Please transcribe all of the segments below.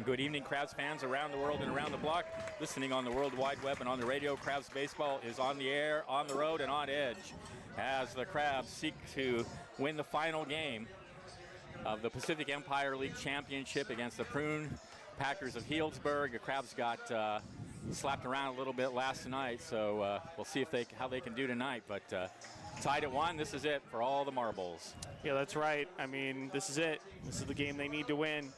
good evening, Crabs fans around the world and around the block. Listening on the World Wide Web and on the radio, Crabs baseball is on the air, on the road, and on edge as the Crabs seek to win the final game of the Pacific Empire League Championship against the Prune Packers of Healdsburg. The Crabs got slapped around a little bit last night, so we'll see if how they can do tonight. But tied at 1, this is it for all the marbles. Yeah, that's right. I mean, this is it. This is the game they need to win.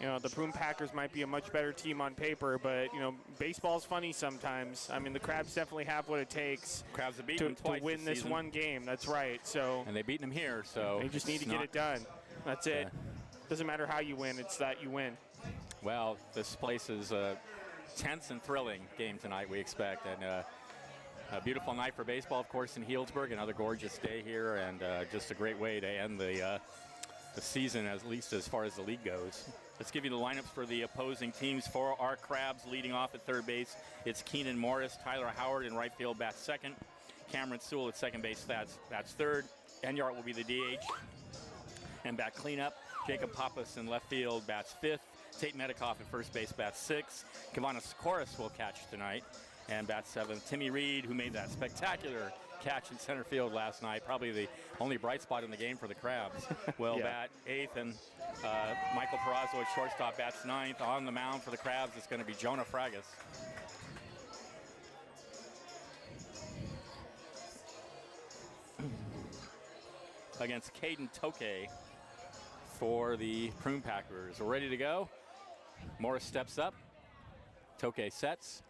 You know, the Prune Packers might be a much better team on paper, but, you know, baseball's funny sometimes. I mean, the Crabs definitely have what it takes Crabs have beaten them twice to win this one game. That's right. So, and they beat them here, so they just need to get it done. That's it. Doesn't matter how you win, it's that you win. Well, this place is a tense and thrilling game tonight, we expect. And a beautiful night for baseball, of course, in Healdsburg. Another gorgeous day here, and just a great way to end the season, at least as far as the league goes. Let's give you the lineups for the opposing teams. For our Crabs, leading off at third base, it's Keenan Morris. Tyler Howard in right field bats second. Cameron Sewell at second base, that's third. Enyart will be the DH. And back cleanup, Jacob Pappas in left field bats fifth. Tate Medikoff at first base bats sixth. Kavanis Koris will catch tonight and bats seventh. Timmy Reed, who made that spectacular catch in center field last night, probably the only bright spot in the game for the Crabs, will bat eighth. And Michael Perazzo at shortstop bats ninth. On the mound for the Crabs, it's going to be Jonah Fragus. Against Caden Toke for the Prune Packers. We're ready to go. Morris steps up. Toke sets.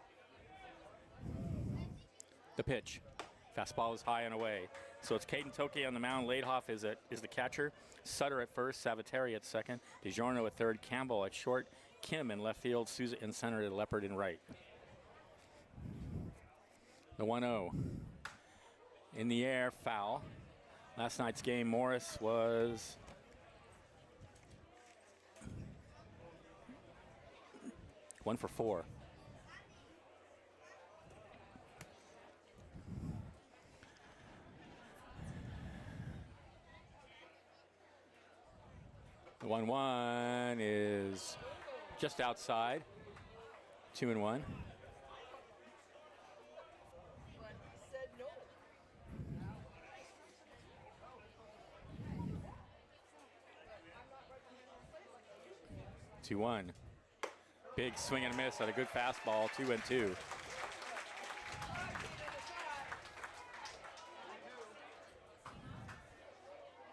The pitch. Fastball is high and away. So it's Caden Toke on the mound. Laidhoff is the catcher. Sutter at first. Savateri at second. DiGiorno at third. Campbell at short. Kim in left field. Souza in center. And Leopard in right. The 1-0. In the air, foul. Last night's game, Morris was one for 4. The 1-1 is just outside. 2-1. One. Big swing and a miss at a good fastball. 2-2.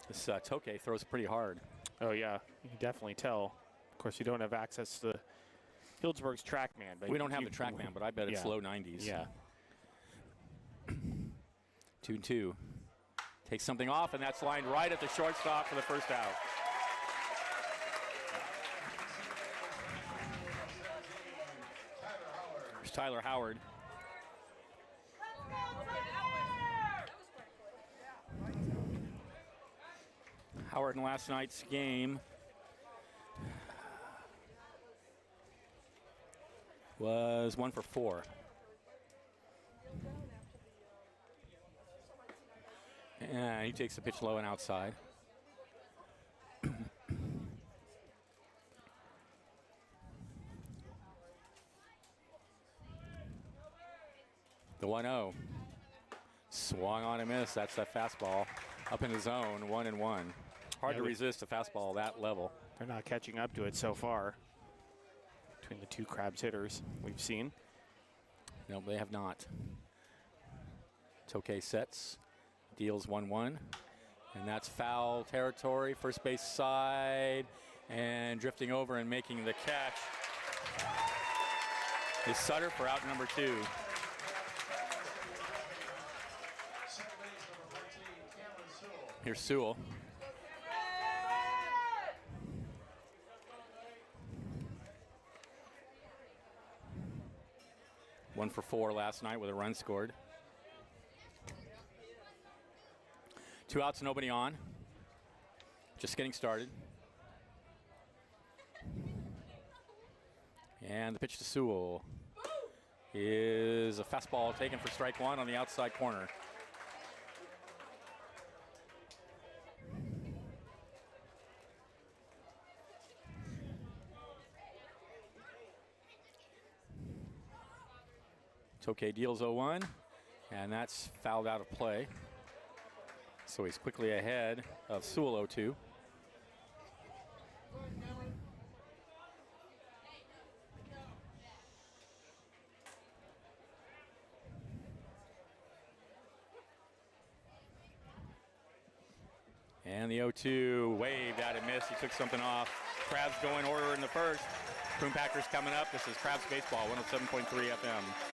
This Toke throws pretty hard. Oh yeah, you can definitely tell. Of course, you don't have access to Healdsburg's TrackMan. But we don't have the TrackMan, but I bet it's low 90s. Yeah. 2-2. Takes something off, and that's lined right at the shortstop for the first out. There's Tyler Howard. Howard in last night's game was 1 for 4. And he takes the pitch low and outside. The 1-0. Swung on and missed. That's that fastball up in the zone, 1-1. Hard to resist a fastball that level. They're not catching up to it so far between the two Crabs hitters we've seen. No, they have not. Toke sets, deals 1-1, and that's foul territory. First base side, and drifting over and making the catch is Sutter for out number 2. Here's Sewell. One for 4 last night with a run scored. 2 outs, nobody on. Just getting started. And the pitch to Sewell is a fastball taken for strike 1 on the outside corner. Tokay deals 0-1, and that's fouled out of play. So he's quickly ahead of Sewell 0-2. And the 0-2 waved at and missed. He took something off. Crabs going order in the first. Prune Packers coming up. This is Crabs Baseball, 107.3 FM.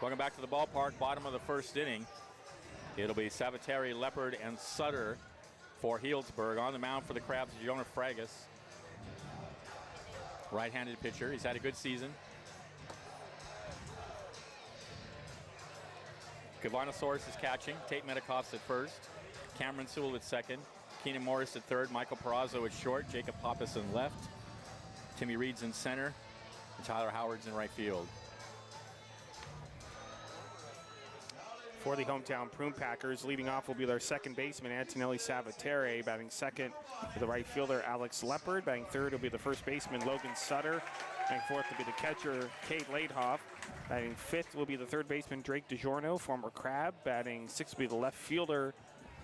Welcome back to the ballpark, bottom of the first inning. It'll be Savateri, Leopard, and Sutter for Healdsburg. On the mound for the Crabs, Jonah Fragus. Right-handed pitcher. He's had a good season. Kavanosaurus is catching. Tate Metcalf's at first. Cameron Sewell at second. Keenan Morris at third. Michael Perazzo at short. Jacob Pappas in left. Timmy Reed's in center. And Tyler Howard's in right field. For the hometown Prune Packers, leading off will be their second baseman, Antonelli Savateri. Batting second to the right fielder, Alex Leopard. Batting third will be the first baseman, Logan Sutter. Batting fourth will be the catcher, Kate Laidhoff. Batting fifth will be the third baseman, Drake DiGiorno, former Crab. Batting sixth will be the left fielder,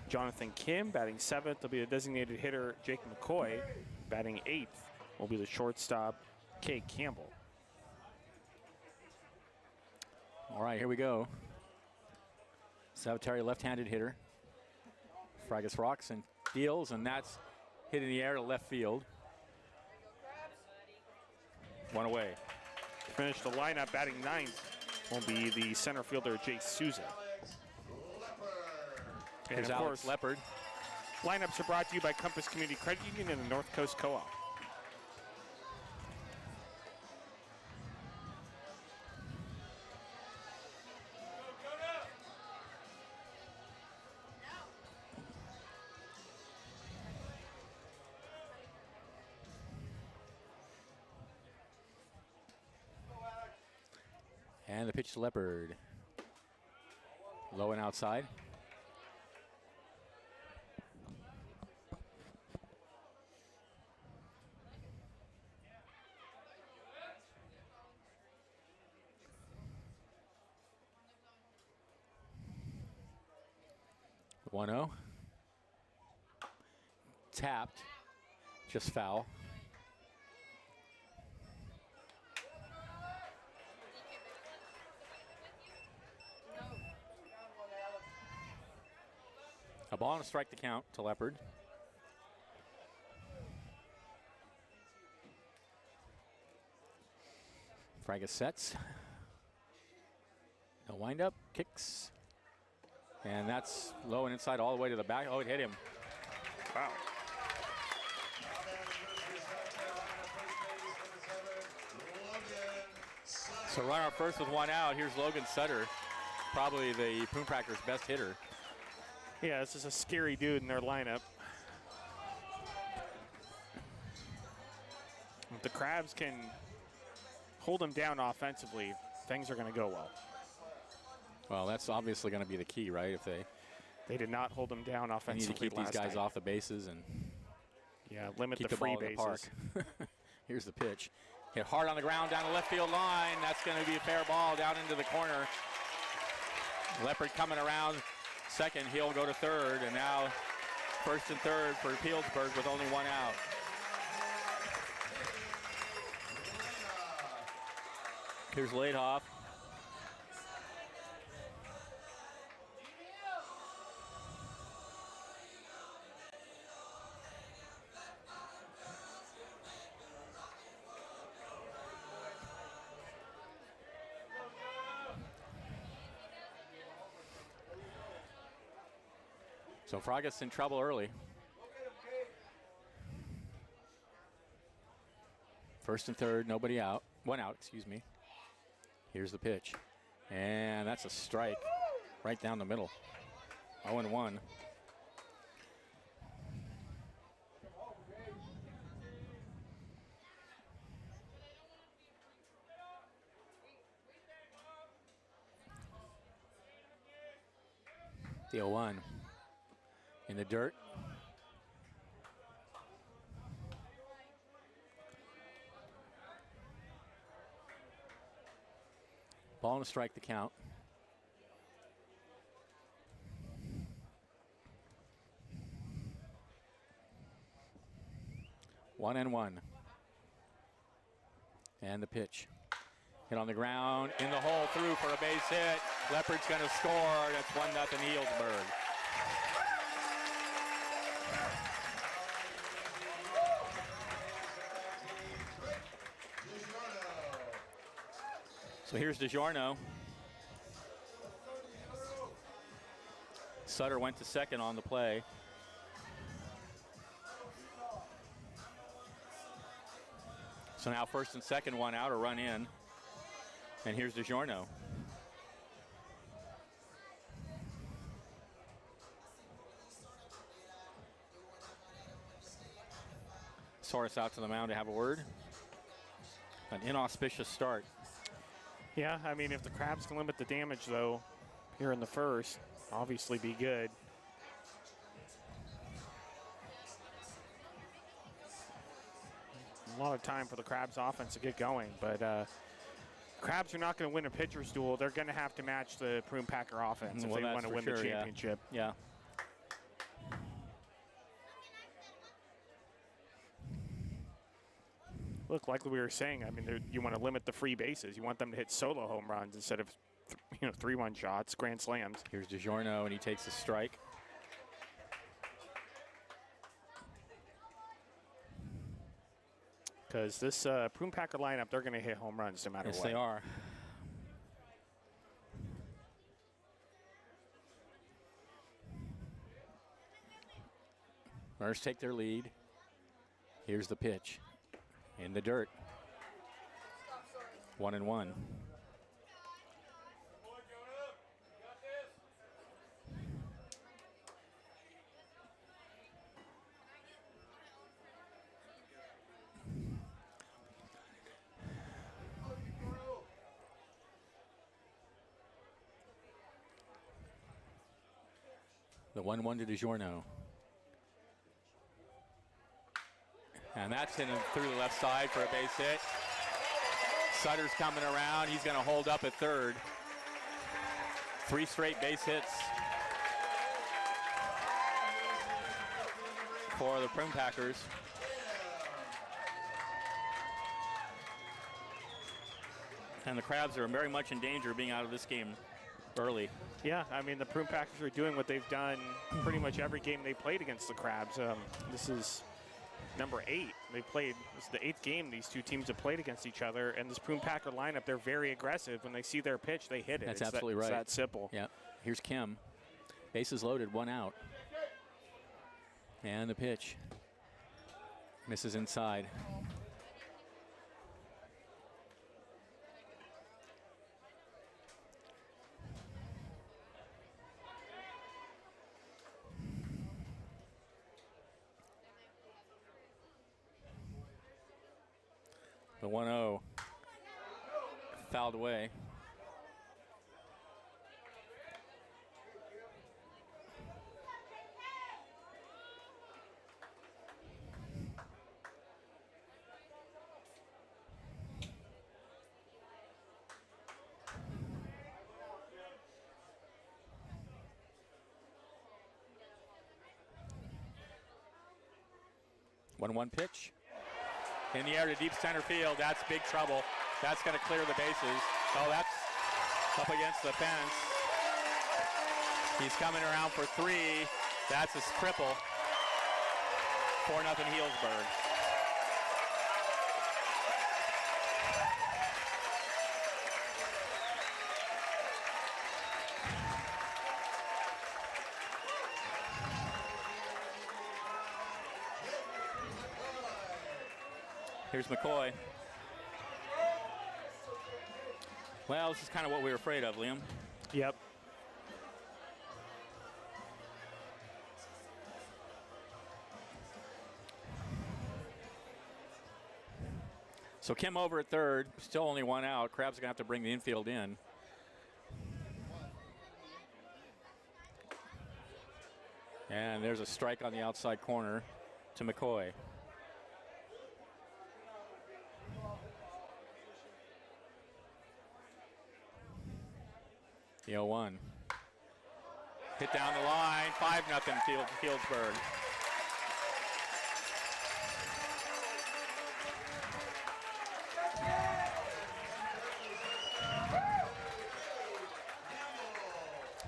Jonathan Kim. Batting seventh will be the designated hitter, Jake McCoy. Batting eighth will be the shortstop, Kate Campbell. All right, here we go. Savateri, left-handed hitter. Fragus rocks and deals, and that's hit in the air to left field. One away. Finish the lineup, batting ninth will be the center fielder, Jake Souza. And Here's of Alex course, Leopard. lineups are brought to you by Compass Community Credit Union and the North Coast Co-op. And the pitch to Leopard. Low and outside. The 1-0. Tapped. Just foul. A ball and a strike to count to Leopard. Fragus sets. A windup, kicks. And that's low and inside all the way to the back. Oh, it hit him. Wow. So runner first with one out. Here's Logan Sutter, probably the Prune Packers' best hitter. Yeah, this is a scary dude in their lineup. If the Crabs can hold him down offensively, things are going to go well. Well, that's obviously going to be the key, right? If They did not hold him down they need offensively to keep these last guys night. off the bases and Yeah, limit keep the the free ball in the park. bases. Here's the pitch. Hit hard on the ground down the left field line. That's going to be a fair ball down into the corner. Leopard coming around, second, he'll go to third, and now first and third for Healdsburg with only one out. Here's Laidhoff. So Froggett's in trouble early. First and third, nobody out. One out, excuse me. Here's the pitch. And that's a strike right down the middle. 0-1. The 0-1 in the dirt. Ball and a strike to count. One and one. And the pitch. Hit on the ground, in the hole, through for a base hit. Leopard's going to score. That's 1-0 Healdsburg. So here's DiGiorno. Sutter went to second on the play. So now first and second, one out, a run in. And here's DiGiorno. Soros out to the mound to have a word. An inauspicious start. Yeah, I mean, if the Crabs can limit the damage, though, here in the first, obviously be good. A lot of time for the Crabs offense to get going, but Crabs are not going to win a pitcher's duel. They're going to have to match the Prune Packer offense if they want to win the championship. Yeah. Look, like we were saying, I mean, you want to limit the free bases. You want them to hit solo home runs instead of, 3-1 shots, grand slams. Here's DiGiorno, and he takes a strike. Because this Prune Packer lineup, they're going to hit home runs no matter what. Yes, they are. Mariners take their lead. Here's the pitch. In the dirt. 1-1. The 1-1 to DiGiorno. And that's in through the left side for a base hit. Sutter's coming around. He's going to hold up at third. 3 straight base hits for the Prune Packers. And the Crabs are very much in danger of being out of this game early. Yeah, I mean, the Prune Packers are doing what they've done pretty much every game they played against the Crabs. This is number 8. They played, this is the 8th game these two teams have played against each other, and this Prune Packer lineup, they're very aggressive. When they see their pitch, they hit it. That's absolutely right. It's that simple. Yeah. Here's Kim. Bases loaded, 1 out. And the pitch. Misses inside. The 1-0 fouled away. 1-1 pitch. In the air to deep center field. That's big trouble. That's going to clear the bases. Oh, that's up against the fence. He's coming around for 3. That's a triple. 4-0 Healdsburg. Here's McCoy. Well, this is kind of what we were afraid of, Liam. Yep. So Kim over at third, still only 1 out. Crab's gonna have to bring the infield in. And there's a strike on the outside corner to McCoy. The 0-1. Hit down the line, 5-0 Healdsburg.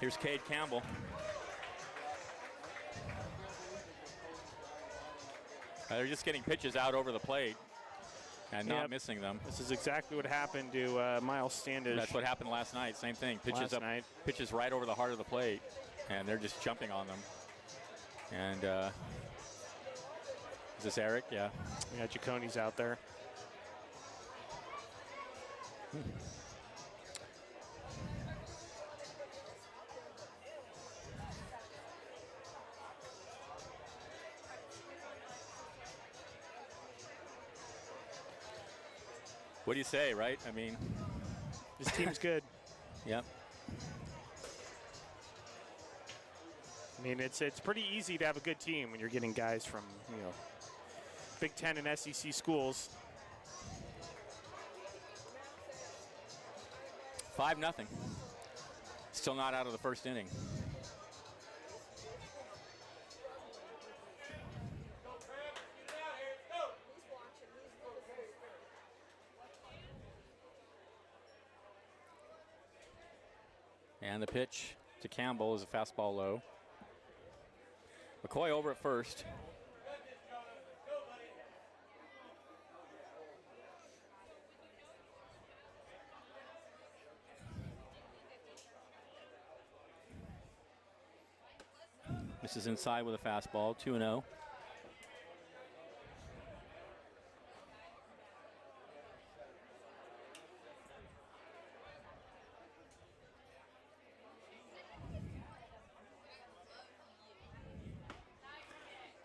Here's Cade Campbell. They're just getting pitches out over the plate and not missing them. This is exactly what happened to Miles Standish. That's what happened last night. Same thing. Pitches right over the heart of the plate, and they're just jumping on them. And is this Eric? Yeah. Yeah, Giaconi's out there. What do you say, right? I mean, this team's good. Yep. I mean, it's pretty easy to have a good team when you're getting guys from, Big Ten and SEC schools. 5-0. Still not out of the first inning. And the pitch to Campbell is a fastball low. McCoy over at first. This is inside with a fastball, 2-0.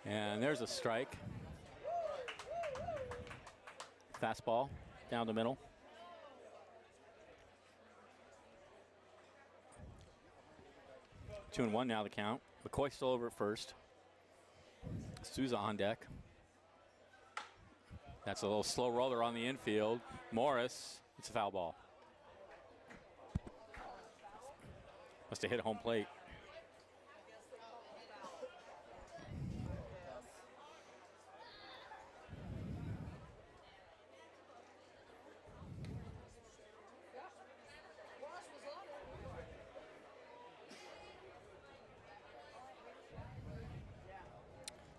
And there's a strike. Fastball down the middle. Two and one now the count. McCoy still over at first. Souza on deck. That's a little slow roller on the infield. Morris, it's a foul ball. Must have hit home plate.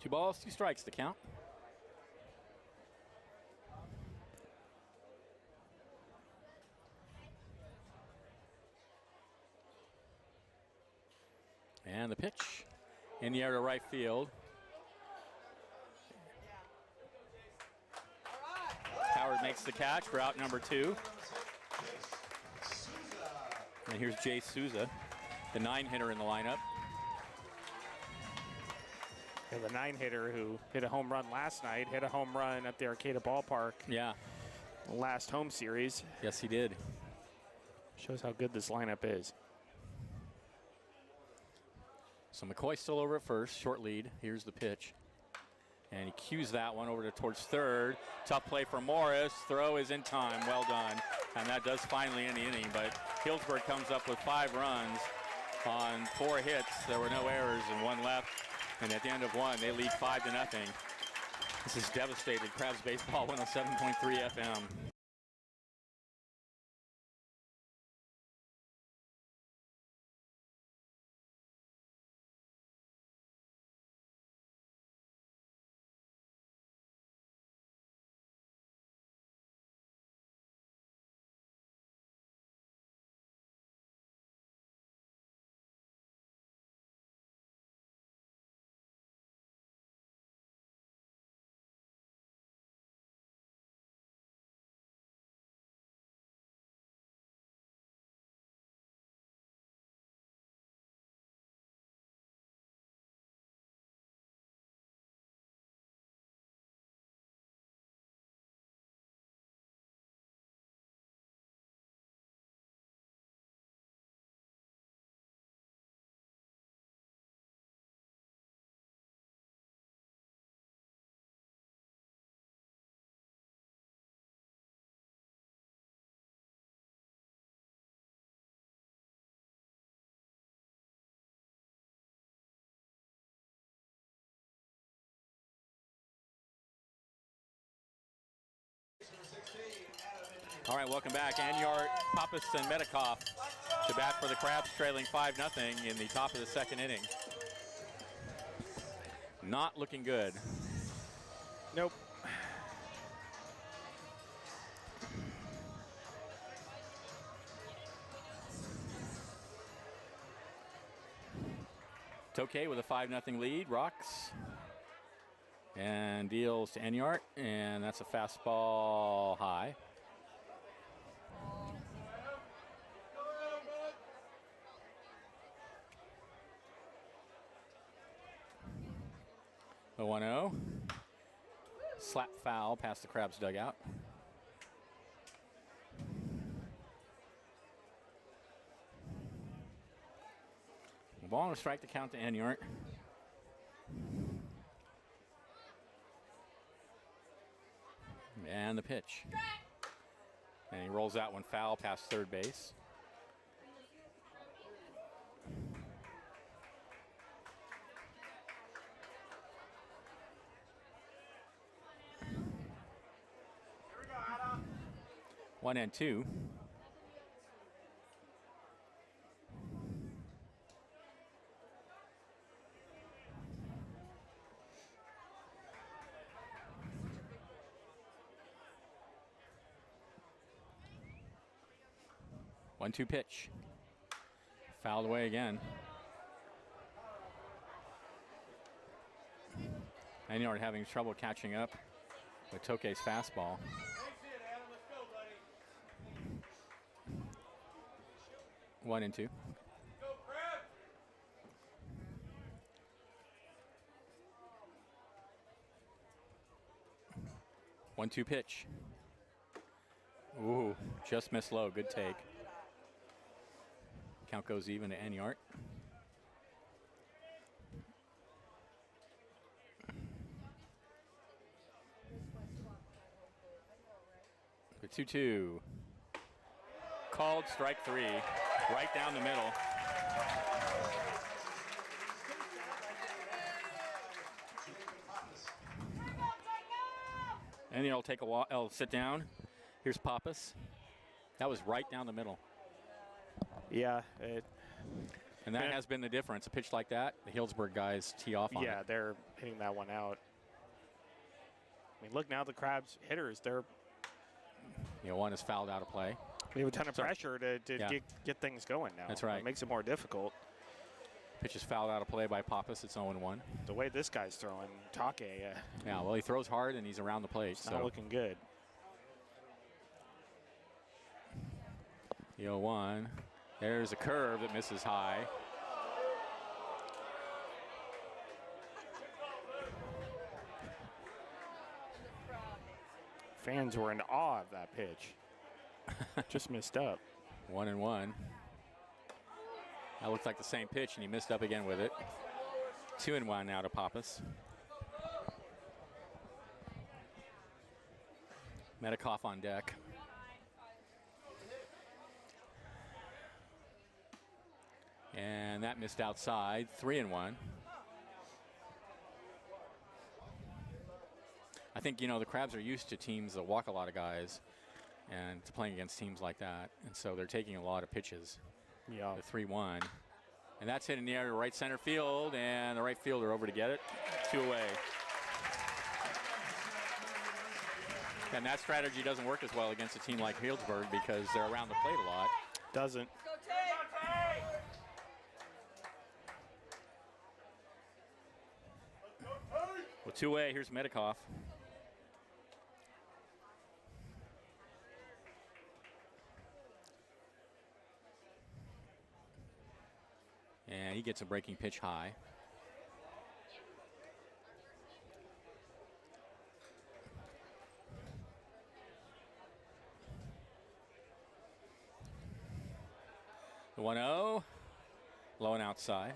Two balls, two strikes to count. And the pitch in the air to right field. Howard makes the catch for out number 2. And here's Jay Souza, the 9-hitter in the lineup. Yeah, the 9-hitter who hit a home run last night, hit a home run at the Arcata Ballpark. Yeah. Last home series. Yes, he did. Shows how good this lineup is. So McCoy still over at first, short lead. Here's the pitch. And he cues that one over towards third. Tough play for Morris. Throw is in time. Well done. And that does finally end the inning. But Healdsburg comes up with 5 runs on 4 hits. There were no errors and 1 left. And at the end of 1, they lead 5-0. This is devastated. Crabs Baseball 107.3 FM. All right, welcome back. Anyart, Pappas, and Medikoff to bat for the Crabs, trailing 5-0 in the top of the second inning. Not looking good. Nope. Tokay with a 5-0 lead, rocks and deals to Anyart, and that's a fastball high. The 1-0. Slap foul past the Crabs dugout. Ball and a strike to count to Anyart. And the pitch. And he rolls that one foul past third base. One and two. One-two pitch. Fouled away again. Anyart having trouble catching up with Tokay's fastball. One and two. One-two pitch. Ooh, just missed low. Good take. Count goes even to Anyart. The 2-2. Called strike three, right down the middle. And he'll take a walk, he'll sit down. Here's Pappas. That was right down the middle. Yeah. And that has been the difference. A pitch like that, the Healdsburg guys tee off on it. Yeah, they're hitting that one out. I mean, look now, the Crabs hitters, one is fouled out of play. They have a ton of pressure to get things going now. That's right. It makes it more difficult. Pitch is fouled out of play by Pappas. It's 0-1. The way this guy's throwing, Take. Yeah, well, he throws hard and he's around the plate. Not looking good. The 0-1. There's a curve that misses high. Fans were in awe of that pitch. Just missed up. 1-1. That looks like the same pitch, and he missed up again with it. 2-1 now to Pappas. Medikoff on deck. And that missed outside. 3-1. think, the Crabs are used to teams that walk a lot of guys and to playing against teams like that. And so they're taking a lot of pitches. Yeah. The 3-1. And that's hit in the air to right center field, and the right fielder over to get it. 2 away. And that strategy doesn't work as well against a team like Healdsburg because they're around the plate a lot. Doesn't. Well, 2 away, here's Medikoff. And he gets a breaking pitch high. The 1-0, low and outside.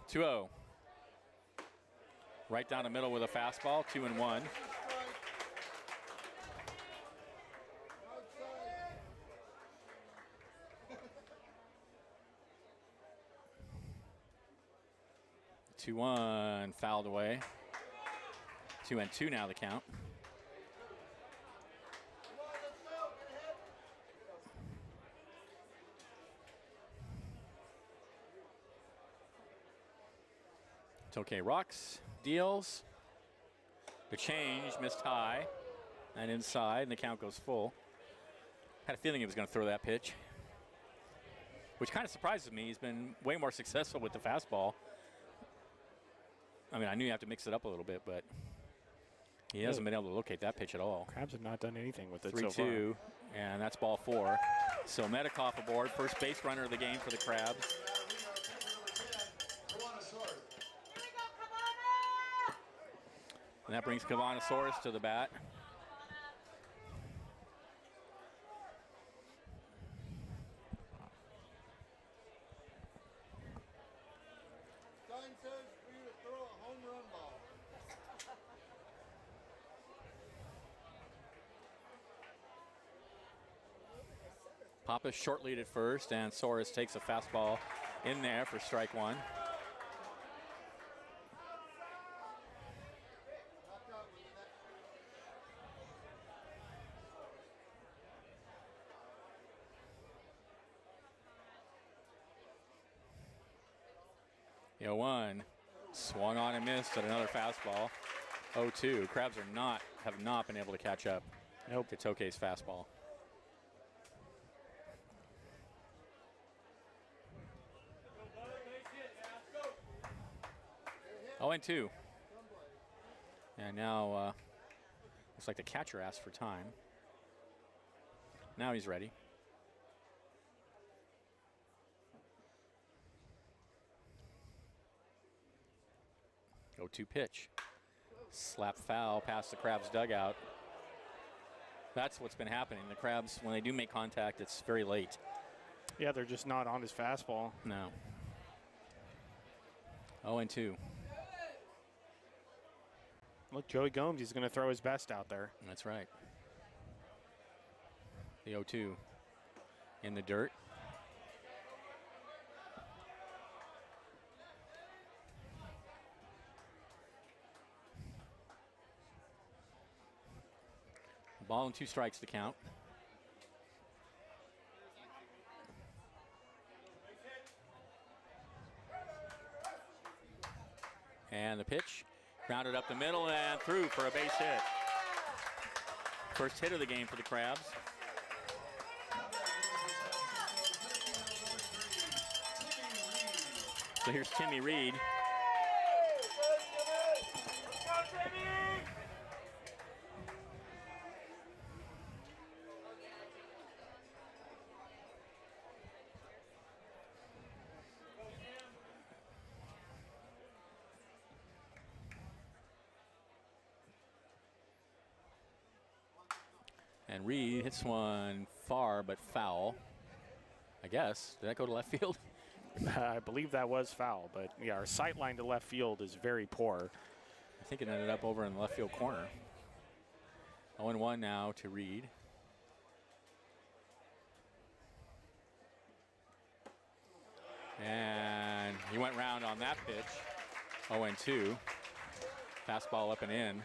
Two-0. Right down the middle with a fastball, 2-1. Two one, fouled away. 2-2 now the count. It's okay. Rocks, deals. The change, missed high and inside, and the count goes full. Had a feeling he was going to throw that pitch, which kind of surprises me. He's been way more successful with the fastball. I mean, I knew you have to mix it up a little bit, but he hasn't been able to locate that pitch at all. Crabs have not done anything with it 3-2, so far. and that's ball 4. So Medikoff aboard, first base runner of the game for the Crabs. And that brings Cavanosaurus to the bat. Pappas short lead at first, and Soros takes a fastball in there for strike 1. The 0-1 swung on and missed at another fastball. 0-2. Crabs have not been able to catch up to Tokay's fastball. Oh, and 2. And now looks like the catcher asked for time. Now he's ready. Go-to pitch. Slap foul past the Crabs dugout. That's what's been happening. The Crabs, when they do make contact, it's very late. Yeah, they're just not on his fastball. No. 0-2. Look, Joey Gomes, he's going to throw his best out there. That's right. The 0-2 in the dirt. Ball and 2 strikes to count. And the pitch, grounded up the middle and through for a base hit. First hit of the game for the Crabs. So here's Timmy Reed. And Reed hits one far but foul, I guess. Did that go to left field? I believe that was foul, but yeah, our sight line to left field is very poor. I think it ended up over in the left field corner. 0-1 now to Reed. And he went round on that pitch. 0-2. Fastball up and in.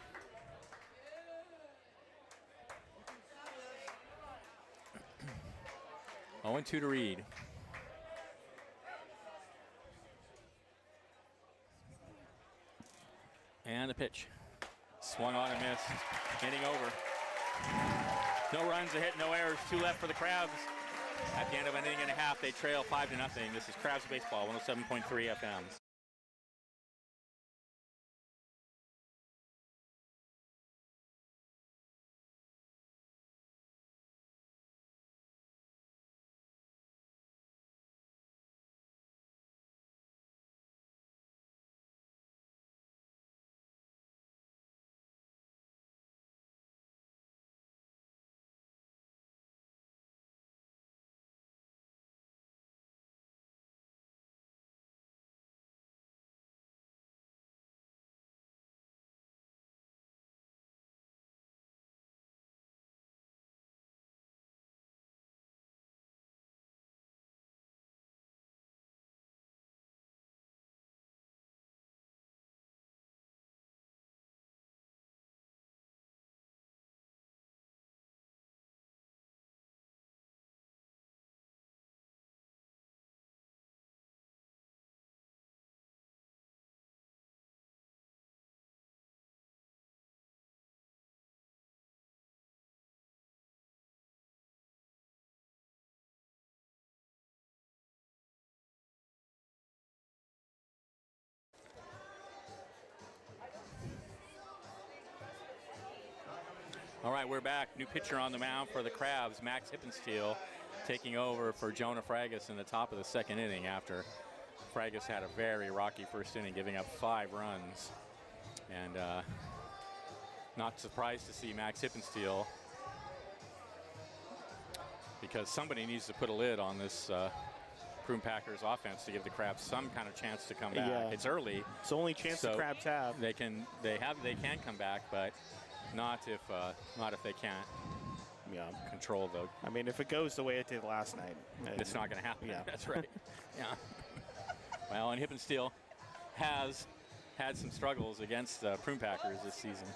Oh, 0-2 to Reed. And the pitch. Swung on and missed. Inning over. No runs, a hit, no errors. 2 left for the Crabs. At the end of an inning and a half, they trail 5-0. This is Crabs Baseball, 107.3 FM. All right, we're back. New pitcher on the mound for the Crabs, Max Hippensteel, taking over for Jonah Fragus in the top of the second inning after Fragus had a very rocky first inning, giving up 5 runs. And not surprised to see Max Hippensteel, because somebody needs to put a lid on this Prune Packers offense to give the Crabs some kind of chance to come back. Yeah. It's early. It's the only chance the Crabs have. They can come back, but not if they can't control the. I mean, if it goes the way it did last night, it's not going to happen. Yeah. That's right. Yeah. Well, and Hippensteel has had some struggles against Prune Packers this season,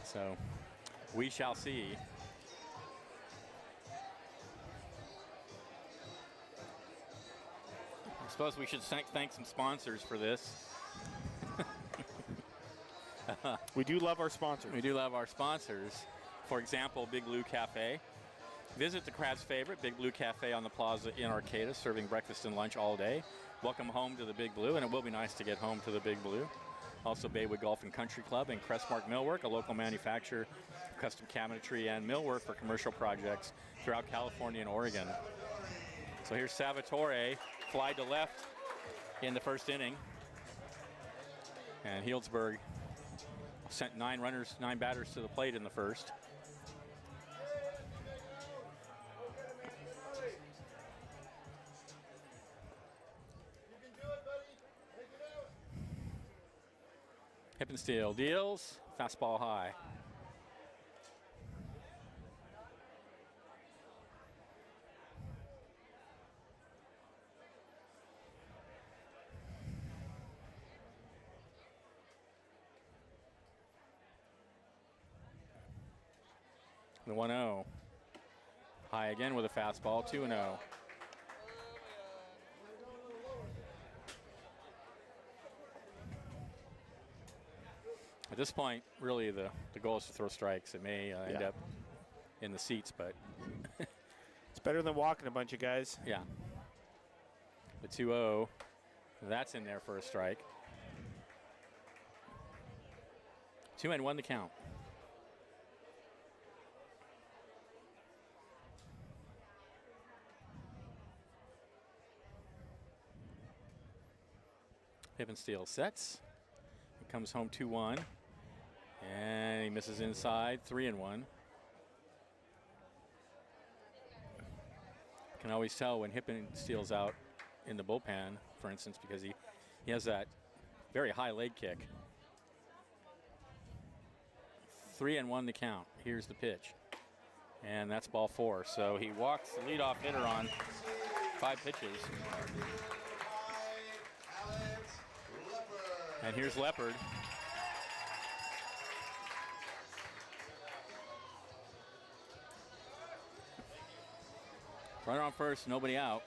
so we shall see. I suppose we should thank some sponsors for this. We do love our sponsors. We do love our sponsors. For example, Big Blue Cafe. Visit the Crabs' favorite, Big Blue Cafe on the plaza in Arcata, serving breakfast and lunch all day. Welcome home to the Big Blue, and it will be nice to get home to the Big Blue. Also, Baywood Golf and Country Club and Crestmark Millwork, a local manufacturer of custom cabinetry and millwork for commercial projects throughout California and Oregon. So here's Salvatore, fly to left in the first inning. And Healdsburg sent 9 batters to the plate in the first. Hippensteel deals, fastball high. The 1-0. High again with a fastball, 2-0. At this point, really the goal is to throw strikes. It may end up in the seats, but it's better than walking a bunch of guys. Yeah. The 2-0, that's in there for a strike. 2-1 the count. Hippensteel sets. He comes home 2-1. And he misses inside, 3-1. Can always tell when Hippensteel's out in the bullpen, for instance, because he has that very high leg kick. 3-1 the count. Here's the pitch. And that's ball 4. So he walks the leadoff hitter on 5 pitches. And here's Leopard. Runner on first, nobody out.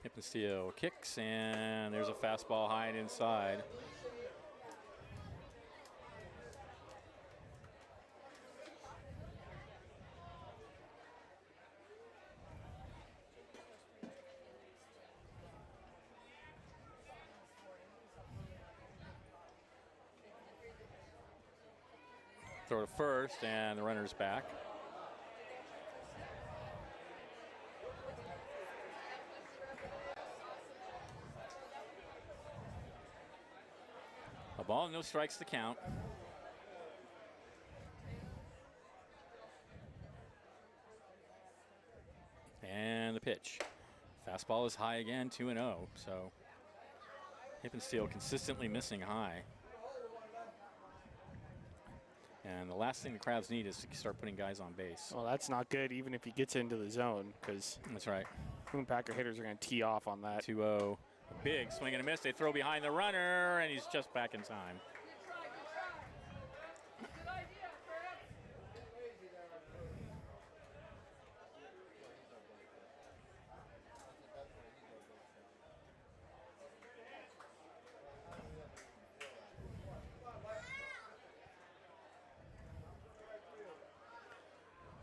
Hippensteel kicks, and there's a fastball high and inside. Throw to first, and the runner's back. A ball, no strikes to count. And the pitch. Fastball is high again, 2-0. So Hippensteel consistently missing high. And the last thing the Crabs need is to start putting guys on base. Well, that's not good, even if he gets into the zone, because that's right. Boom Packer hitters are going to tee off on that. 2-0. A big swing and a miss. They throw behind the runner, and he's just back in time.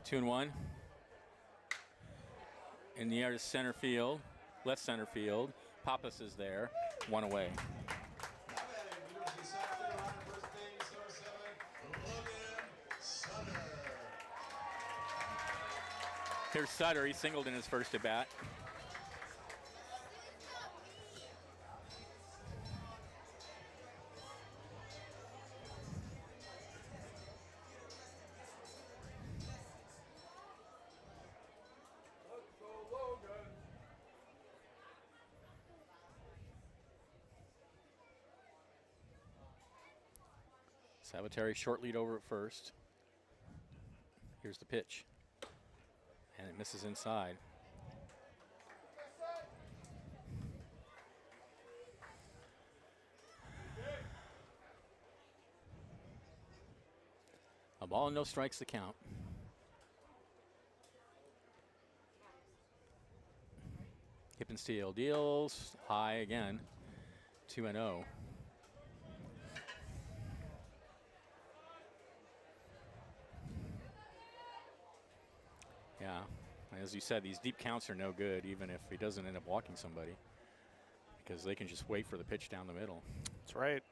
Two and one. In the air to center field, left center field. Pappas is there, one away. Here's Sutter, he singled in his first at bat. Sabateri short lead over at first. Here's the pitch. And it misses inside. A ball and no strikes to count. Hippensteel deals high again, 2-0. Yeah, as you said, these deep counts are no good, even if he doesn't end up walking somebody, because they can just wait for the pitch down the middle. That's right.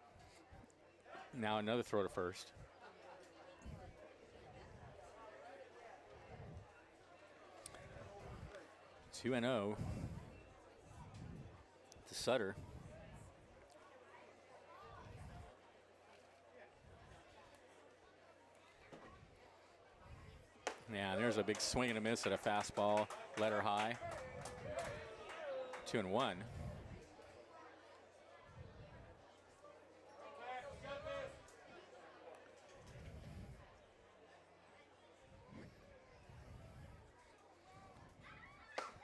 Now another throw to first. Two and 0 to Sutter. Yeah, there's a big swing and a miss at a fastball, letter high. 2-1.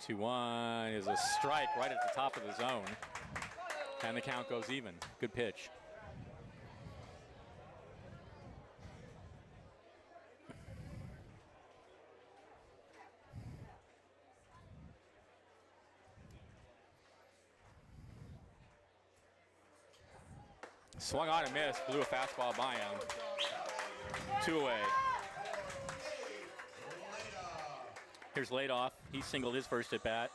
Two one is a strike right at the top of the zone, and the count goes even. Good pitch. Swung on and missed, blew a fastball by him. Two away. Here's Ladoff. He singled his first at bat.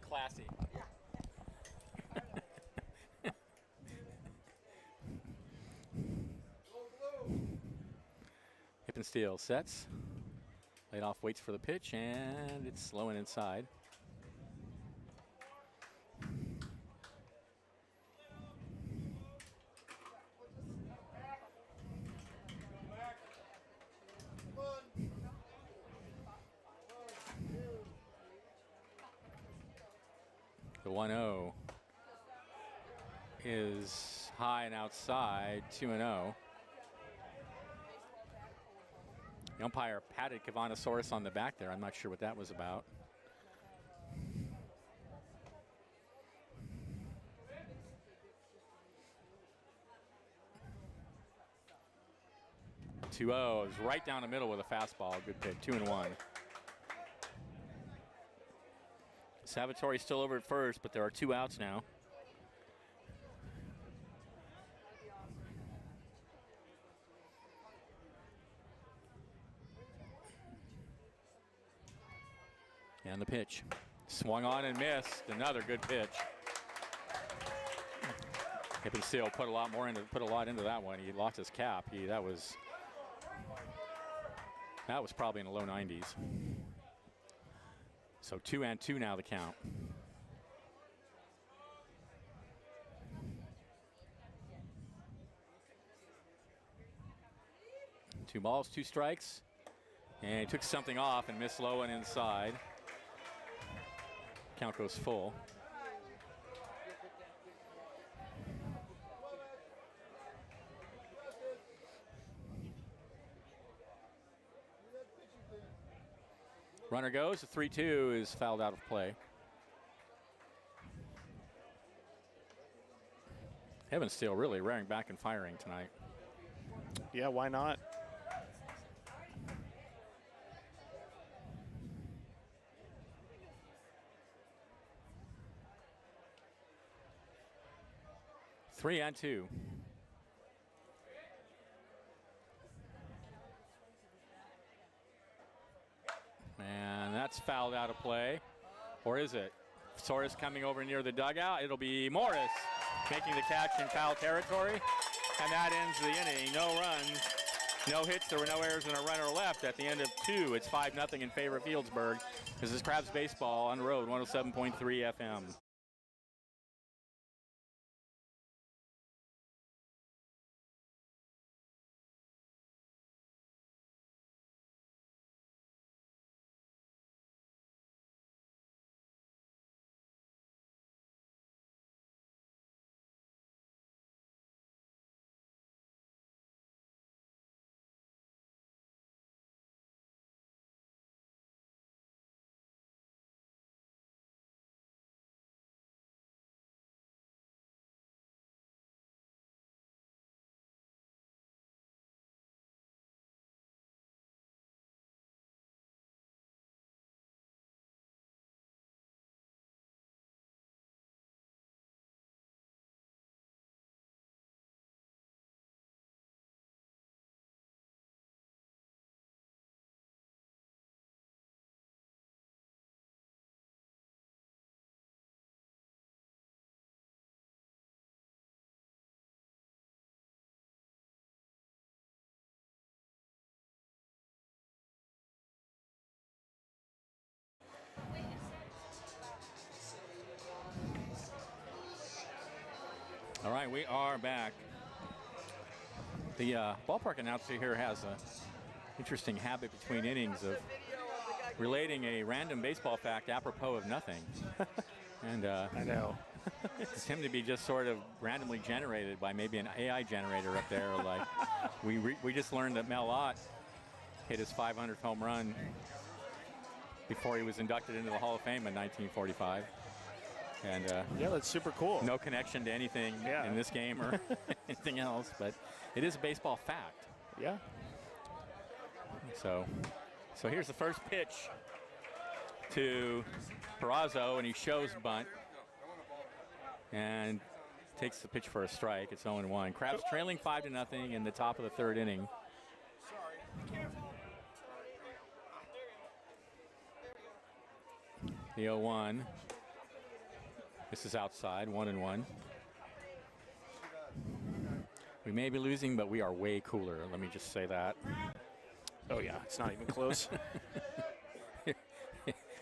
Classy. Hippensteel sets. Ladoff waits for the pitch, and it's slow and inside. The 1-0 is high and outside, 2-0. The umpire patted Cavanosaurus on the back there. I'm not sure what that was about. Is right down the middle with a fastball. Good pitch, 2-1. Salvatore still over at first, but there are 2 outs now. And the pitch. Swung on and missed. Another good pitch. Hippensteel put a lot into that one. He lost his cap. That was probably in the low 90s. So 2-2 now the count. Two balls, 2 strikes. And he took something off and missed low and inside. Count goes full. Runner goes, the 3-2 is fouled out of play. Hippensteel really raring back and firing tonight. Yeah, why not? Three and 2. And that's fouled out of play. Or is it? Soros coming over near the dugout. It'll be Morris making the catch in foul territory. And that ends the inning. No runs, no hits. There were no errors and a runner left at the end of 2. It's 5-0 in favor of Healdsburg. This is Crabs Baseball on the road, 107.3 FM. All right, we are back. The ballpark announcer here has an interesting habit between innings of relating a random baseball fact apropos of nothing. And I know. It seemed to be just sort of randomly generated by maybe an AI generator up there. Like we just learned that Mel Ott hit his 500th home run before he was inducted into the Hall of Fame in 1945. And yeah, that's super cool. No connection to anything in this game or anything else, but it is a baseball fact. Yeah. So here's the first pitch to Peraza, and he shows bunt and takes the pitch for a strike. It's 0-1. Crabs trailing 5-0 in the top of the 3rd inning. The 0-1. This is outside, 1-1. We may be losing, but we are way cooler. Let me just say that. Oh, yeah, it's not even close.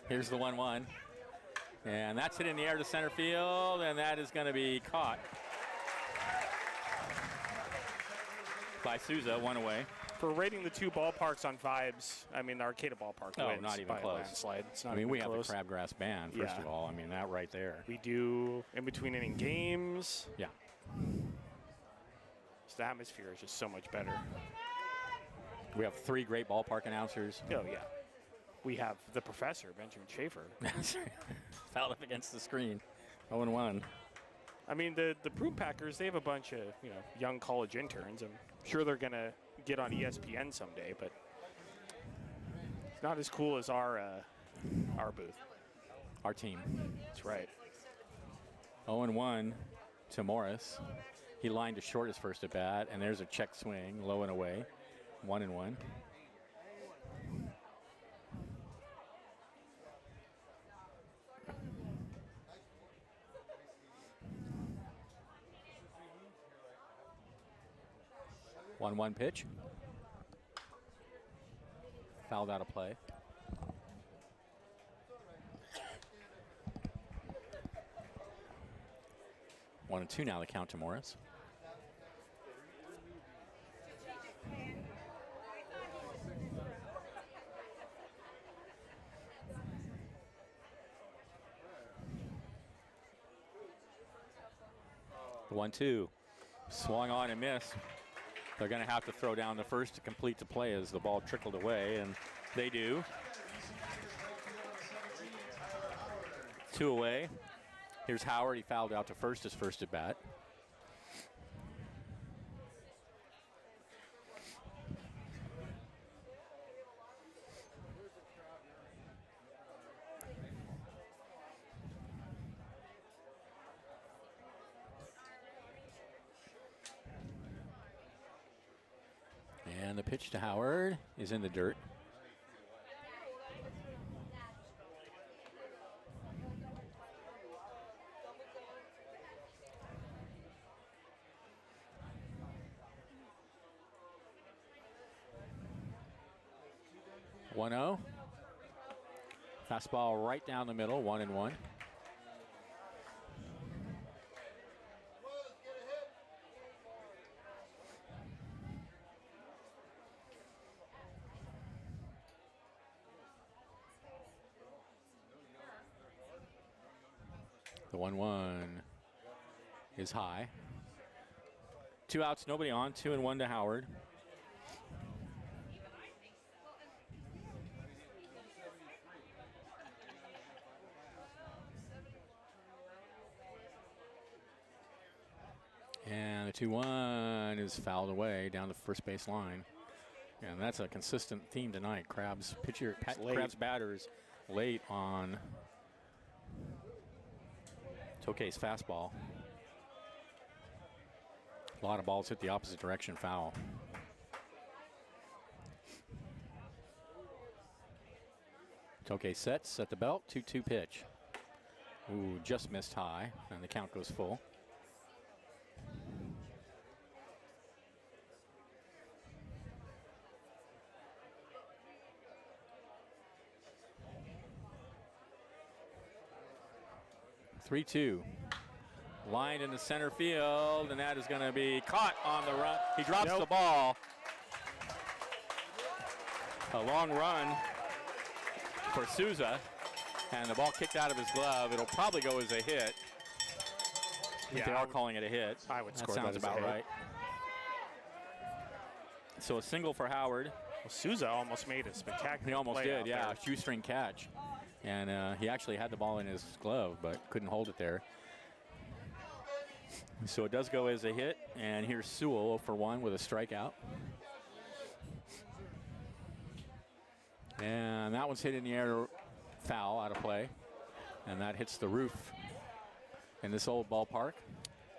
Here's the 1-1. And that's hit in the air to center field, and that is going to be caught by Souza, one away. for rating the two ballparks on vibes, I mean, the Arcata ballpark wins not even by close. a landslide. It's not I mean, even we have close. the crabgrass band, first of all. I mean, that right there. We do in between inning games. Yeah. So the atmosphere is just so much better. We have 3 great ballpark announcers. Oh, yeah. We have the professor, Benjamin Schaefer. Fouled up against the screen. 0-1. I mean, the Prune Packers, they have a bunch of, young college interns. I'm sure they're going to get on ESPN someday, but it's not as cool as our booth. Our team. That's right. 0-1 to Morris. He lined to short his first at bat, and there's a check swing, low and away. 1-1. One pitch. Fouled out of play. 1-2 now the count to Morris. The 1-2. Swung on and missed. They're going to have to throw down the first to complete the play as the ball trickled away, and they do. 2 away. Here's Howard. He fouled out to first his first at bat. And the pitch to Howard is in the dirt. One 0. Fastball right down the middle, 1-1. The 1-1 is high. 2 outs, nobody on. 2-1 to Howard. And the 2-1 is fouled away down the first base line. And that's a consistent theme tonight. Crabs batters late on Tokay's fastball. A lot of balls hit the opposite direction, foul. Tokay sets at the belt, 2-2 pitch. Ooh, just missed high, and the count goes full. Three-two. Lined into center field, and that is going to be caught on the run. He drops the ball. A long run for Souza, and the ball kicked out of his glove. It'll probably go as a hit. Yeah, they are calling it a hit. I would score that. Sounds that as about a hit. right. So a single for Howard. Well, Souza almost made a spectacular He almost play did, out yeah, there. shoestring catch. And he actually had the ball in his glove, but couldn't hold it there. So it does go as a hit, and here's Sewell 0-for-1 with a strikeout. And that one's hit in the air, foul, out of play. And that hits the roof in this old ballpark.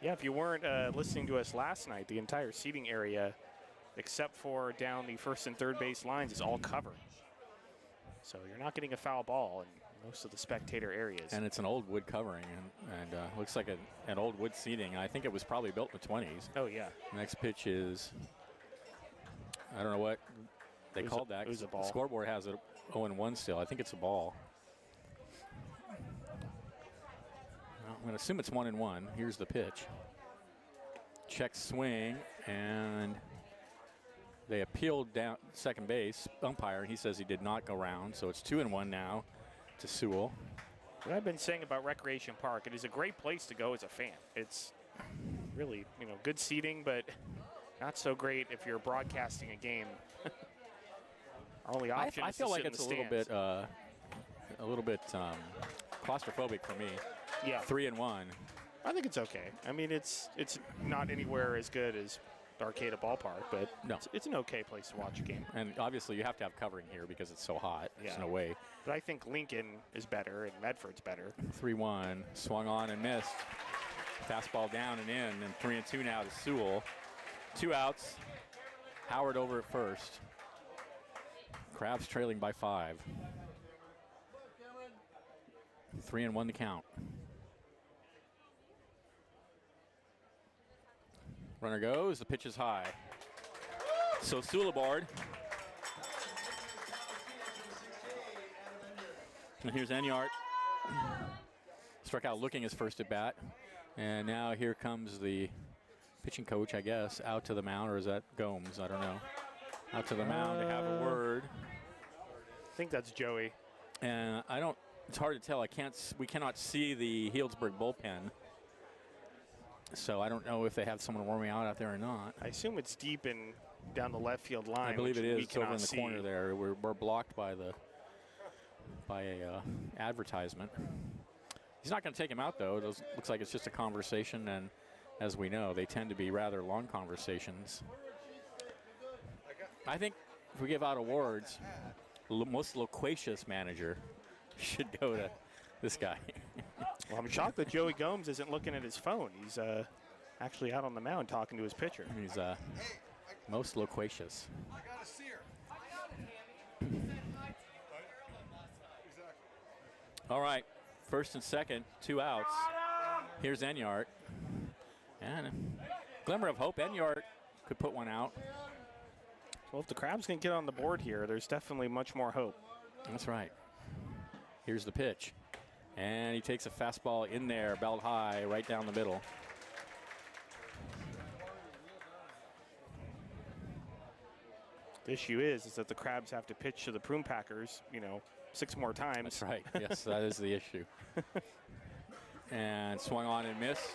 Yeah, if you weren't listening to us last night, the entire seating area, except for down the first and third base lines, is all covered. So you're not getting a foul ball in most of the spectator areas. And it's an old wood covering, and looks like an old wood seating. I think it was probably built in the 20s. Oh, yeah. Next pitch is, I don't know what they called that. It was a ball. The scoreboard has it 0-1 still. I think it's a ball. Well, I'm going to assume it's 1-1. Here's the pitch. Check swing, and They appealed down second base umpire, and he says he did not go round. So it's 2-1 now to Sewell. What I've been saying about Recreation Park, it is a great place to go as a fan. It's really, good seating, but not so great if you're broadcasting a game. Our only option I is feel to like sit in it's the a little bit claustrophobic for me. Yeah. 3-1. I think it's okay. I mean, it's not anywhere as good as the Arcata Ballpark, but No. it's an okay place to watch a game. And obviously you have to have covering here because it's so hot. Yeah. There's no way. But I think Lincoln is better and Medford's better. 3-1. Swung on and missed. Fastball down and in. And 3-2 now to Sewell. 2 outs. Howard over at first. Crabs trailing by 5. 3-1 to count. Runner goes, the pitch is high. So Sewell aboard. And here's Enyart. Struck out looking his first at bat. And now here comes the pitching coach, I guess, out to the mound, or is that Gomes? I don't know. Out to the mound to have a word. I think that's Joey. And it's hard to tell. We cannot see the Healdsburg bullpen. So I don't know if they have someone warming out there or not. I assume it's deep in down the left field line. I believe it is. It's over in the see. corner there. We're blocked by a advertisement. He's not going to take him out though. It looks like it's just a conversation, and as we know, they tend to be rather long conversations. I think if we give out awards, most loquacious manager should go to this guy. Well, I'm shocked that Joey Gomes isn't looking at his phone. He's actually out on the mound talking to his pitcher. He's most loquacious. All right, first and second, 2 outs. Here's Enyart. And a glimmer of hope. Enyart could put one out. Well, if the Crabs can get on the board here, there's definitely much more hope. That's right. Here's the pitch. And he takes a fastball in there, belt high, right down the middle. The issue is that the Crabs have to pitch to the Prune Packers, 6 more times. That's right. Yes, that is the issue. And swung on and missed.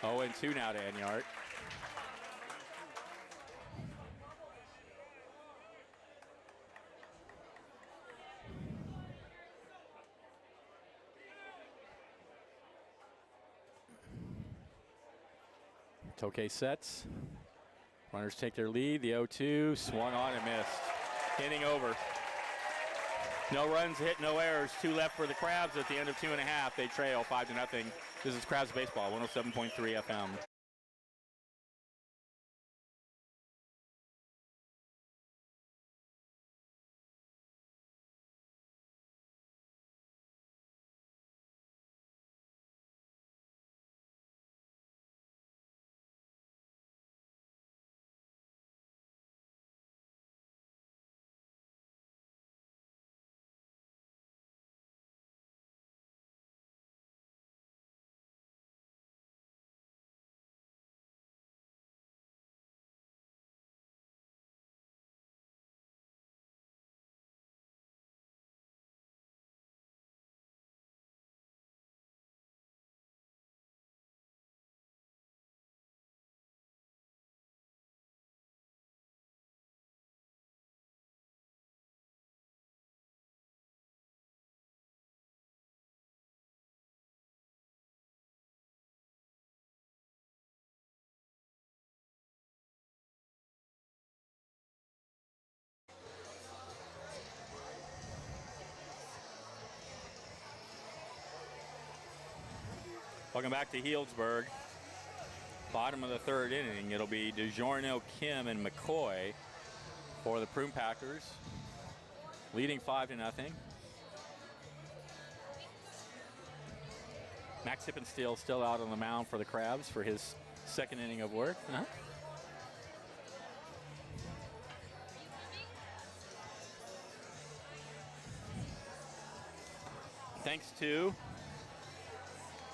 0-2 now to Enyart. Tokay sets. Runners take their lead. The 0-2 swung on and missed. Inning over. No runs hit, no errors. 2 left for the Crabs at the end of 2.5. They trail 5-0. This is Crabs Baseball, 107.3 FM. Welcome back to Healdsburg. Bottom of the 3rd inning. It'll be DiGiorno, Kim, and McCoy for the Prune Packers, leading 5-0. Max Hippensteel still out on the mound for the Crabs for his 2nd inning of work. Thanks to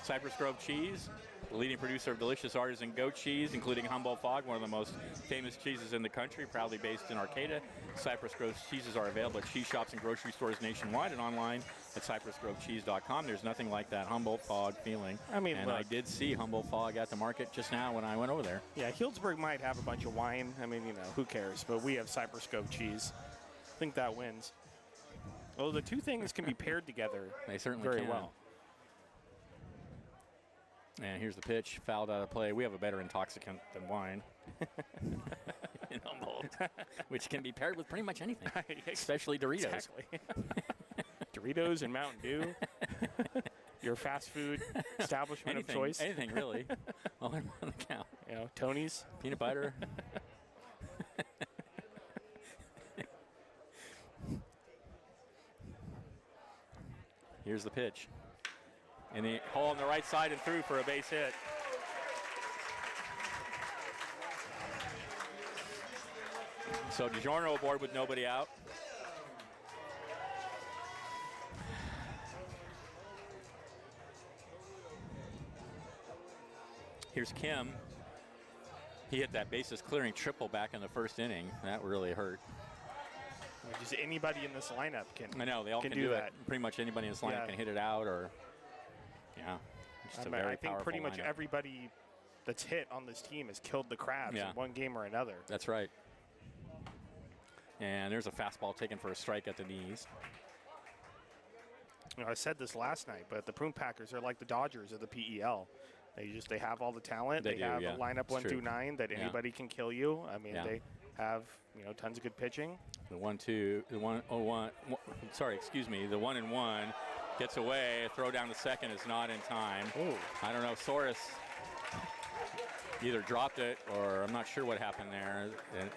Cypress Grove Cheese, the leading producer of delicious artisan goat cheese, including Humboldt Fog, one of the most famous cheeses in the country, proudly based in Arcata. Cypress Grove cheeses are available at cheese shops and grocery stores nationwide and online at cypressgrovecheese.com. There's nothing like that Humboldt Fog feeling. I mean, and look, I did see Humboldt Fog at the market just now when I went over there. Yeah, Healdsburg might have a bunch of wine. I mean, you know, who cares? But we have Cypress Grove cheese. I think that wins. Well, the two things can be paired together They certainly very can. well. And here's the pitch, fouled out of play. We have a better intoxicant than wine in Humboldt, which can be paired with pretty much anything, especially Doritos. Exactly. Doritos and Mountain Dew. Your fast food establishment Anything, of choice. anything really. All in one account. You know, Tony's. Peanut butter. Here's the pitch. In the hole on the right side and through for a base hit. So DiGiorno aboard with nobody out. Here's Kim. He hit that bases clearing triple back in the first inning. That really hurt. Just anybody in this lineup can. I know, they all can do that. Pretty much anybody in this lineup can hit it out or, yeah. Just a very I think pretty much lineup. everybody that's hit on this team has killed the Crabs in one game or another. That's right. And there's a fastball taken for a strike at the knees. You know, I said this last night, but the Prune Packers are like the Dodgers of the PEL. They have all the talent. They have a lineup 1 through 9 that anybody can kill you. I mean, they have, you know, tons of good pitching. The 1-2, the 1-0-1. Sorry, excuse me. The 1-1 gets away. A throw down the second is not in time. Ooh. I don't know. Soros either dropped it or I'm not sure what happened there. And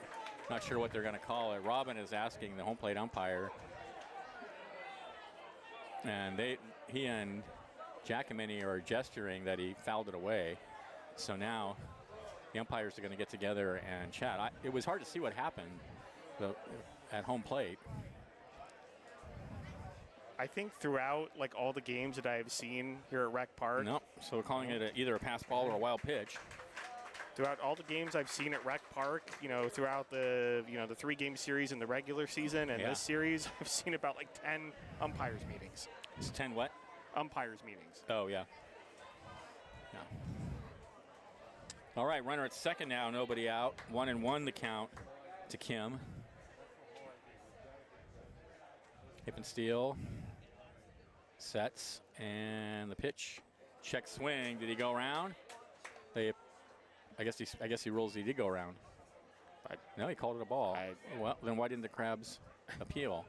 not sure what they're going to call it. Robin is asking the home plate umpire, and he and Giacomini are gesturing that he fouled it away. So now the umpires are going to get together and chat. It was hard to see what happened at home plate. I think throughout like all the games that I've seen here at Rec Park. Nope. So we're calling it either a pass ball or a wild pitch. Throughout all the games I've seen at Rec Park, you know, throughout the 3-game series in the regular season and this series, I've seen about like 10 umpires meetings. It's 10 what? Umpires meetings. Oh, yeah. All right, runner at second now, nobody out. 1-1 the count to Kim. Hip and steal. Sets, and the pitch. Check swing. Did he go around? I guess he rules he did go around. No, he called it a ball. Well, then why didn't the Crabs appeal?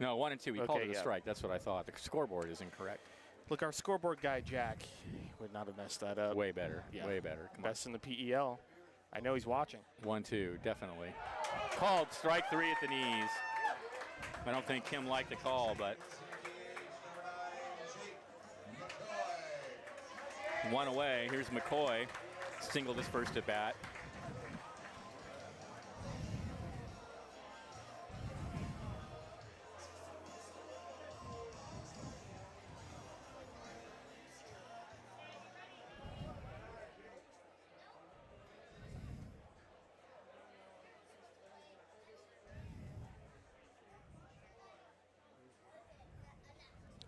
No, 1-2. He called it a strike. That's what I thought. The scoreboard is incorrect. Look, our scoreboard guy, Jack, would not have messed that up. Way better. Way better. Best in the PEL. I know he's watching. 1-2, definitely. Called strike 3 at the knees. I don't think Kim liked the call, but one away. Here's McCoy. Singled his first at bat.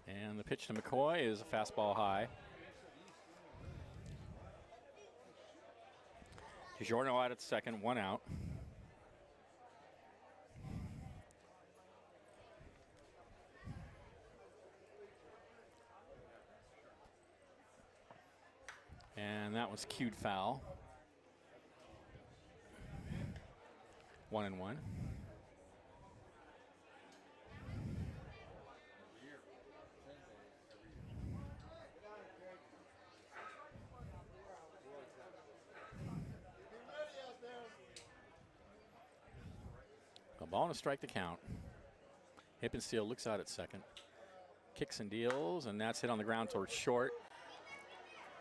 And the pitch to McCoy is a fastball high. DiGiorno out at second, 1 out. And that was cued foul. 1-1. Ball and a strike to count. Hip and steal looks out at second. Kicks and deals, and that's hit on the ground towards short.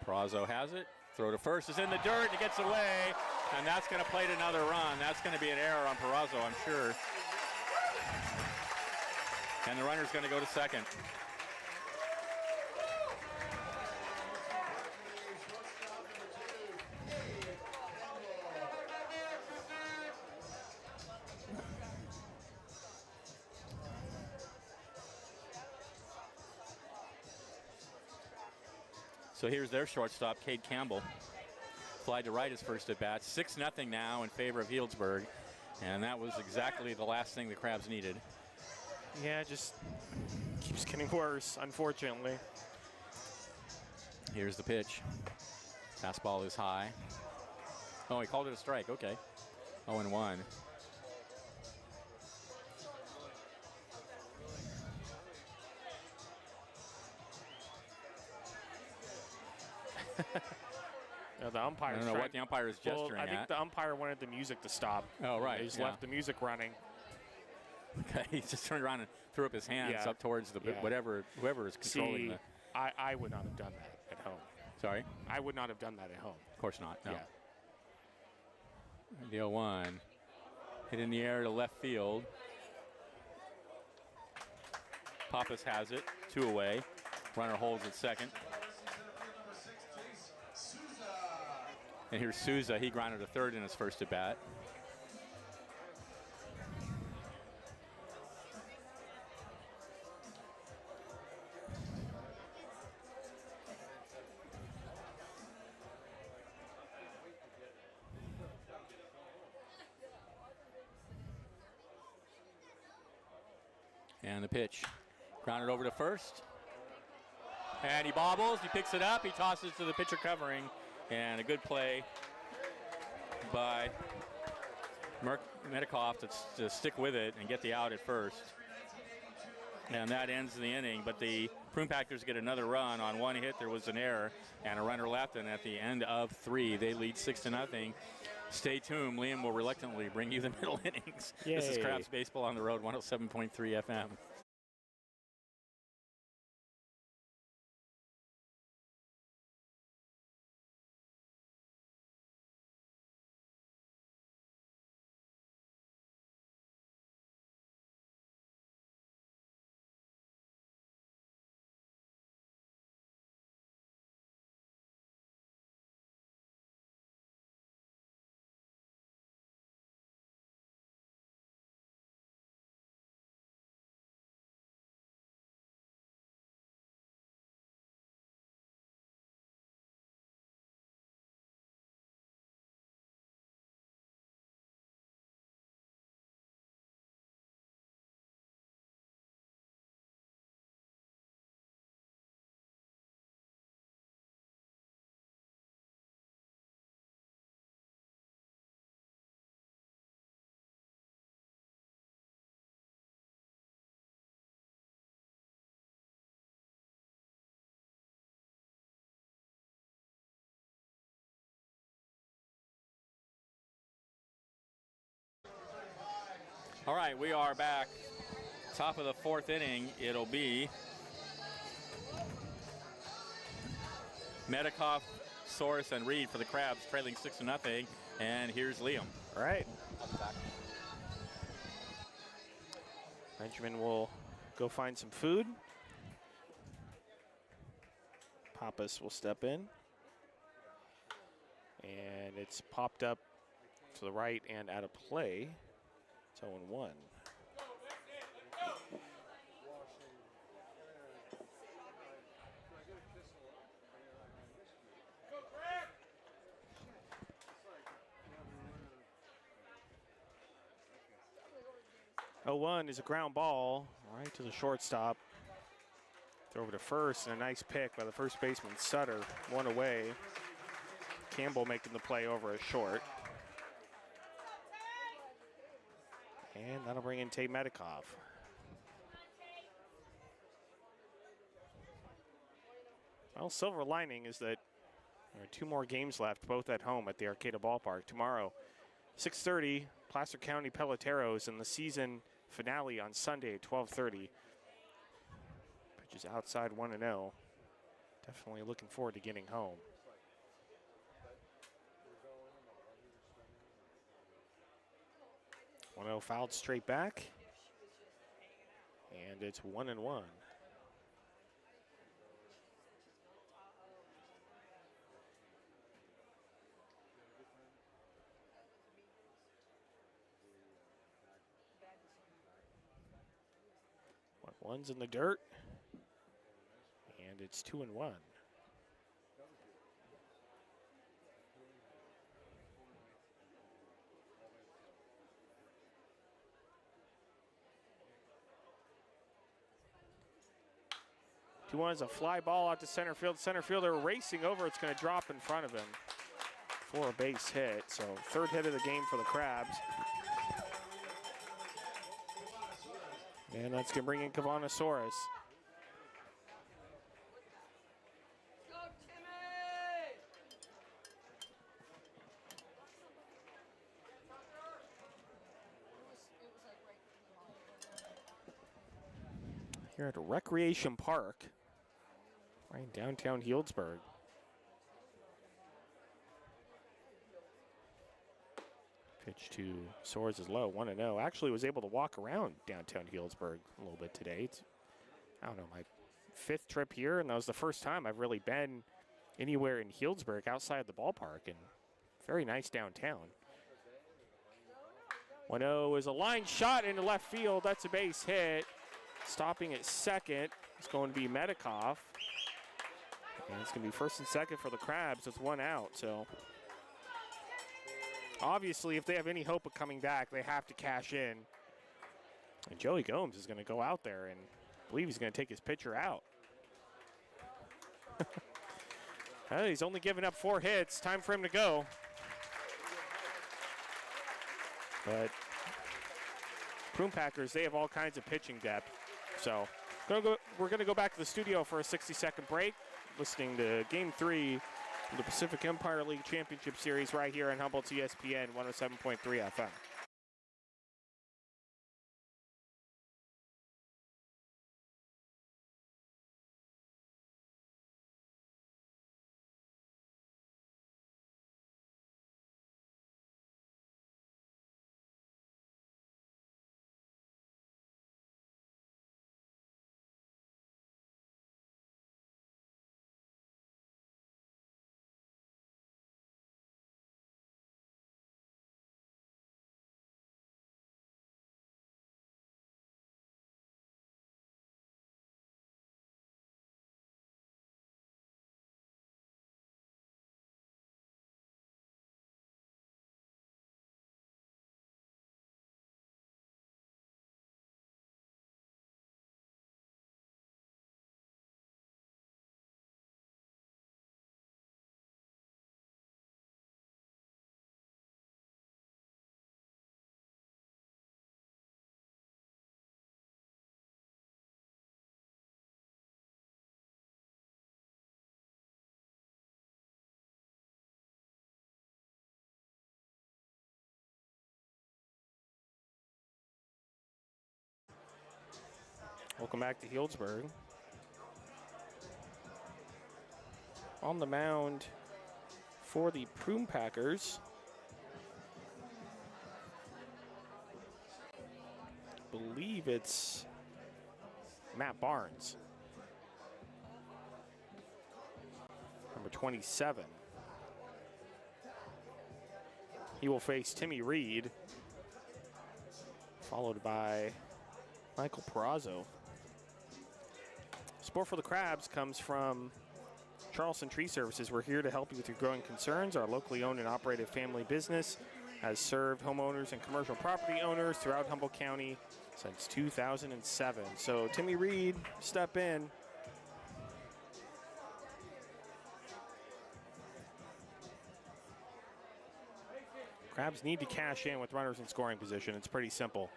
Perazo has it. Throw to first is in the dirt. It gets away, and that's going to plate another run. That's going to be an error on Perazo, I'm sure. And the runner's going to go to second. So here's their shortstop, Cade Campbell. Fly to right his first at bat. 6-0 now in favor of Healdsburg. And that was exactly the last thing the Crabs needed. Yeah, just keeps getting worse, unfortunately. Here's the pitch. Fastball is high. Oh, he called it a strike. Okay. 0-1. No, the umpire. I don't know what the umpire is gesturing I think at. the umpire wanted the music to stop. Oh, right. He just yeah. left the music running. Okay, he just turned around and threw up his hands up towards the whoever is controlling the. I would not have done that at home. Sorry? I would not have done that at home. Of course not. No. Yeah. The 0-1. Hit in the air to left field. Pappas has it. 2 away. Runner holds at second. And here's Souza. He grounded to third in his first at bat. And the pitch. Grounded over to first. And he bobbles. He picks it up. He tosses to the pitcher covering. And a good play by Medikoff to stick with it and get the out at first. And that ends the inning. But the Prune Packers get another run. On one hit, there was an error and a runner left. And at the end of 3, they lead 6-0. Stay tuned. Liam will reluctantly bring you the middle innings. Yay. This is Crabs Baseball on the Road, 107.3 FM. All right, we are back. Top of the 4th inning. It'll be Medikoff, Soros, and Reed for the Crabs, trailing 6-0. And here's Liam. All right. Benjamin will go find some food. Pappas will step in. And it's popped up to the right and out of play. It's 0-1. Is a ground ball right to the shortstop. Throw over to first, and a nice pick by the first baseman, Sutter. 1 away. Campbell making the play over a short. And that'll bring in Tate Medikoff. Well, silver lining is that there are 2 more games left, both at home at the Arcata Ballpark. Tomorrow, 6:30, Placer County Peleteros, and the season finale on Sunday at 12:30. Pitch is outside 1-0. Definitely looking forward to getting home. Fouled straight back. And it's 1-1. One's in the dirt. And it's 2-1. 2-1 is a fly ball out to center field. Center fielder racing over. It's going to drop in front of him for a base hit. So third hit of the game for the Crabs. And that's going to bring in Kavanasaurus. Here at a Recreation Park, right in downtown Healdsburg. Pitch to Soares is low, 1-0. Actually was able to walk around downtown Healdsburg a little bit today. It's, I don't know, my 5th trip here, and that was the first time I've really been anywhere in Healdsburg outside the ballpark, and very nice downtown. 1-0 is a line shot into left field. That's a base hit. Stopping at second is going to be Medikoff. And it's going to be first and second for the Crabs with 1 out. So obviously, if they have any hope of coming back, they have to cash in. And Joey Gomes is going to go out there, and I believe he's going to take his pitcher out. He's only given up 4 hits. Time for him to go. But Prune Packers, they have all kinds of pitching depth. So we're going to go back to the studio for a 60-second break, listening to Game 3 of the Pacific Empire League Championship Series right here on Humboldt's ESPN 107.3 FM. Welcome back to Healdsburg. On the mound for the Prune Packers, I believe it's Matt Barnes, number 27. He will face Timmy Reed, followed by Michael Perazzo. Support for the Crabs comes from Charleston Tree Services. We're here to help you with your growing concerns. Our locally owned and operated family business has served homeowners and commercial property owners throughout Humboldt County since 2007. So Timmy Reed, step in. Crabs need to cash in with runners in scoring position. It's pretty simple.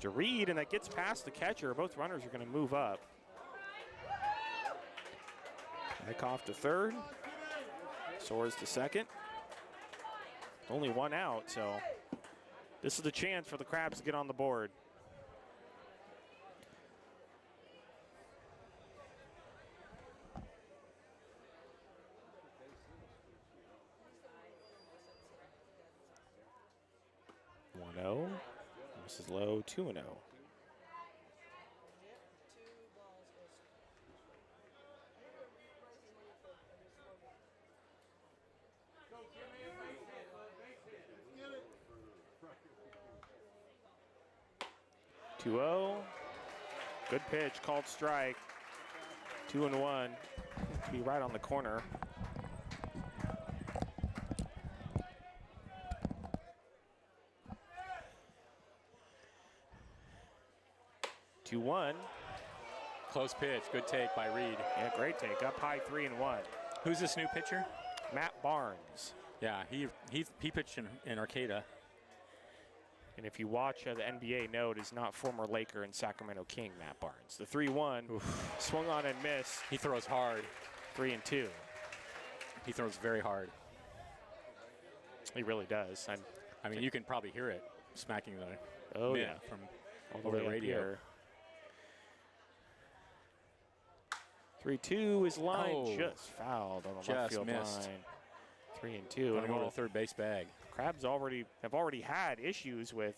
To Reed, and that gets past the catcher. Both runners are going to move up. Medikoff to third. Soares to second. Only 1 out, so this is the chance for the Crabs to get on the board. This is low, 2-0. Good pitch, called strike. 2-1. Be right on the corner. 2-1. Close pitch. Good take by Reed. Yeah, great take. Up high, 3-1. Who's this new pitcher? Matt Barnes. Yeah, he pitched in Arcata. And if you watch the NBA, know it is not former Laker and Sacramento King Matt Barnes. The 3-1 swung on and missed. He throws hard. 3-2. He throws very hard. He really does. I mean, you can probably hear it smacking the oh mitt yeah from all over the the way up radio. here. 3-2 is line just fouled on the left Just field missed. line. 3-2. Gonna And go to well, the third base bag. Crabs have already had issues with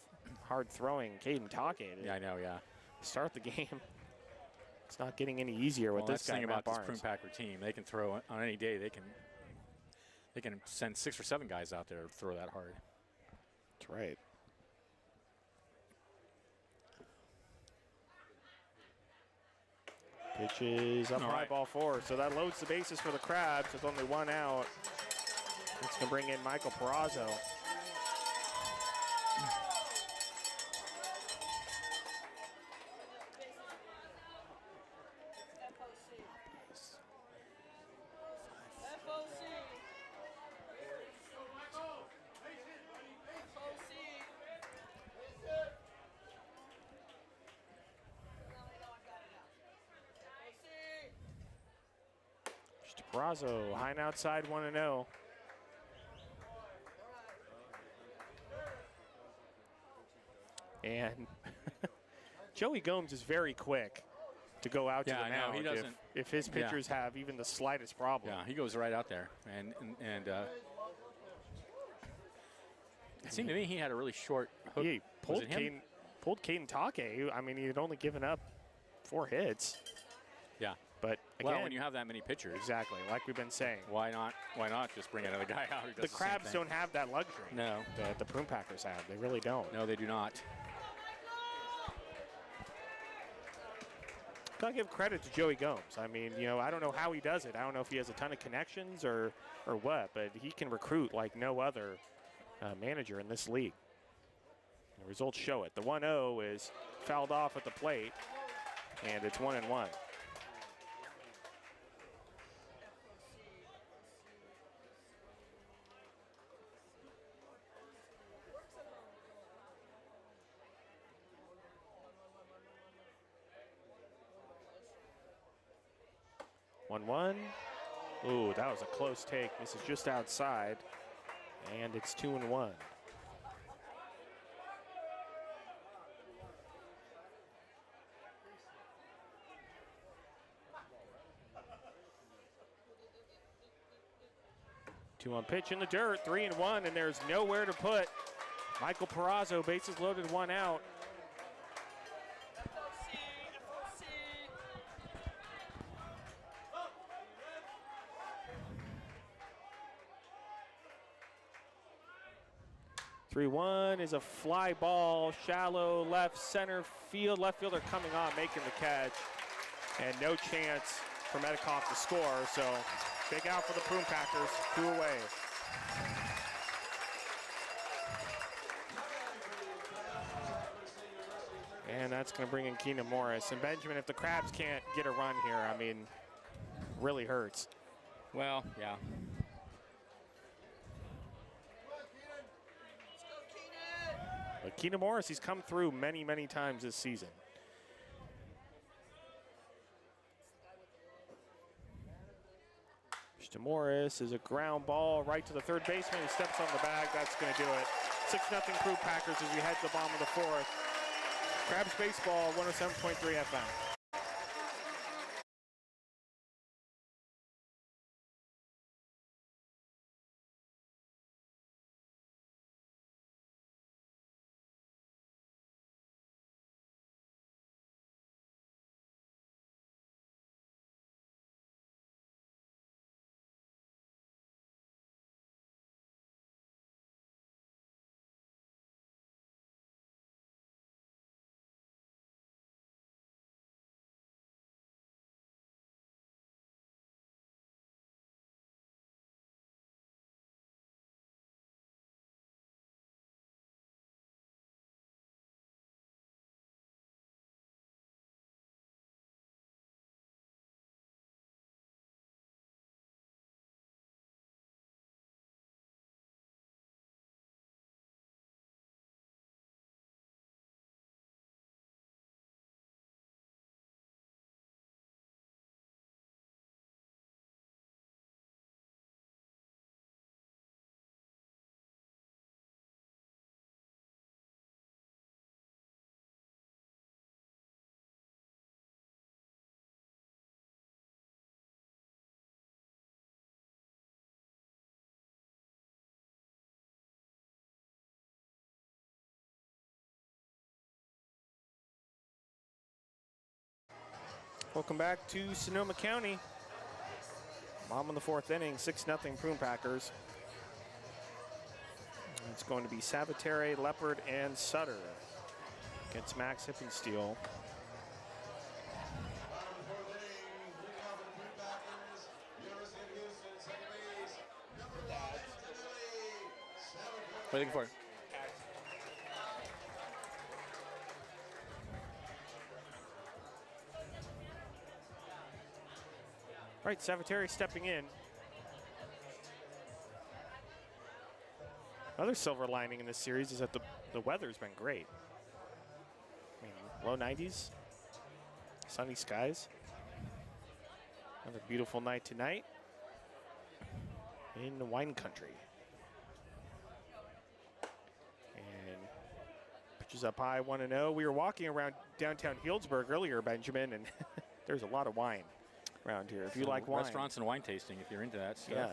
hard throwing Caden Take. Yeah, I know. Yeah. Start the game. It's not getting any easier with Well, this that's the guy, thing Matt about this Barnes. Prune Packer team. They can throw on any day. They can send 6 or 7 guys out there to throw that hard. That's right. Pitches up All high, right. ball 4. So that loads the bases for the Crabs. There's only one out. It's going to bring in Michael Perazzo. Perazzo, high and outside, 1-0. And Joey Gomes is very quick to go out to the Yeah, I know. mound He doesn't. if his pitchers have even the slightest problem. Yeah, he goes right out there, and it seemed to me he had a really short hook. He Was it him? pulled Caden Take. I mean, he had only given up 4 hits. Yeah. But again, Well, when you have that many pitchers, exactly, like we've been saying. why not just bring another guy out who does The the same Crabs thing? don't have that luxury. No. The Prune Packers have. They really don't. No, they do not. Gotta give credit to Joey Gomes. I mean, you know, I don't know how he does it. I don't know if he has a ton of connections or what, but he can recruit like no other manager in this league. The results show it. The 1-0 is fouled off at the plate, and it's 1-1. Ooh, that was a close take. This is just outside, and it's 2-1. Two on pitch in the dirt, 3-1, and there's nowhere to put Michael Perazzo. Bases loaded, 1 out. Three-one is a fly ball, shallow left center field. Left fielder coming on, making the catch, and no chance for Medikoff to score. So big out for the Prune Packers, 2 away. And that's going to bring in Keenan Morris. And Benjamin, if the Crabs can't get a run here, I mean, really hurts. Well, yeah. But Keenan Morris, he's come through many, many times this season. To Morris is a ground ball right to the third baseman. He steps on the bag. That's going to do it. 6-0 Prune Packers as we head to the bottom of the 4th. Crabs Baseball, 107.3 FM. Welcome back to Sonoma County. Bottom of the 4th inning, 6-0 Prune Packers. It's going to be Sabateri, Leopard, and Sutter against Max Hippensteel. What are you looking for? All right, Sabateri stepping in. Another silver lining in this series is that the weather's been great. I mean, low 90s, sunny skies. Another beautiful night tonight in the wine country. And pitches up high, 1-0. We were walking around downtown Healdsburg earlier, Benjamin, and there's a lot of wine around here. If you like wine. Restaurants and wine tasting, if you're into that stuff. Yeah.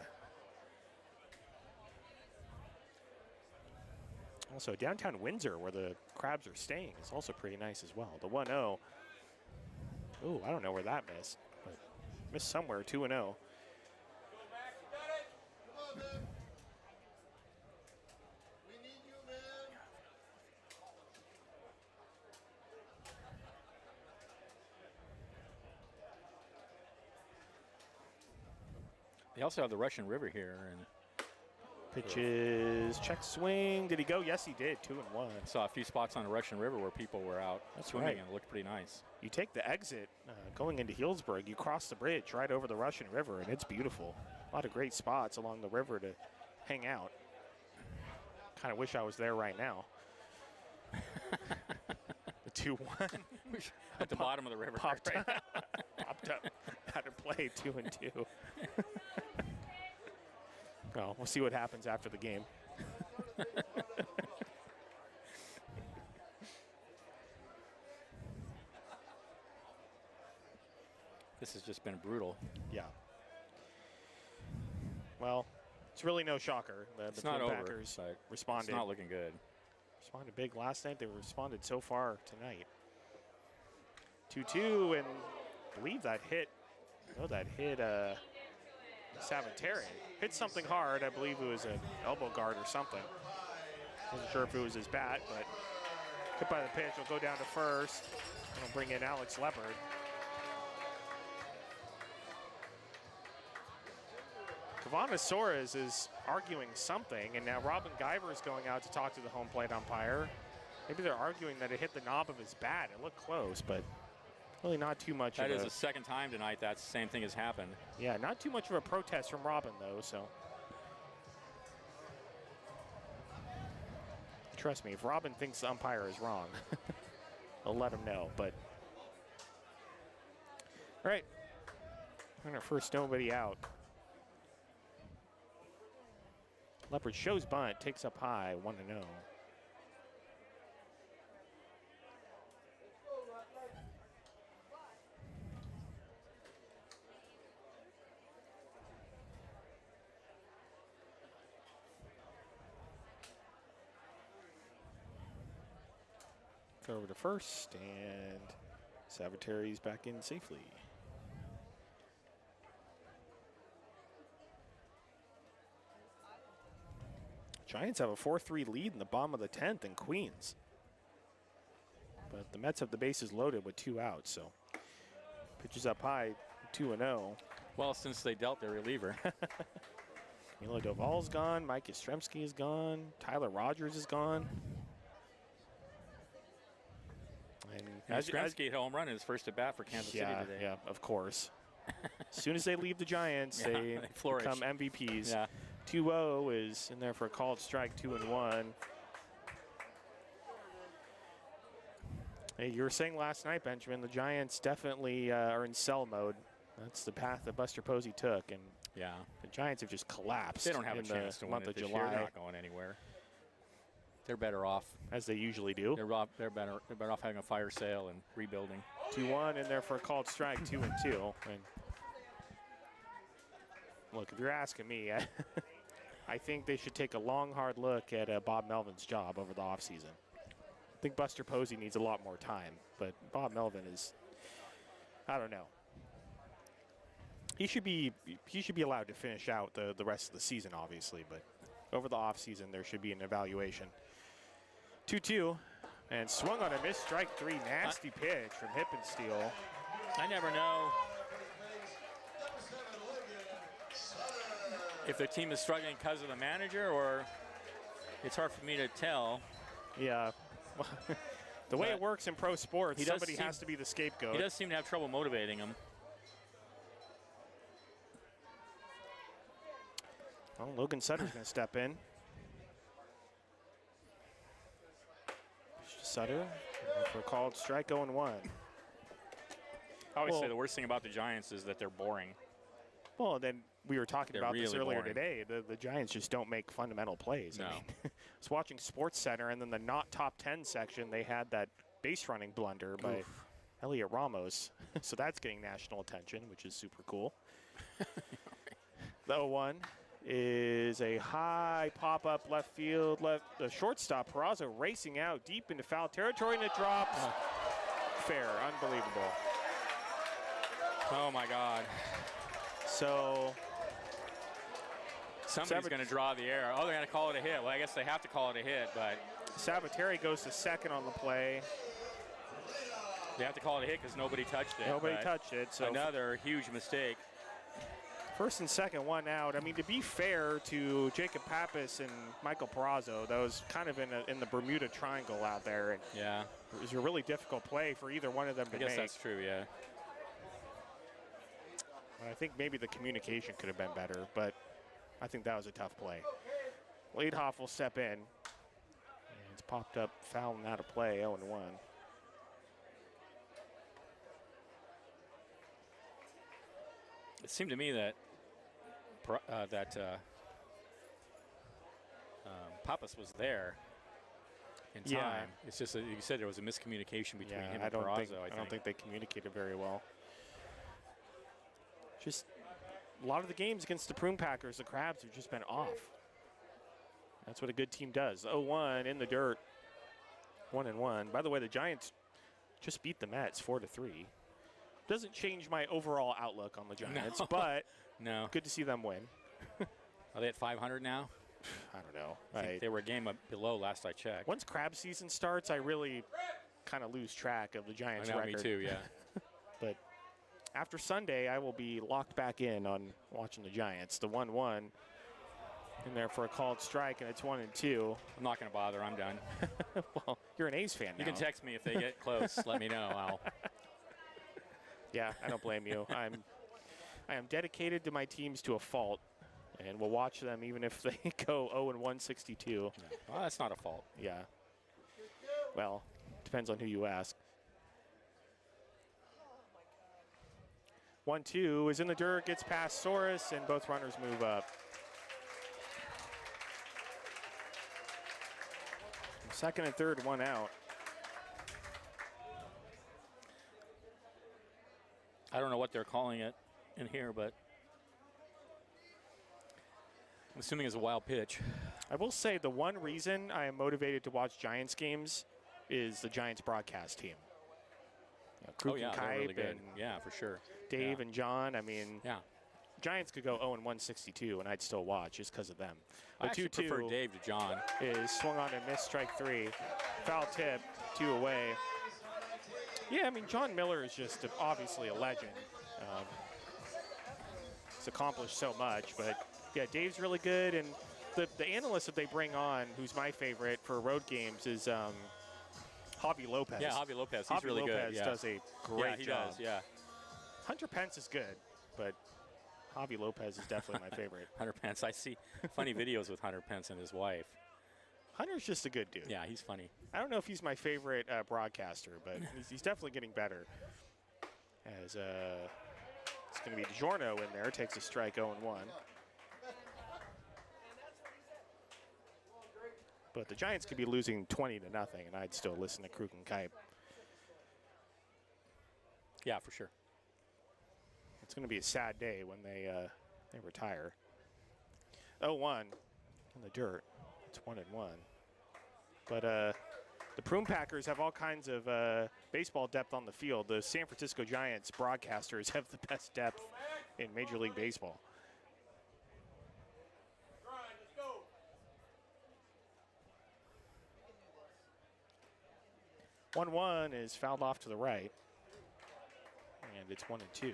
Also, downtown Windsor, where the Crabs are staying, is also pretty nice as well. The 1-0. Ooh, I don't know where that missed, but missed somewhere, 2-0. They also have the Russian River here, and Pitches, check swing. Did he go? Yes, he did. 2-1. I saw a few spots on the Russian River where people were out swimming, right. and it looked pretty nice. You take the exit going into Healdsburg, you cross the bridge right over the Russian River, and it's beautiful. A lot of great spots along the river to hang out. Kind of wish I was there right now. The 2-1. At the bottom of the river. Popped, Right? popped up. Had to play 2-2. Well, we'll see what happens after the game. This has just been brutal. Yeah. Well, it's really no shocker. The It's not Twin over, Packers but responded. It's not looking good. Responded big last night. They responded so far tonight. 2-2, and I believe that hit. No, that hit Sabateri. Hit something hard. I believe it was an elbow guard or something. Wasn't sure if it was his bat, but hit by the pitch. Will go down to first. We'll bring in Alex Leopard. Kavana Soares is arguing something, and now Robin Guyver is going out to talk to the home plate umpire. Maybe they're arguing that it hit the knob of his bat. It looked close, but really not too much That of is the second time tonight that same thing has happened. Yeah, not too much of a protest from Robin, though, so. Trust me, if Robin thinks the umpire is wrong, I'll let him know, but. All right, runner first, nobody out. Leopard shows bunt, takes up high, 1-0. Throw over to first, and Sabateri's back in safely. Giants have a 4-3 lead in the bottom of the 10th in Queens. But the Mets have the bases loaded with 2 outs, so pitches up high, 2-0. Well, since they dealt their reliever. Milo Doval's gone, Mike Yastrzemski is gone, Tyler Rogers is gone. And Yastrzemski hit a home run in his first at bat for Kansas City today. Yeah, of course. As soon as they leave the Giants, they flourish. become MVPs. Yeah. 2-0 is in there for a called strike, 2-1. Hey, you were saying last night, Benjamin, the Giants definitely are in sell mode. That's the path that Buster Posey took, and yeah, the Giants have just collapsed. They don't have a in chance the to month win of it this July, year. They're not going anywhere. They're better off. as they usually do. They're better off having a fire sale and rebuilding. 2-1 in there for a called strike, 2-2. And look, if you're asking me, I think they should take a long, hard look at Bob Melvin's job over the offseason. I think Buster Posey needs a lot more time, but Bob Melvin is I don't know. He should be allowed to finish out the rest of the season, obviously, but over the offseason there should be an evaluation. 2-2, and swung on a missed strike 3. Nasty pitch from Hippensteel. I never know if the team is struggling because of the manager, or it's hard for me to tell. Yeah. The way it works in pro sports, somebody has to be the scapegoat. He does seem to have trouble motivating him. Well, Logan Sutter's going to step in. Sutter for a called strike, 0-1. I always say the worst thing about the Giants is that they're boring. Well, then we were talking about this earlier boring. today. The Giants just don't make fundamental plays. No. I mean, I was watching Sports Center, and then the not top 10 section, they had that base running blunder by Elliot Ramos. So that's getting national attention, which is super cool. The 0-1 is a high pop-up left field. The shortstop, Peraza, racing out deep into foul territory, and it drops. Fair, unbelievable. Oh, my God. So somebody's going to draw the air. Oh, they're going to call it a hit. Well, I guess they have to call it a hit, but Sabateri goes to second on the play. they have to call it a hit because nobody touched it. Nobody touched it. So another huge mistake. First and second, 1 out. I mean, to be fair to Jacob Pappas and Michael Peraza, that was kind of in the Bermuda Triangle out there. And yeah. It was a really difficult play for either one of them to make. I guess that's true, yeah. I think maybe the communication could have been better, but I think that was a tough play. Leadoff will step in. And it's popped up, foul and out of play, 0-1. It seemed to me that Pappas was there in time. Yeah. It's just that you said there was a miscommunication between him and I Peraza, don't think they communicated very well. Just a lot of the games against the Prune Packers, the Crabs have just been off. That's what a good team does. 0-1 in the dirt. 1-1. By the way, the Giants just beat the Mets 4-3. Doesn't change my overall outlook on the Giants, but good to see them win. Are they at 500 now? I don't know. I think they were a game up below last I checked. Once crab season starts, I really kind of lose track of the Giants' record. Me too, yeah. But after Sunday, I will be locked back in on watching the Giants. The 1-1 in there for a called strike, and it's 1-2. I'm not going to bother. I'm done. Well, you're an A's fan now. You can text me if they get close. Let me know. Yeah, I don't blame you. I am dedicated to my teams to a fault, and we'll watch them even if they go 0-162. Yeah. Well, that's not a fault. Yeah. Well, depends on who you ask. 1-2 is in the dirt, gets past Soros, and both runners move up. Second and third, 1 out. I don't know what they're calling it in here, but I'm assuming it's a wild pitch. I will say the one reason I am motivated to watch Giants games is the Giants broadcast team. Kruk and they're really Kipe good. And Yeah, for sure. Dave and John. I mean, Giants could go 0-162, and I'd still watch just because of them. I actually prefer Dave to John. Is swung on and missed, strike 3. Foul tip, 2 away. Yeah, I mean, John Miller is just obviously a legend. He's accomplished so much, but yeah, Dave's really good, and the analyst that they bring on, who's my favorite for road games, is Javi Lopez. Yeah, Javi Lopez. He's really good. Javi Lopez does a great job. Does, yeah. Hunter Pence is good, but Javi Lopez is definitely my favorite. Hunter Pence. I see funny videos with Hunter Pence and his wife. Hunter's just a good dude. Yeah, he's funny. I don't know if he's my favorite broadcaster, but he's definitely getting better. As it's going to be DiGiorno in there, takes a strike, 0-1. But the Giants could be losing 20-0, and I'd still listen to Kruk and Kipe. Yeah, for sure. It's going to be a sad day when they retire. 0-1 in the dirt. It's 1-1. But The Prune Packers have all kinds of baseball depth on the field. The San Francisco Giants broadcasters have the best depth in Major League Baseball. 1-1 is fouled off to the right, and it's 1-2.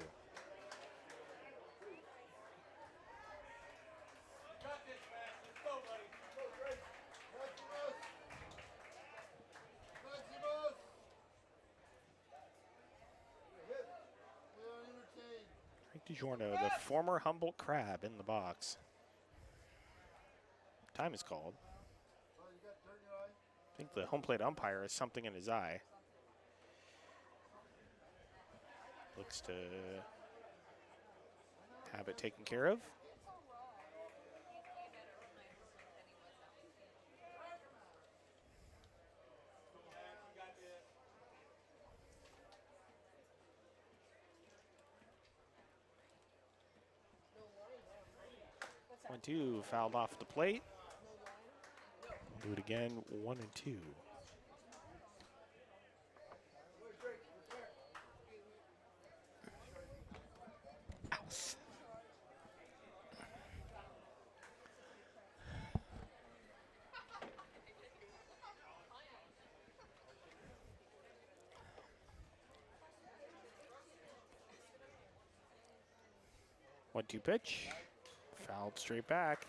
DiGiorno, the former Humboldt Crab, in the box. Time is called. I think the home plate umpire has something in his eye. Looks to have it taken care of. One, two, fouled off the plate. Do it again, 1-2. Ouch. 1-2 pitch. Fouled straight back.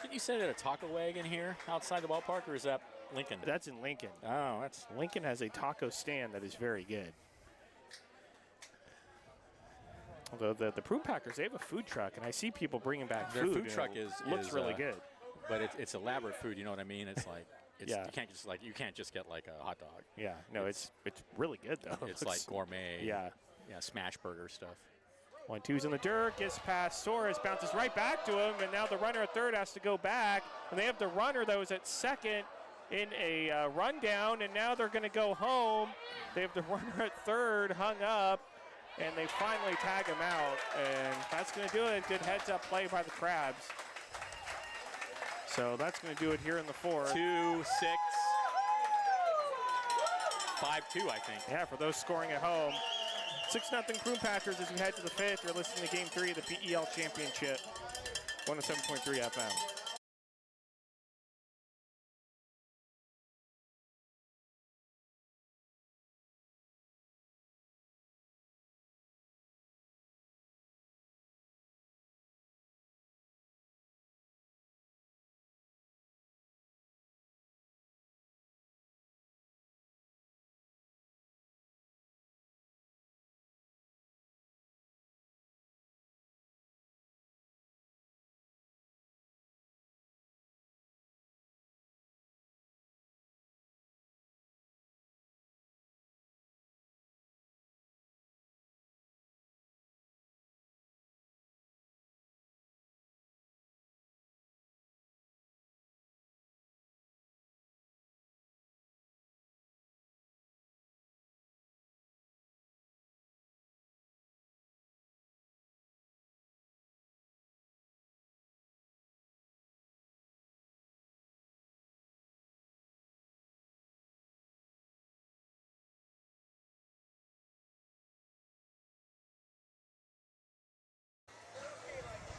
Did you say that a taco wagon here outside the ballpark, or is that Lincoln? That's in Lincoln. Oh, that's Lincoln has a taco stand that is very good. Although the Prune Packers, they have a food truck, and I see people bringing back their food. food truck looks really good. But it's elaborate food. You know what I mean? It's like Yeah. you can't just get like a hot dog. Yeah, no, it's really good though. It's like gourmet. Yeah. Yeah, smash burger stuff. 1-2's in the dirt, gets past Soares, bounces right back to him, and now the runner at third has to go back. And they have the runner that was at second in a rundown, and now they're going to go home. They have the runner at third hung up, and they finally tag him out. And that's going to do it. Good heads-up play by the Crabs. So that's going to do it here in the fourth. 2-6. 5-2, I think. Yeah, for those scoring at home. 6-0 Prune Packers as we head to the fifth. You're listening to Game 3 of the PEL Championship. 107.3 FM.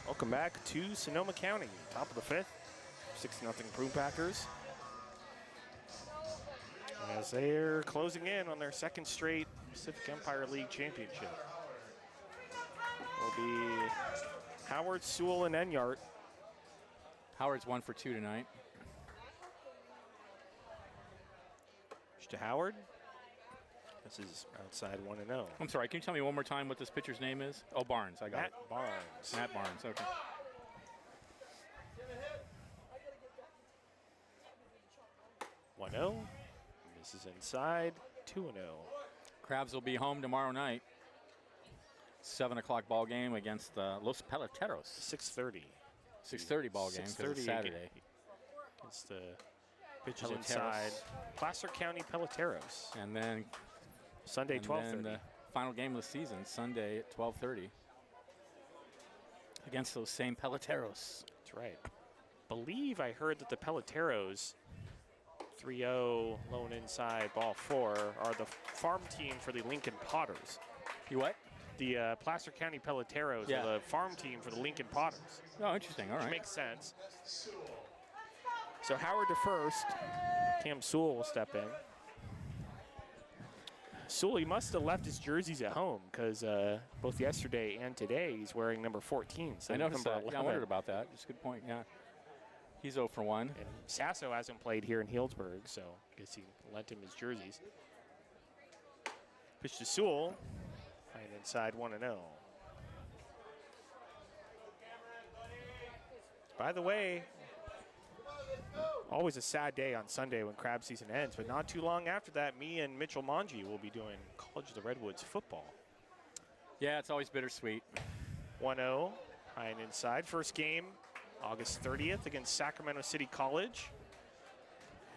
Welcome back to Sonoma County, top of the fifth. 6-0 Prune Packers. As they're closing in on their second straight Pacific Empire League championship. Will be Howard, Sewell, and Enyart. Howard's 1 for 2 tonight. To Howard. This is outside 1-0. I'm sorry, can you tell me one more time what this pitcher's name is? Oh, Barnes, I got Matt it. Barnes. Matt Barnes, okay. One 0. This is inside 2-0. Crabs will be home tomorrow night. 7 o'clock ball game against Los Peloteros. 6:30. 6:30 ball game because it's Saturday. Against the pitches inside Placer County Peloteros. And then Sunday 12:30. The final game of the season, Sunday at 12:30 against those same Peloteros. That's right. Believe I heard that the Peloteros 3-0, lone inside, ball 4, are the farm team for the Lincoln Potters. You what? The Placer County Peloteros are the farm team for the Lincoln Potters. Oh, interesting. All right. Which makes sense. So Howard to first. Cam Sewell will step in. Sewell, he must have left his jerseys at home because both yesterday and today he's wearing number 14. So I noticed that. Yeah, I 11. wondered about that. That's a good point. Yeah. He's 0 for 1. And Sasso hasn't played here in Healdsburg, so I guess he lent him his jerseys. Pitch to Sewell. Right inside 1-0. By the way, always a sad day on Sunday when crab season ends, but not too long after that, me and Mitchell Manji will be doing College of the Redwoods football. Yeah, it's always bittersweet. 1-0, high and inside. First game, August 30th against Sacramento City College.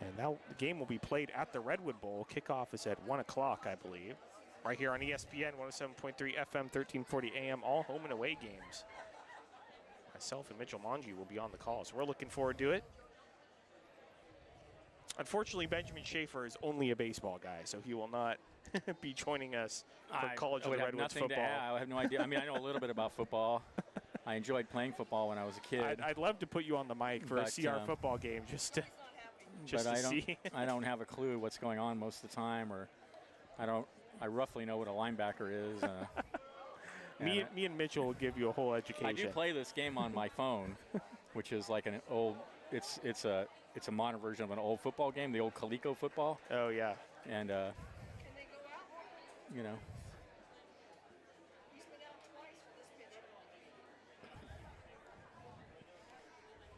And now the game will be played at the Redwood Bowl. Kickoff is at 1 o'clock, I believe. Right here on ESPN 107.3 FM, 1340 AM, all home and away games. Myself and Mitchell Manji will be on the call, so we're looking forward to it. Unfortunately, Benjamin Schaefer is only a baseball guy, so he will not be joining us for College of the Redwoods football. I have no idea. I mean, I know a little bit about football. I enjoyed playing football when I was a kid. I'd love to put you on the mic for a CR football game just to see. I don't have a clue what's going on most of the time, or I roughly know what a linebacker is. Me and Mitchell will give you a whole education. I do play this game on my phone, which is like an old. It's a modern version of an old football game, the old Coleco football. Oh yeah. And you know.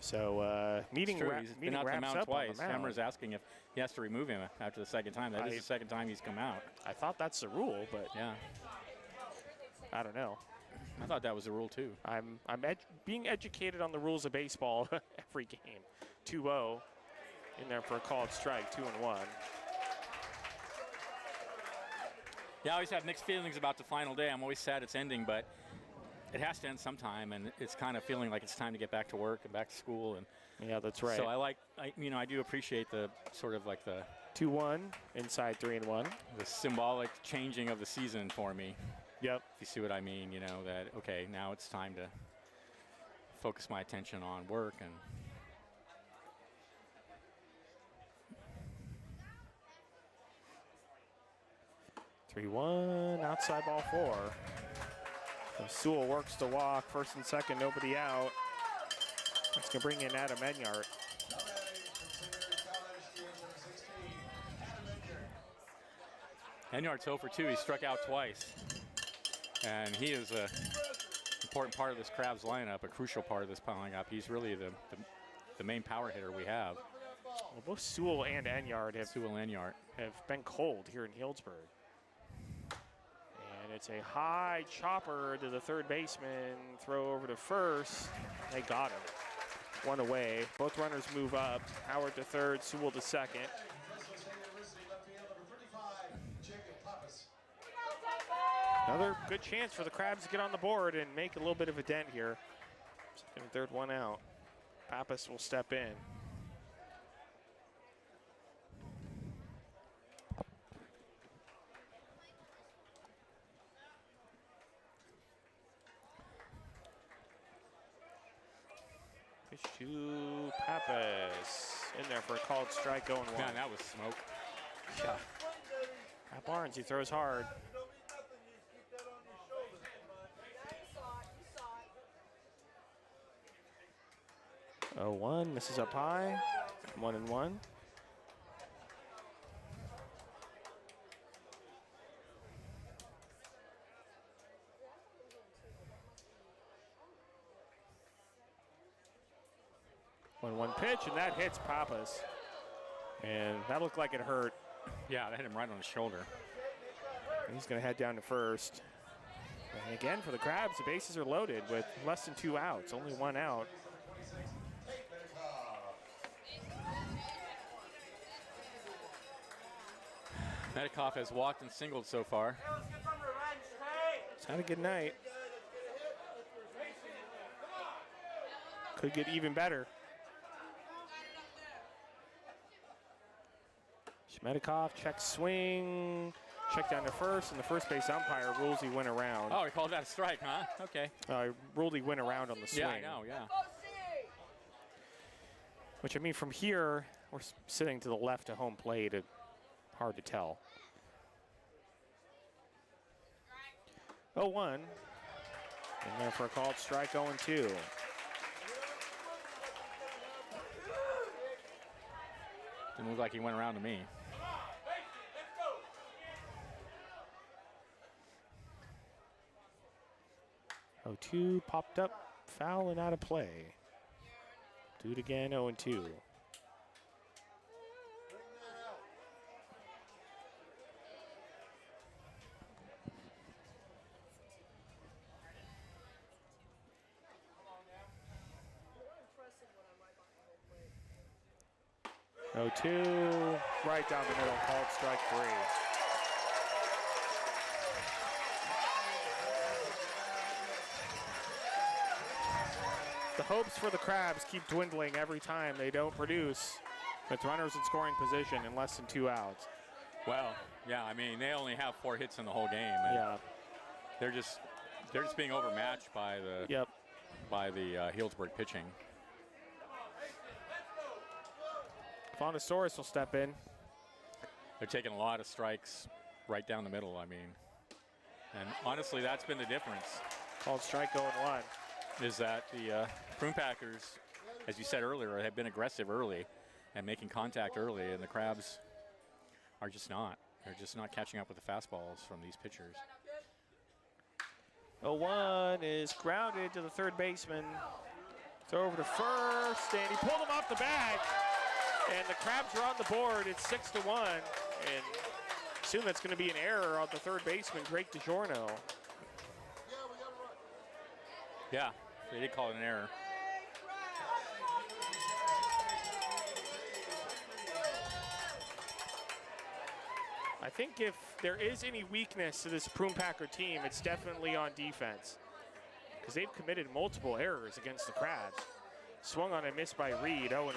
So meeting he's been out to Mount twice. Hammer's asking if he has to remove him after the second time. That is the second time he's come out. I thought that's the rule, but yeah, I don't know. I thought that was the rule too. I'm being educated on the rules of baseball every game. 2-0 in there for a called strike. 2-1. Yeah, I always have mixed feelings about the final day. I'm always sad it's ending, but it has to end sometime, and it's kind of feeling like it's time to get back to work and back to school. And yeah, that's right. So I do appreciate the sort of like the 2-1 inside 3-1. The symbolic changing of the season for me. Yep. If you see what I mean, you know, that, okay, now it's time to focus my attention on work. And 3-1, outside ball 4. So Sewell works to walk, first and second, nobody out. That's going to bring in Adam Enyart. Enyart's 0 for 2. He struck out twice. And he is an important part of this Crabs lineup, a crucial part of this lineup. He's really the main power hitter we have. Well, both Sewell and Enyart have been cold here in Healdsburg. And it's a high chopper to the third baseman, throw over to first. They got him. One away. Both runners move up. Howard to third, Sewell to second. Another good chance for the Crabs to get on the board and make a little bit of a dent here. Second and third, one out. Pappas will step in. Pitch to Pappas. In there for a called strike, 0-1. Man, that was smoke. Yeah. Pat Barnes, he throws hard. Oh, 1 misses up high. 1-1. One pitch, and that hits Pappas. And that looked like it hurt. Yeah, that hit him right on the shoulder. And he's going to head down to first. And again, for the Crabs, the bases are loaded with less than 2 outs, only 1 out. Medikoff has walked and singled so far. He's had a good night. Could get even better. Medikoff checks swing, check down to first, and the first base umpire rules he went around. Oh, he called that a strike, huh? Okay. Ruled he went around on the swing. Yeah, I know, yeah. Which, I mean, from here, we're sitting to the left of home plate. Hard to tell. 0-1. And there for a called strike, 0-2. Didn't look like he went around to me. 0-2, popped up, foul and out of play. Do it again, 0-2. Oh, 2, right down the middle, called strike 3. The hopes for the Crabs keep dwindling every time they don't produce with runners in scoring position in less than 2 outs. Well, yeah, I mean, they only have 4 hits in the whole game. Yeah. They're just being overmatched by the Healdsburg pitching. Fontosaurus will step in. They're taking a lot of strikes right down the middle, I mean. And honestly, that's been the difference. Called strike 0-1. Is that the Prune Packers, as you said earlier, have been aggressive early and making contact early, and the Crabs are just not. They're just not catching up with the fastballs from these pitchers. 0-1 is grounded to the third baseman. Throw over to first, and he pulled him off the bag. And the Crabs are on the board. It's 6-1, and soon that's going to be an error on the third baseman, Drake DiGiorno. Yeah, they did call it an error. I think if there is any weakness to this Prune Packer team, it's definitely on defense, because they've committed multiple errors against the Crabs. Swung on and missed by Reed, 0-1,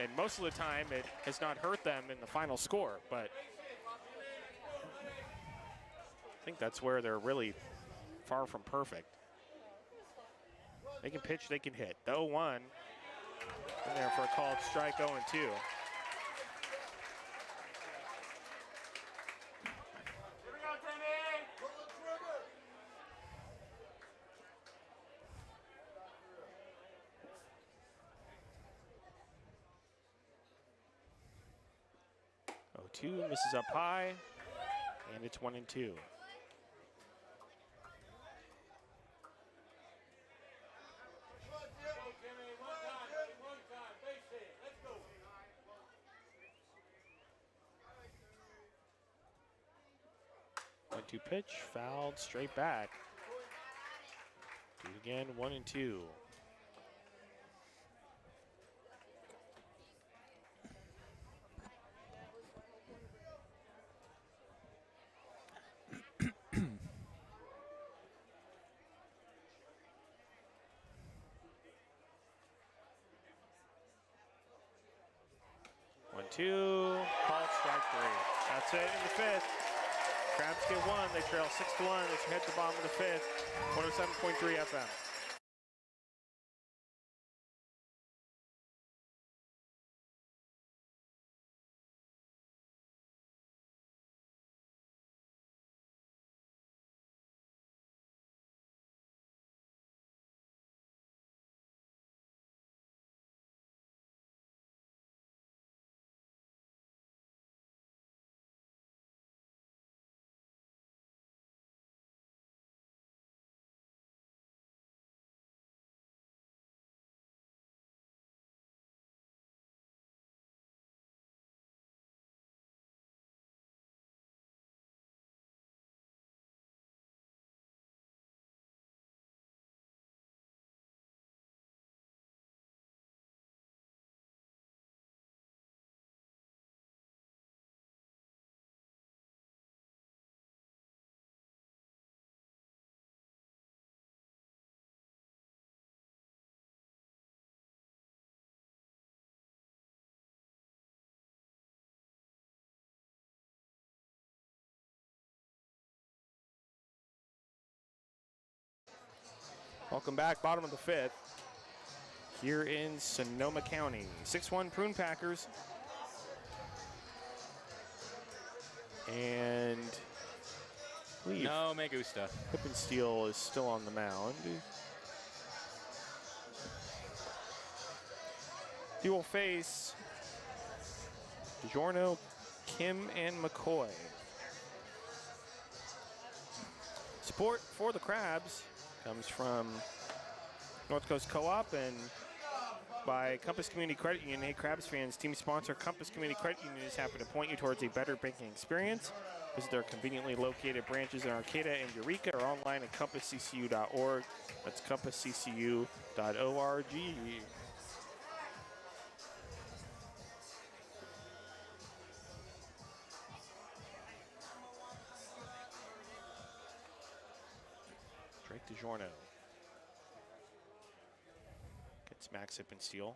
and most of the time it has not hurt them in the final score, but I think that's where they're really far from perfect. They can pitch, they can hit. 0-1, and there for a called strike, 0-2. Two misses up high, and it's 1-2. One-two pitch, fouled straight back. Do it again, 1-2. Two, called strike 3. That's it in the 5th. Crabs get 1. They trail 6-1 as you hit the bottom of the 5th. 107.3 FM. Welcome back, bottom of the 5th. Here in Sonoma County. 6-1 Prune Packers. And no me gusta. Hippensteel is still on the mound. He will face DiGiorno, Kim, and McCoy. Support for the Crabs comes from North Coast Co-op and by Compass Community Credit Union. Hey, Crabs fans, team sponsor Compass Community Credit Union is happy to point you towards a better banking experience. Visit their conveniently located branches in Arcata and Eureka or online at compassccu.org. That's compassccu.org. Drake DiGiorno gets Max Hippensteel.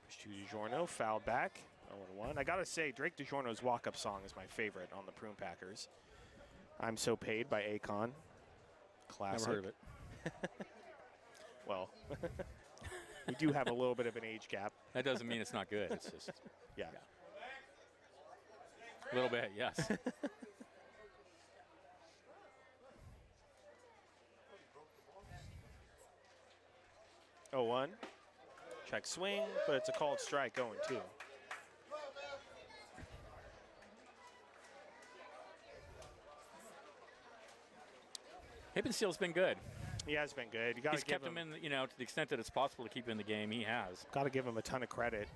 Push to DiGiorno, foul back, 0-1. I gotta say, Drake DiGiorno's walk-up song is my favorite on the Prune Packers. I'm So Paid by Akon. Classic. Never heard of it. Well, we do have a little bit of an age gap. That doesn't mean it's not good. It's just Yeah. a little bit, yes. 0-1. Check swing, but it's a called strike, 0-2. Hippensteel's been good. He has been good. You got He's to give kept him in, to the extent that it's possible to keep him in the game. He has. Got to give him a ton of credit.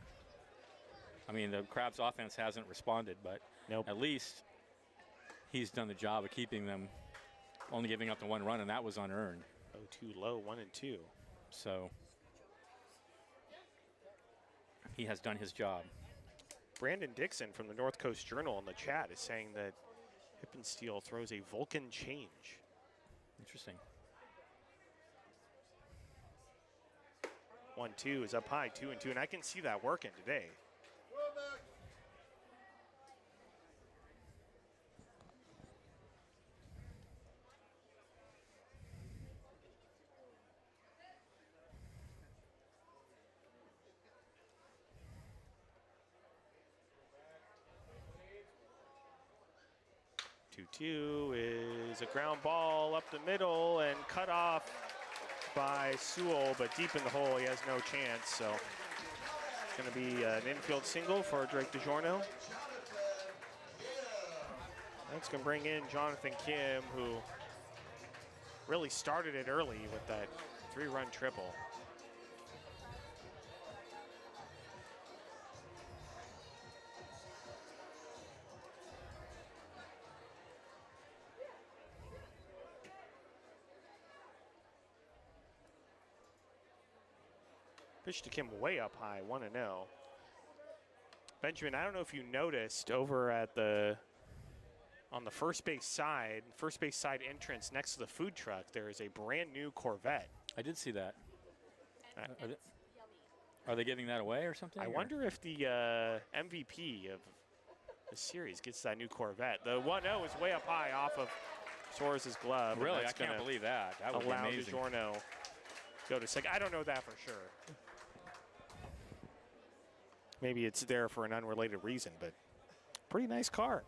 I mean, the Crabs offense hasn't responded, but Nope. at least he's done the job of keeping them only giving up the 1 run, and that was unearned. 0-2 low, 1-2. So he has done his job. Brandon Dixon from the North Coast Journal in the chat is saying that Hippensteel throws a Vulcan change. Interesting. 1-2 is up high, 2-2, and I can see that working today. Two is a ground ball up the middle and cut off by Sewell, but deep in the hole, he has no chance. So it's going to be an infield single for Drake DiGiorno. That's going to bring in Jonathan Kim, who really started it early with that 3-run triple. Pitch to Kim way up high, 1-0. Benjamin, I don't know if you noticed over at on the first base side entrance next to the food truck, there is a brand new Corvette. I did see that. Are they giving that away or something? I wonder if the MVP of the series gets that new Corvette. The 1-0 is way up high off of Suarez's glove. Really, I can't believe that. That would be amazing. Allow DiGiorno go to second. I don't know that for sure. Maybe it's there for an unrelated reason, but pretty nice car.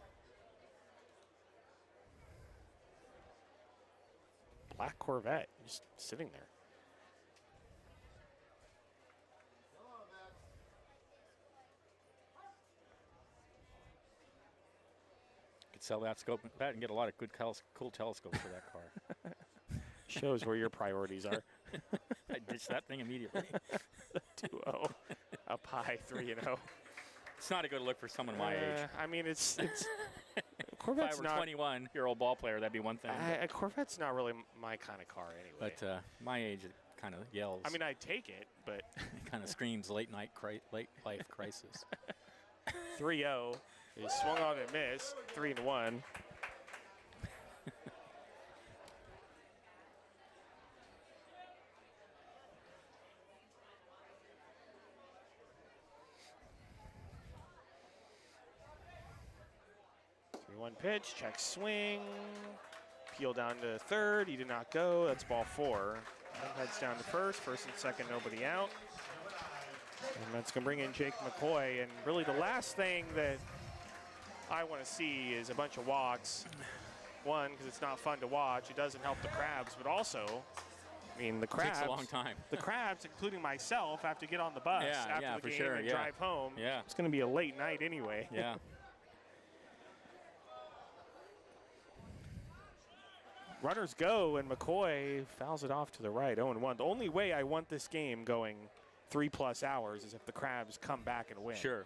Black Corvette, just sitting there. Could sell that and get a lot of good cool telescopes for that car. Shows where your priorities are. I ditch that thing immediately. 2-0, up high, 3-0. It's not a good look for someone my age. I mean, it's if Corvette's I were not 21-year-old ball player, that'd be one thing. a Corvette's not really my kind of car anyway. But my age, it kind of yells. I mean, I'd take it, but it kind of screams late life crisis. 3-0 is swung on and missed, 3-1. One pitch, check swing, Peel down to third. He did not go. That's ball 4. Heads down to first. First and second, nobody out. And that's going to bring in Jake McCoy. And really the last thing that I want to see is a bunch of walks. One, because it's not fun to watch. It doesn't help the Crabs, but also, I mean, the Crabs. Takes a long time. The Crabs, including myself, have to get on the bus after the game and drive home. Yeah. It's going to be a late night anyway. Yeah. Runners go, and McCoy fouls it off to the right, 0-1. The only way I want this game going 3+ hours is if the Crabs come back and win. Sure.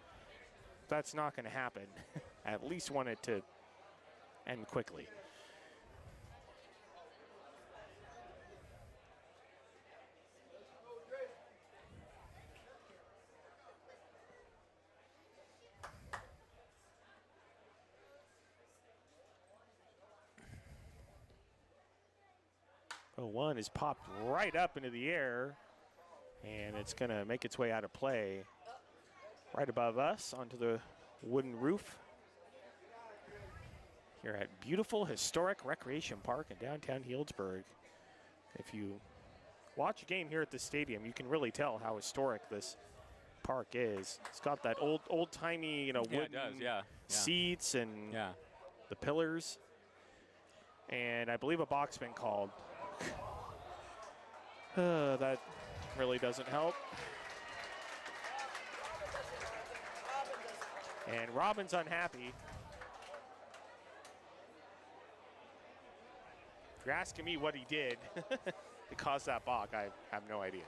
That's not going to happen. I at least want it to end quickly. One is popped right up into the air, and it's going to make its way out of play right above us onto the wooden roof here at beautiful historic recreation park in downtown Healdsburg. If you watch a game here at the stadium, you can really tell how historic this park is. It's got that old-timey, wooden seats and the pillars. And I believe a balk's been called. That really doesn't help. And Robin's unhappy. If you're asking me what he did to cause that balk, I have no idea.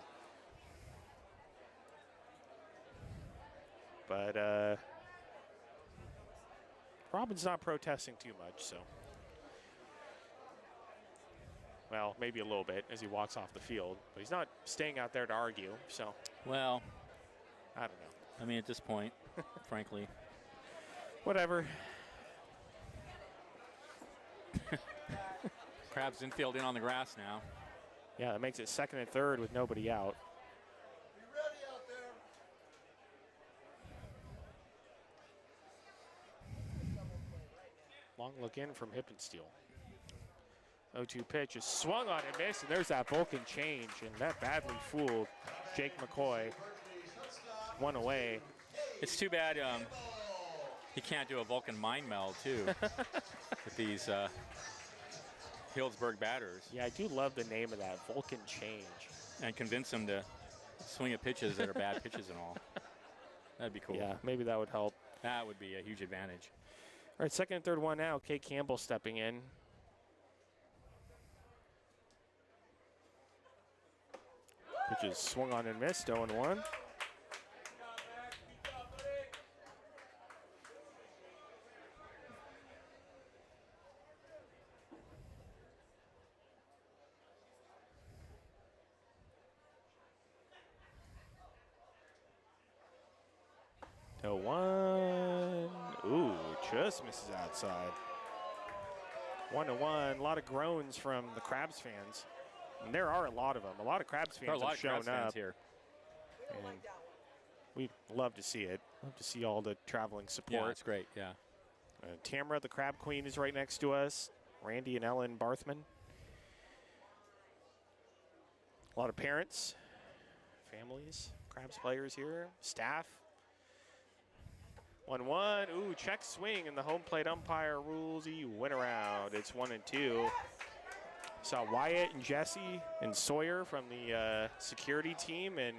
But Robin's not protesting too much, so. Well, maybe a little bit as he walks off the field, but he's not staying out there to argue, so. Well, I don't know. I mean, at this point, frankly. Whatever. Crabs infield in on the grass now. Yeah, that makes it second and third with nobody out. Be ready out there. Long look in from Hippensteel. 0-2 pitch is swung on and missed, and there's that Vulcan change, and that badly fooled Jake McCoy. One away. It's too bad he can't do a Vulcan mind meld, too, with these Healdsburg batters. Yeah, I do love the name of that, Vulcan change. And convince them to swing at pitches that are bad pitches and all. That'd be cool. Yeah, maybe that would help. That would be a huge advantage. All right, second and third one now. Kate Campbell stepping in. Pitch is swung on and missed, 0-1. Ooh, just misses outside. 1-1. A lot of groans from the Crabs fans. And there are a lot of them. A lot of Crabs fans have shown up here. And we'd love to see it. Love to see all the traveling support. Yeah, it's great, yeah. Tamara, the Crab Queen, is right next to us. Randy and Ellen Barthman. A lot of parents, families, Crabs players here, staff. 1-1. Ooh, check swing, and the home plate umpire rules he went around. It's 1-2. Saw Wyatt and Jesse and Sawyer from the security team, and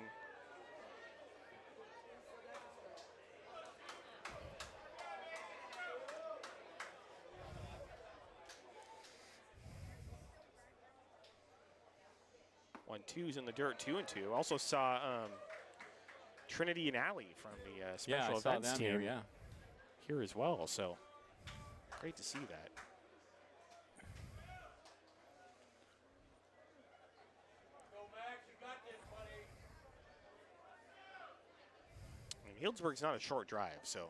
one twos in the dirt, 2-2. Also saw Trinity and Allie from the special events team here as well. So great to see that. Healdsburg's not a short drive, so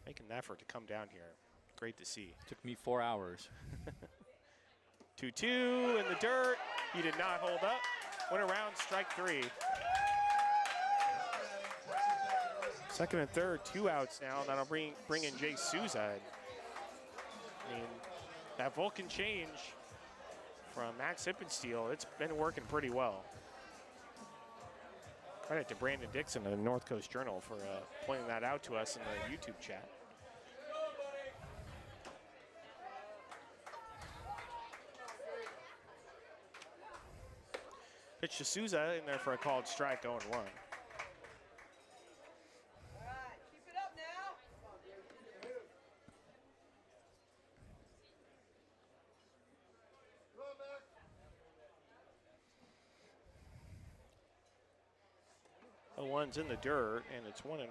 making an effort to come down here. Great to see. Took me 4 hours. 2-2 in the dirt. He did not hold up. Went around, strike 3. Second and third, 2 outs now. That'll bring in Jay Souza. I mean, That Vulcan change from Max Hippensteel, it's been working pretty well. Credit to Brandon Dixon of the North Coast Journal for pointing that out to us in the YouTube chat. Pitch to Souza in there for a called strike, 0-1. Keep it up now. 0-1's in the dirt, and it's 1-1.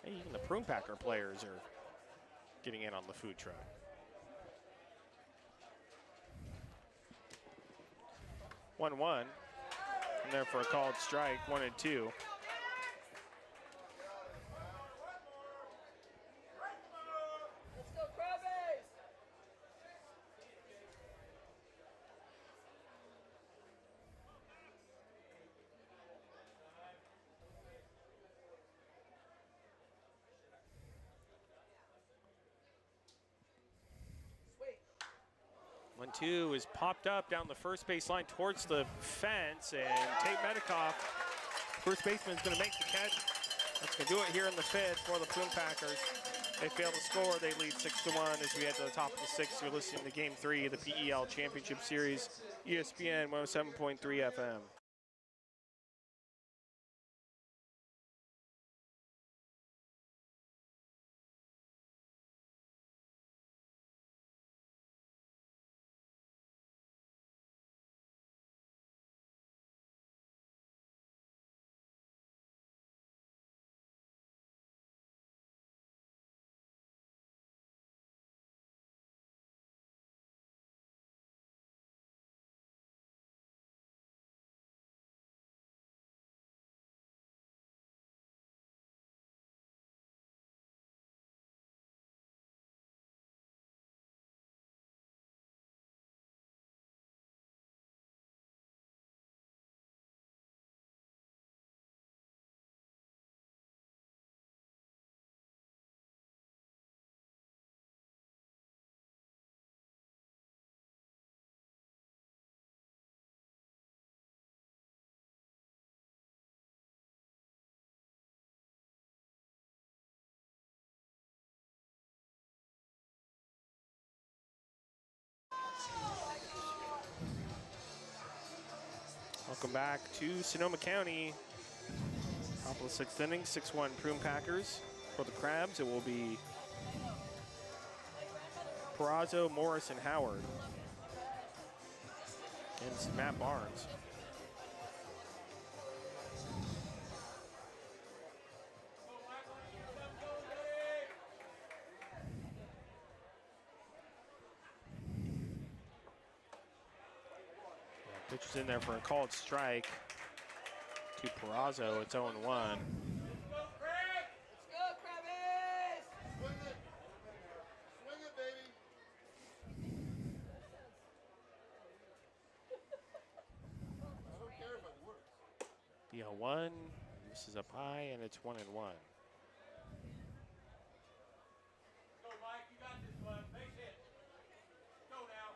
Hey, even the Prune Packer players are getting in on the food truck. 1-1. And there for a called strike, 1-2. Let's go, Krabbies. Sweet. 1-2 is popped up down the first base line towards the fence, and Tate Medikoff, first baseman, is going to make the catch. That's going to do it here in the fifth for the Prune Packers. They fail to score. They lead 6-1 as we head to the top of the sixth. You're listening to Game 3 of the PEL Championship Series, ESPN 107.3 FM. Welcome back to Sonoma County. Top of the sixth inning, 6-1 Prune Packers. For the Crabs, it will be Perazo, Morris, and Howard. And Matt Barnes. Pitch is in there for a called strike to Perazo. It's 0-1. Let's go, Krabbies. Swing it. Swing it, baby. I don't care if it works. The 0-1. This is up high, and it's 1-1. Go, Mike. You got this one. Base hit. Go now.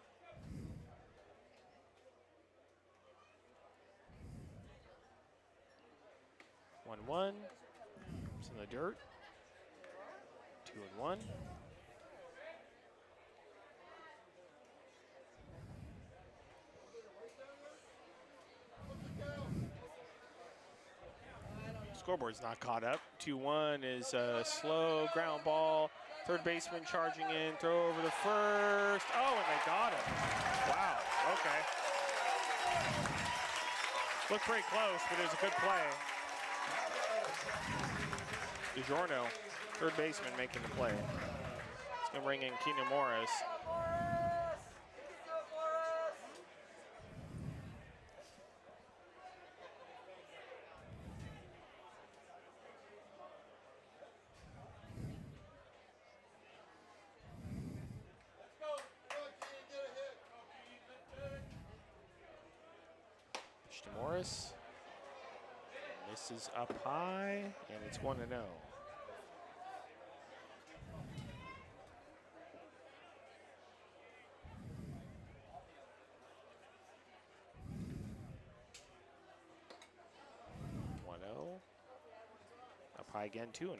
1-1. It's in the dirt. 2-1. Scoreboard's not caught up. 2-1 is a slow ground ball. Third baseman charging in. Throw over the first. Oh, and they got him. Wow. Okay. Looked pretty close, but it was a good play. DiGiorno, third baseman, making the play. It's going to bring in Keenan Morris. Morris. Misses up high, and it's 1-0. Up high again, 2-0.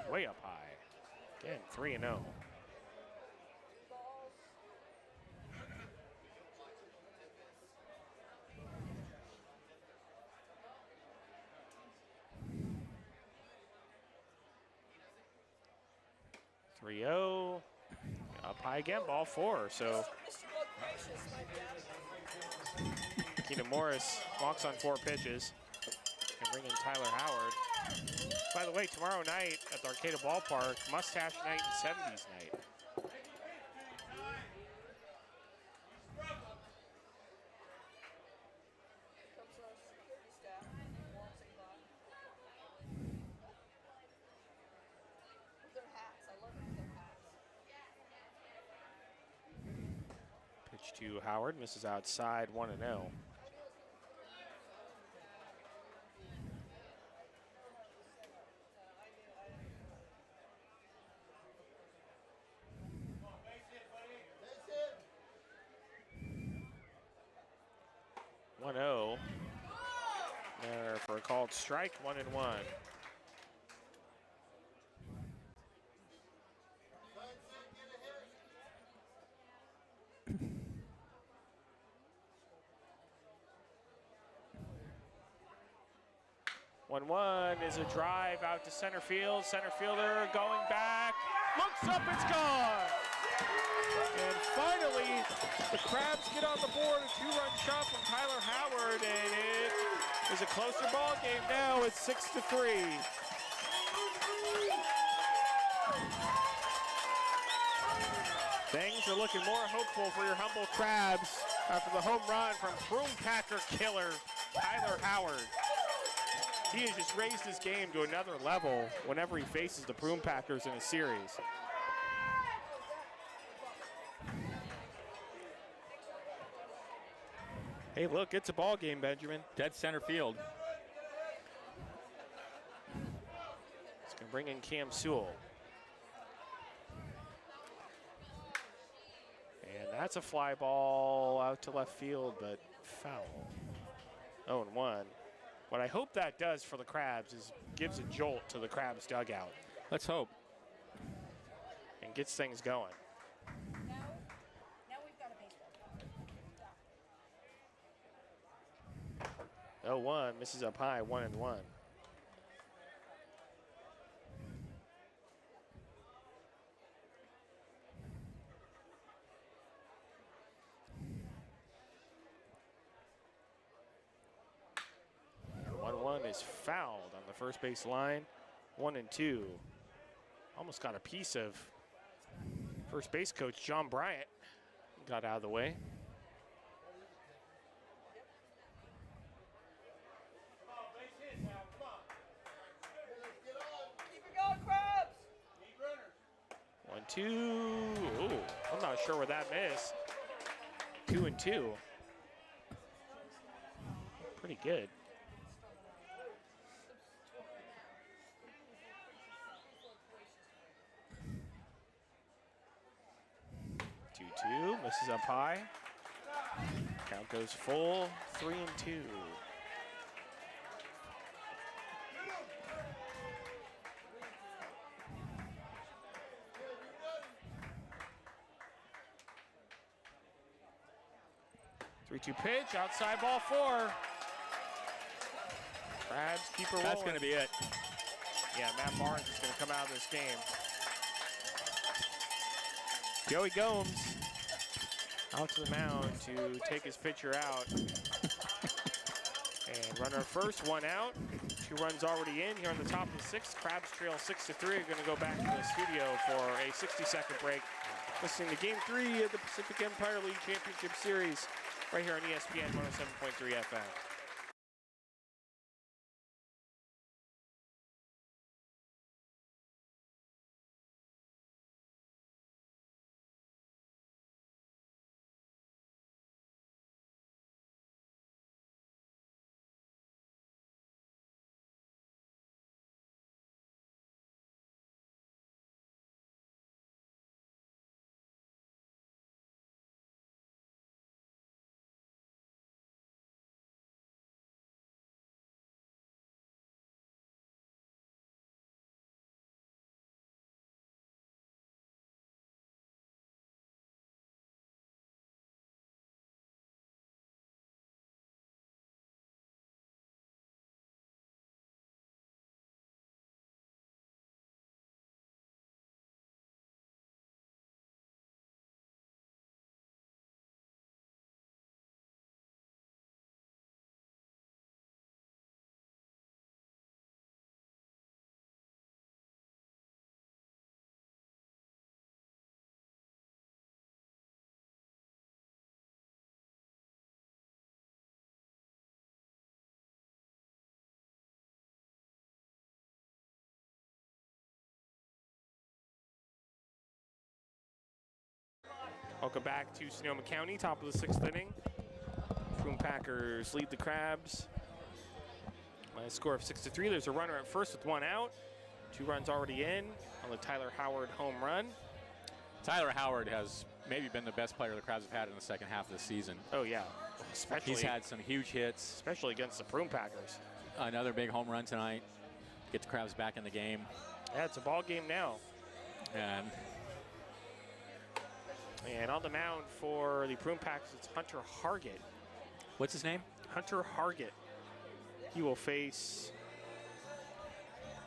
Way up high. Again, 3-0. Up high again, ball 4. So Keenan Morris walks on 4 pitches and bring in Tyler Howard. By the way, tomorrow night at the Arcata Ballpark, Mustache Night and 70s night. Pitch to Howard, misses outside, 1-0. There for a called strike, 1-1. Is a drive out to center field. Center fielder going back, looks up, it's gone. And finally, the Crabs get on the board, a 2-run shot from Tyler Howard, and it is a closer ball game now. It's 6-3. Things are looking more hopeful for your Humboldt Crabs after the home run from Broom Packer killer Tyler Howard. He has just raised his game to another level whenever he faces the Broom Packers in a series. Hey, look, it's a ball game, Benjamin. Dead center field. It's going to bring in Cam Sewell. And that's a fly ball out to left field, but foul. 0-1. What I hope that does for the Crabs is gives a jolt to the Crabs dugout. Let's hope. And gets things going. Now we've got a baseball. 0-1, misses up high, 1-1. Is fouled on the first base line. 1-2. Almost got a piece of first base coach John Bryant. Got out of the way. Keep it going, Crabs! 1-2. Ooh, I'm not sure where that missed. 2-2. Pretty good. 2-2, misses up high. Count goes full, 3-2. Three-two pitch, outside ball 4. Crabs keep her rolling. That's going to be it. Yeah, Matt Barnes is going to come out of this game. Joey Gomes out to the mound to take his pitcher out. And runner first, 1 out. 2 runs already in here on the top of the 6th. Crabs trail 6-3. Are going to go back to the studio for a 60-second break. Listening to Game 3 of the Pacific Empire League Championship Series. right here on ESPN 107.3 FM. Welcome back to Sonoma County, top of the 6th inning. Froome Packers lead the Crabs by a score of 6-3. There's a runner at first with 1 out. 2 runs already in on the Tyler Howard home run. Tyler Howard has maybe been the best player the Crabs have had in the second half of the season. Oh yeah, especially He's had some huge hits. especially against the Froome Packers. Another big home run tonight. Get the Crabs back in the game. Yeah, it's a ball game now. And on the mound for the Froome Packers, it's Hunter Hargett. what's his name? Hunter Hargett. He will face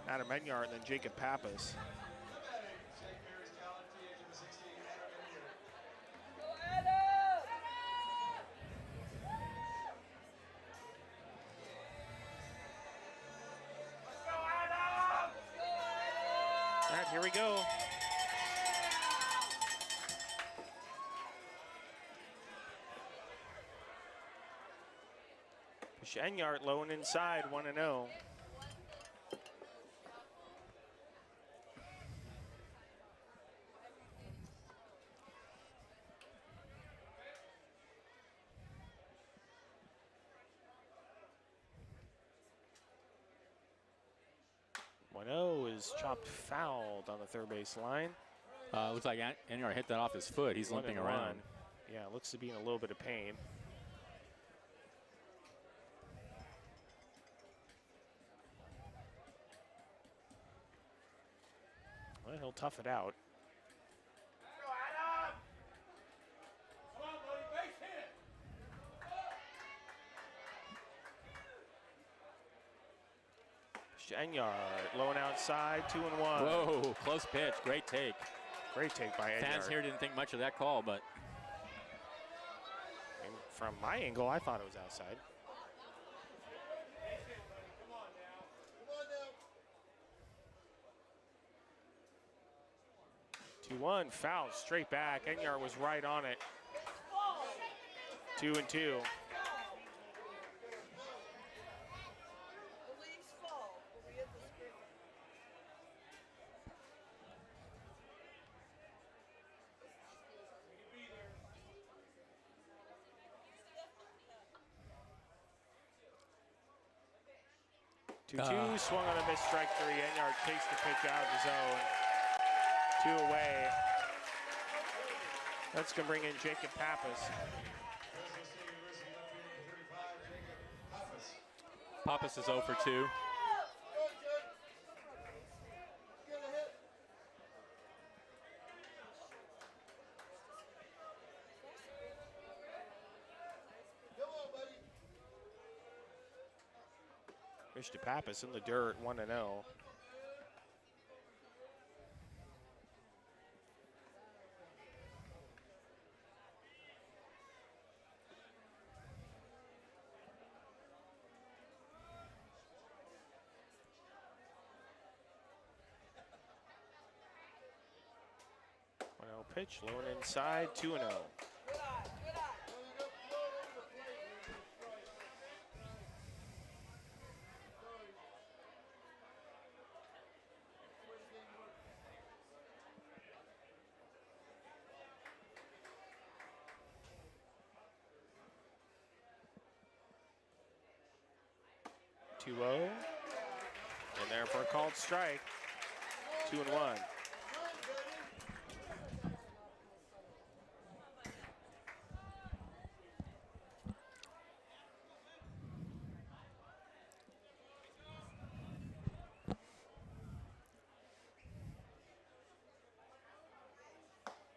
Adam Enyart and then Jacob Pappas. All right, here we go. Enyart low and inside, 1-0. Is chopped fouled on the third base line. Looks like Enyart hit that off his foot. He's limping around. Yeah, looks to be in a little bit of pain. Well, he'll tough it out. Come on, buddy, base hit. Enyart, low and outside, 2-1. Whoa, close pitch. Great take. Great take by Enyart. Fans here didn't think much of that call, but And from my angle, I thought it was outside. Come on now. 2-1, foul, straight back. Enyart was right on it. 2-2. The leaves fall. We hit the screen. 2-2, swung on a missed strike 3. Enyart takes the pitch out of the zone. 2 away. That's going to bring in Jacob Pappas. Pappas is 0 for 2. Mr. Pappas in the dirt, 1-0. Pitch, low and inside, 2-0. 2-0. And there for a called strike. 2-1.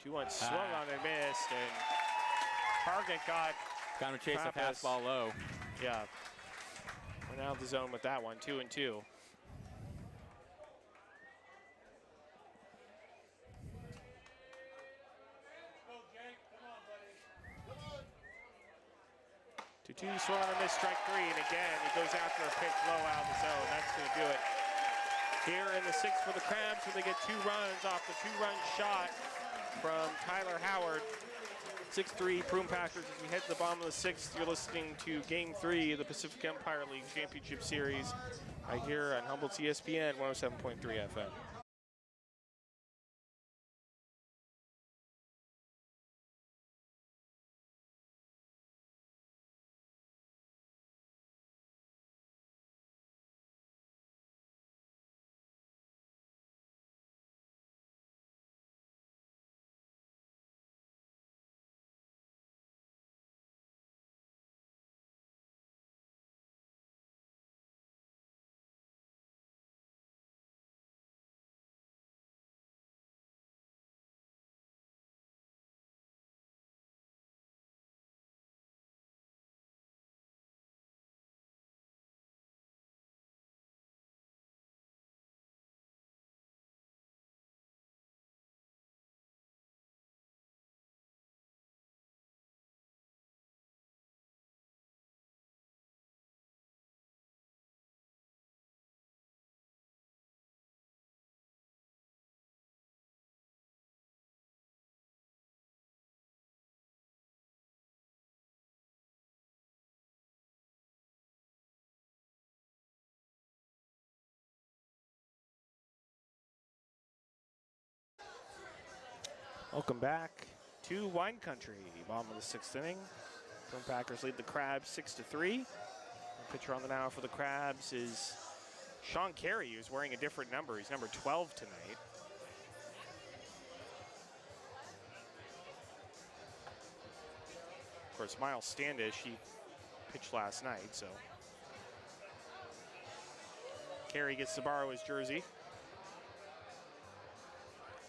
2-1 swung on and missed, and Target got Kind of chase the Trappist. fastball low. Yeah. Went out of the zone with that one, 2-2. Go, Jake. Come on, buddy. 2-2 swung on and missed, strike 3, and again, he goes after a pitch low out of the zone. That's going to do it. Here in the 6th for the Crabs, where they get 2 runs off the 2-run shot from Tyler Howard. 6-3 Prune Packers as we head to the bottom of the 6th. You're listening to Game 3 of the Pacific Empire League Championship Series right here on Humboldt's ESPN 107.3 FM. Welcome back to Wine Country, bottom of the 6th inning. Prune Packers lead the Crabs 6-3. The pitcher on the mound for the Crabs is Sean Carey, who's wearing a different number. He's number 12 tonight. Of course, Miles Standish, he pitched last night, so. Carey gets to borrow his jersey.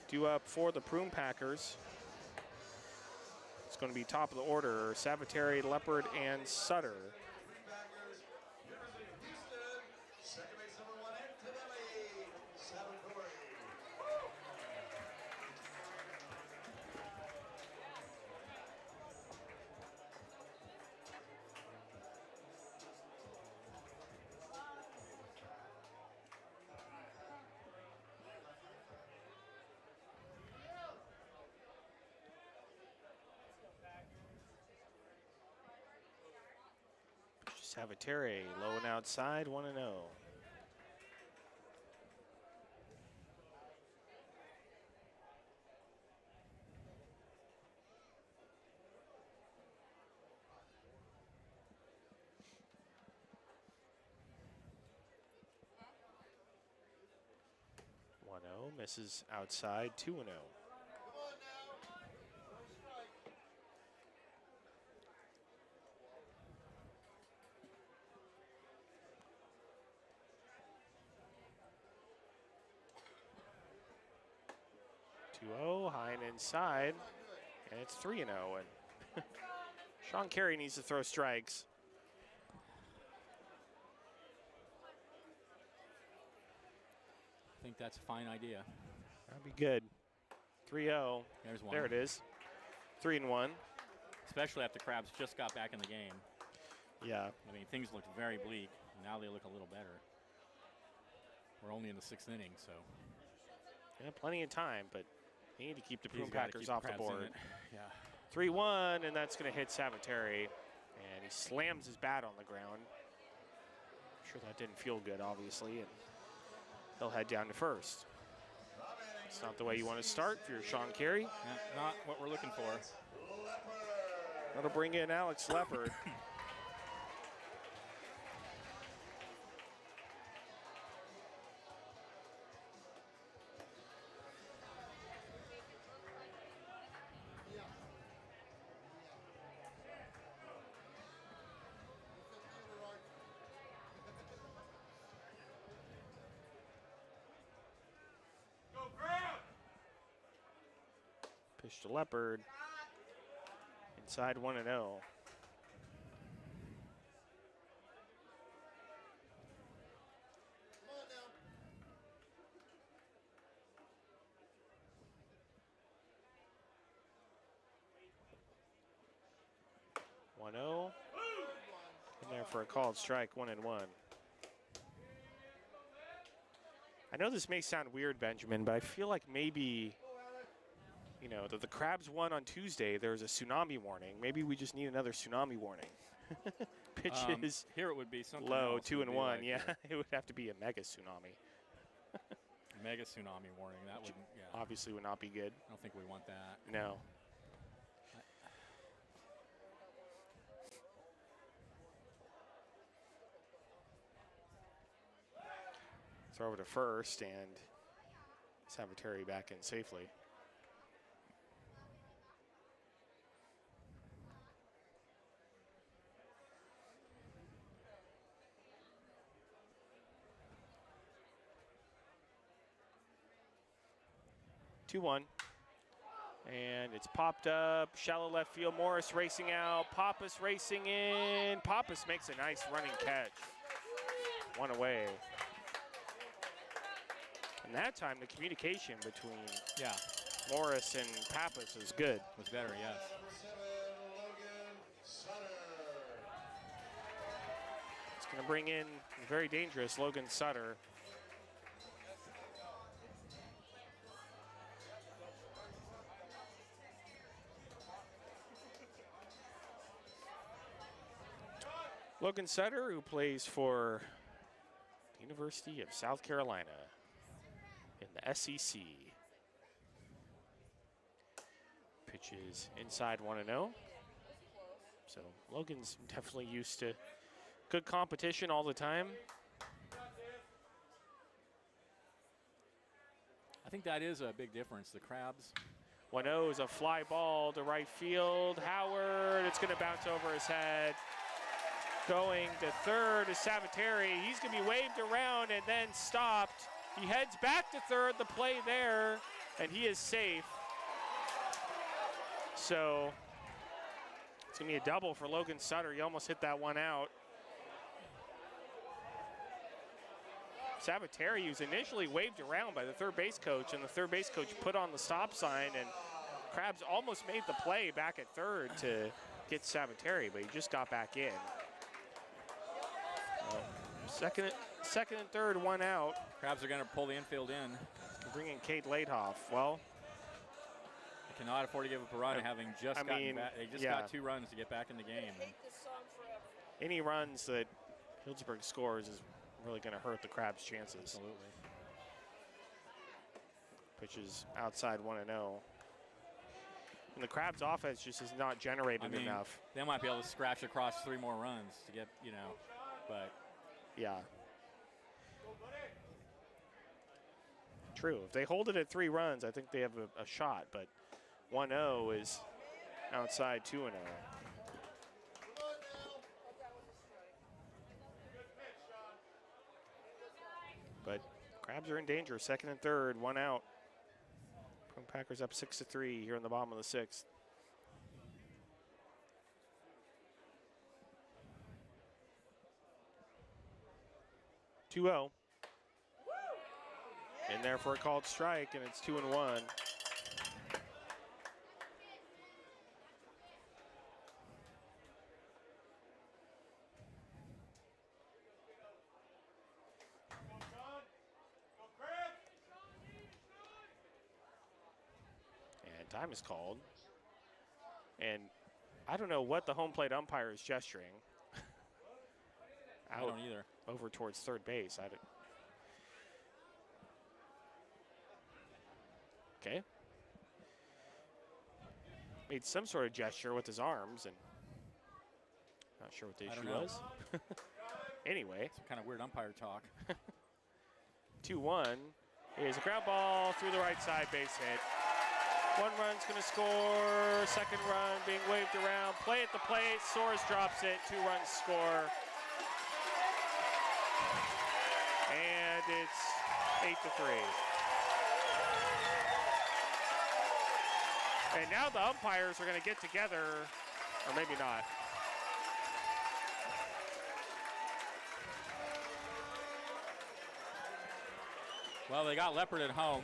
Due up for the Prune Packers. It's going to be top of the order, Sabateri, Leopard, and Sutter. Second base number 1, Antonelli. Salvatore. Sabateri, low and outside, 1-0. Misses outside, 2-0. Come on now. First strike. 2-0, high and inside, and it's 3-0. And Sean Carey needs to throw strikes. I think that's a fine idea. That'd be good. 3-0. There's one. There it is. 3-1. Especially after the Crabs just got back in the game. Yeah. I mean, things looked very bleak. Now they look a little better. We're only in the 6th inning, so. Yeah, plenty of time, but they need to keep the Prune He's gotta Packers keep off the Crabs in board. it. Yeah. 3-1, and that's going to hit Sabateri. And he slams his bat on the ground. I'm sure that didn't feel good, obviously. And he'll head down to first. It's not the way you want to start if you're Sean Carey. Yeah, not what we're looking for. That'll bring in Alex Leopard. Pitch to Leopard. Inside 1-0. Come on now. 1-0. In there for a called strike, 1-1. I know this may sound weird, Benjamin, but I feel like maybe, you know, the Crabs won on Tuesday. There was a tsunami warning. Maybe we just need another tsunami warning. Pitches Here it would be something low, else. 2 and 1. Like Yeah, it would have to be a mega tsunami. mega tsunami warning. That would, yeah. Obviously would not be good. I don't think we want that. No. Throw over to first, and Sabateri back in safely. Two one, and it's popped up. Shallow left field. Morris racing out. Pappas racing in. Pappas makes a nice running catch. One away. And that time, the communication between Morris and Pappas is good. Was better, yes. It's going to bring in very dangerous Logan Sutter. Logan Sutter, who plays for the University of South Carolina in the SEC. Pitches inside 1-0. So Logan's definitely used to good competition all the time. I think that is a big difference. The Crabs. 1-0 is a fly ball to right field. Howard, it's going to bounce over his head. Going to third is Sabateri. He's going to be waved around and then stopped. He heads back to third, the play there, and he is safe. So it's going to be a double for Logan Sutter. He almost hit that one out. Sabateri was initially waved around by the third base coach, and the third base coach put on the stop sign, and Crabs almost made the play back at third to get Sabateri, but he just got back in. Second and third, one out. Crabs are going to pull the infield in. Bring in Kate Laidhoff. Well, they cannot afford to give up a run, having just gotten back. They just got 2 runs to get back in the game. I hate this song forever. Any runs that Healdsburg scores is really going to hurt the Crabs' chances. Absolutely. Pitches outside 1-0. And the Crabs' offense just is not generated enough. They might be able to scratch across 3 more runs to get, but. Yeah. True. If they hold it at 3 runs, I think they have a shot. But 1-0 is outside 2-0. Come on now. But Crabs are in danger. Second and third, 1 out. Packers up 6-3 here in the bottom of the 6th. (2-0). In there for a called strike, and it's 2-1. And time is called. And I don't know what the home plate umpire is gesturing. I don't either. Over towards third base. Okay. Made some sort of gesture with his arms, and not sure what the issue was. Anyway. Some kind of weird umpire talk. 2-1. Here's a ground ball through the right side, base hit. 1 run's going to score. Second run being waved around. Play at the plate. Soares drops it. 2 runs score. And it's 8-3. And now the umpires are going to get together, or maybe not. Well, they got Leopard at home.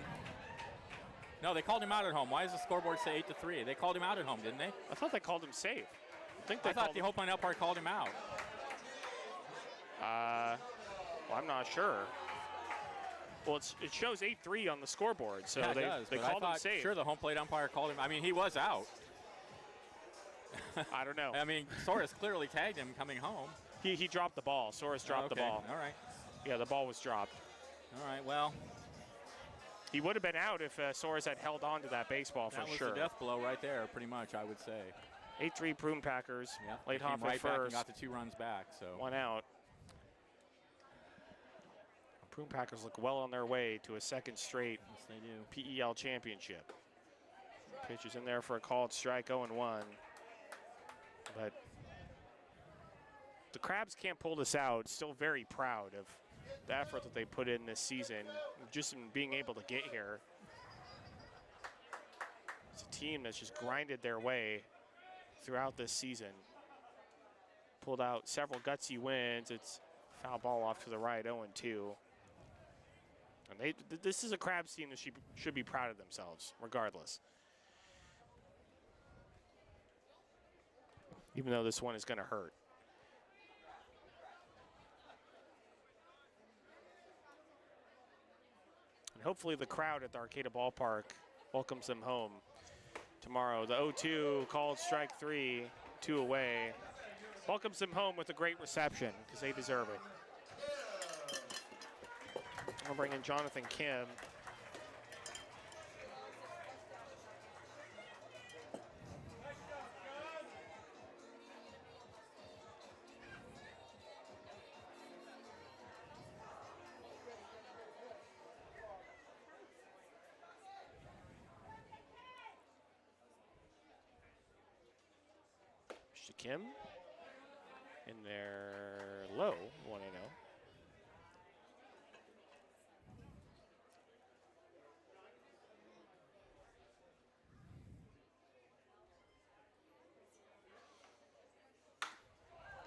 No, they called him out at home. Why does the scoreboard say 8-3? They called him out at home, didn't they? I thought they called him safe. I thought the Hope Line umpire called him out. Well, I'm not sure. Well, it shows 8-3 on the scoreboard, so Yeah, they called him safe. Sure, the home plate umpire called him. I mean, he was out. I don't know. I mean, Soros clearly tagged him coming home. He dropped the ball. Soros dropped the ball. All right. Yeah, the ball was dropped. All right, well. He would have been out if Soros had held on to that baseball for sure. That was the death blow right there, pretty much, I would say. 8-3 Prune Packers. Yeah, Late Hopper right first. Back and got the 2 runs back. So 1 out. Prune Packers look well on their way to a second straight PEL championship. Pitch is in there for a called strike, 0-1. But the Crabs can't pull this out. Still very proud of the effort that they put in this season, just in being able to get here. It's a team that's just grinded their way throughout this season. Pulled out several gutsy wins. It's foul ball off to the right, 0-2. And this is a Crabs team that should be proud of themselves, regardless. Even though this one is going to hurt. And hopefully the crowd at the Arcata Ballpark welcomes them home tomorrow. The 0-2 called strike 3, 2 away. Welcomes them home with a great reception because they deserve it. I'll bring in Jonathan Kim. Kim in there low, 1-0.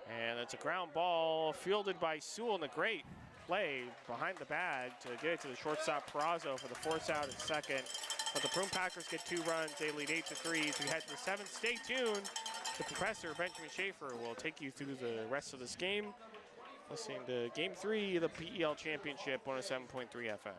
And it's a ground ball fielded by Sewell, and a great play behind the bag to get it to the shortstop Perazo for the force out at second. But the Prune Packers get 2 runs. They lead 8-3 as we head to the 7th. Stay tuned. The professor, Benjamin Schaefer, will take you through the rest of this game. Listening to Game 3 of the PEL Championship, 107.3 FM.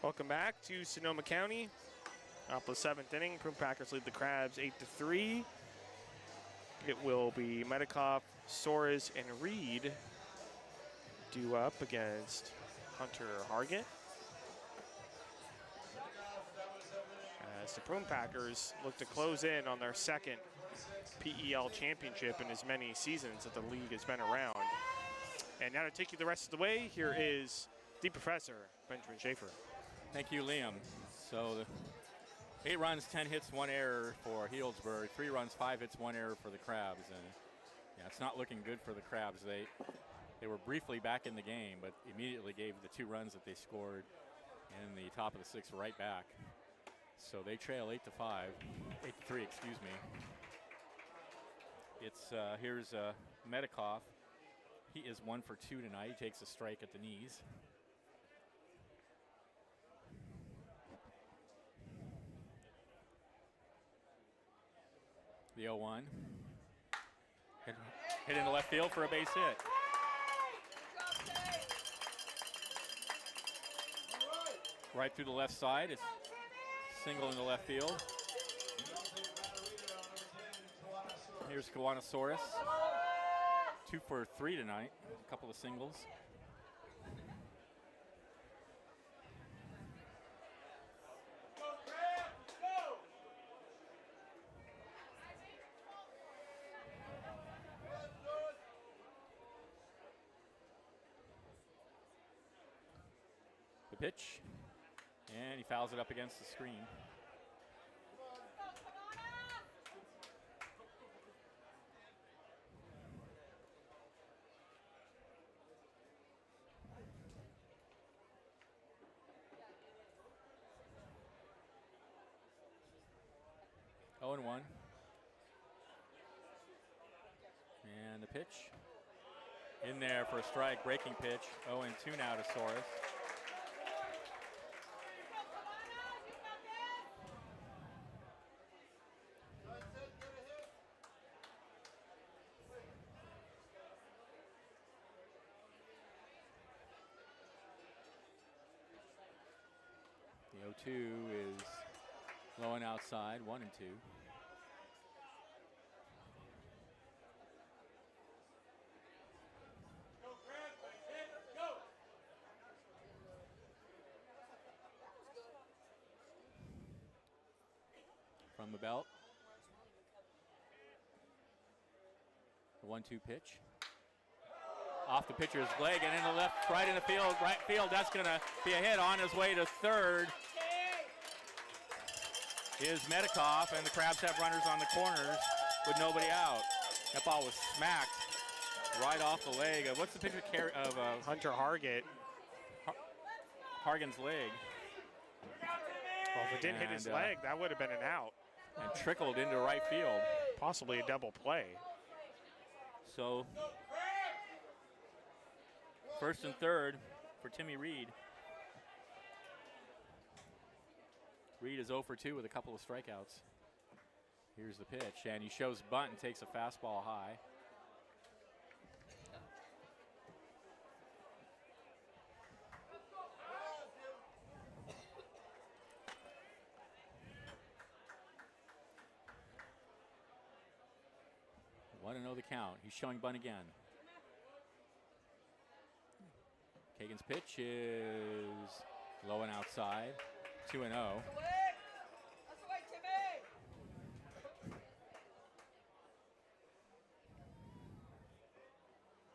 Welcome back to Sonoma County. Top of the 7th inning. Prune Packers lead the Crabs 8-3. It will be Medikoff, Soares, and Reed due up against Hunter Hargett. As the Prune Packers look to close in on their second PEL championship in as many seasons that the league has been around. And now to take you the rest of the way, here is the professor, Benjamin Schaefer. Thank you, Liam. So 8 runs, 10 hits, 1 error for Healdsburg. 3 runs, 5 hits, 1 error for the Crabs. And Yeah, it's not looking good for the Crabs. They were briefly back in the game, but immediately gave the 2 runs that they scored in the top of the 6th right back. So they trail 8-5, 8-3, excuse me. It's here's Medikoff. He is 1 for 2 tonight. He takes a strike at the knees. The 0-1. Hit into left field for a base hit. Right through the left side. It's single into left field. Here's Kiwanosaurus. 2 for 3 tonight. A couple of singles. The pitch. And he fouls it up against the screen. Oh and 1. And the pitch. In there for a strike, breaking pitch. 0 and 2 now to Soros. The 0-2 is low and outside, 1 and 2. From the belt. The 1-2 pitch. Off the pitcher's leg and into left, right in the field, right field. That's going to be a hit. On his way to third is Medikoff, and the Crabs have runners on the corners with nobody out. That ball was smacked right off the leg of, what's the pitcher of Hunter Hargett. Hargan's leg. Well, if it didn't hit his leg, that would have been an out. And trickled into right field. Possibly a double play. So, first and third for Timmy Reed. Reed is 0 for 2 with a couple of strikeouts. Here's the pitch, and he shows bunt and takes a fastball high. Want to know the count. He's showing bunt again. Kagan's pitch is low and outside, 2 and 0. That's the way, Timmy.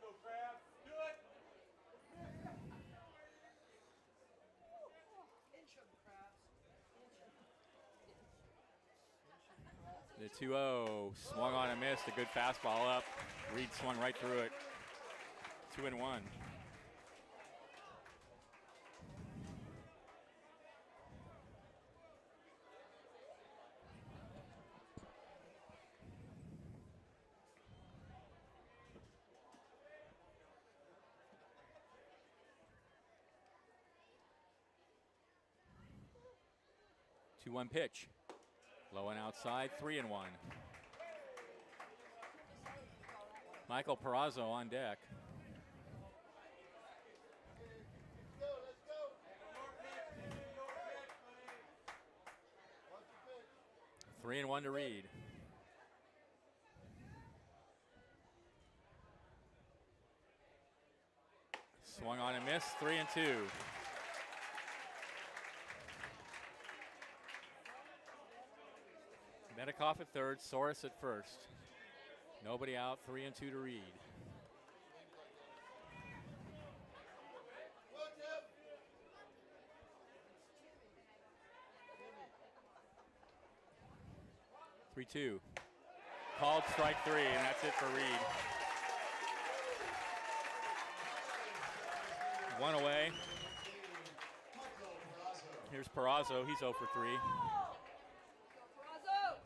Go, Crabs. Do it. Inch 'em, Crabs. Inch 'em. The 2-0 swung on and missed. A good fastball up. Reed swung right through it. 2 and 1. Two-one pitch. Low and outside, 3 and 1. Michael Perazzo on deck. Let's go. 3 and 1 to Reed. Swung on and missed, 3 and 2. Medikoff at third, Soros at first. Nobody out, 3 and 2 to Reed. Go, Tim. 3-2. Called strike 3, and that's it for Reed. 1 away. Here's Perazo. He's 0 for 3. Go, Perazo.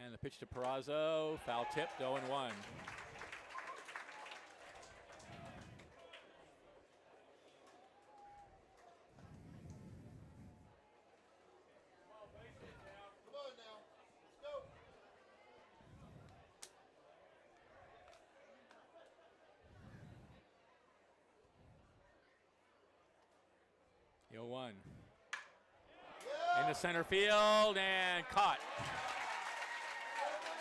And the pitch to Perazo. Foul tipped, 0-1. Come on now. Let's go. Yo 1. Into center field and caught.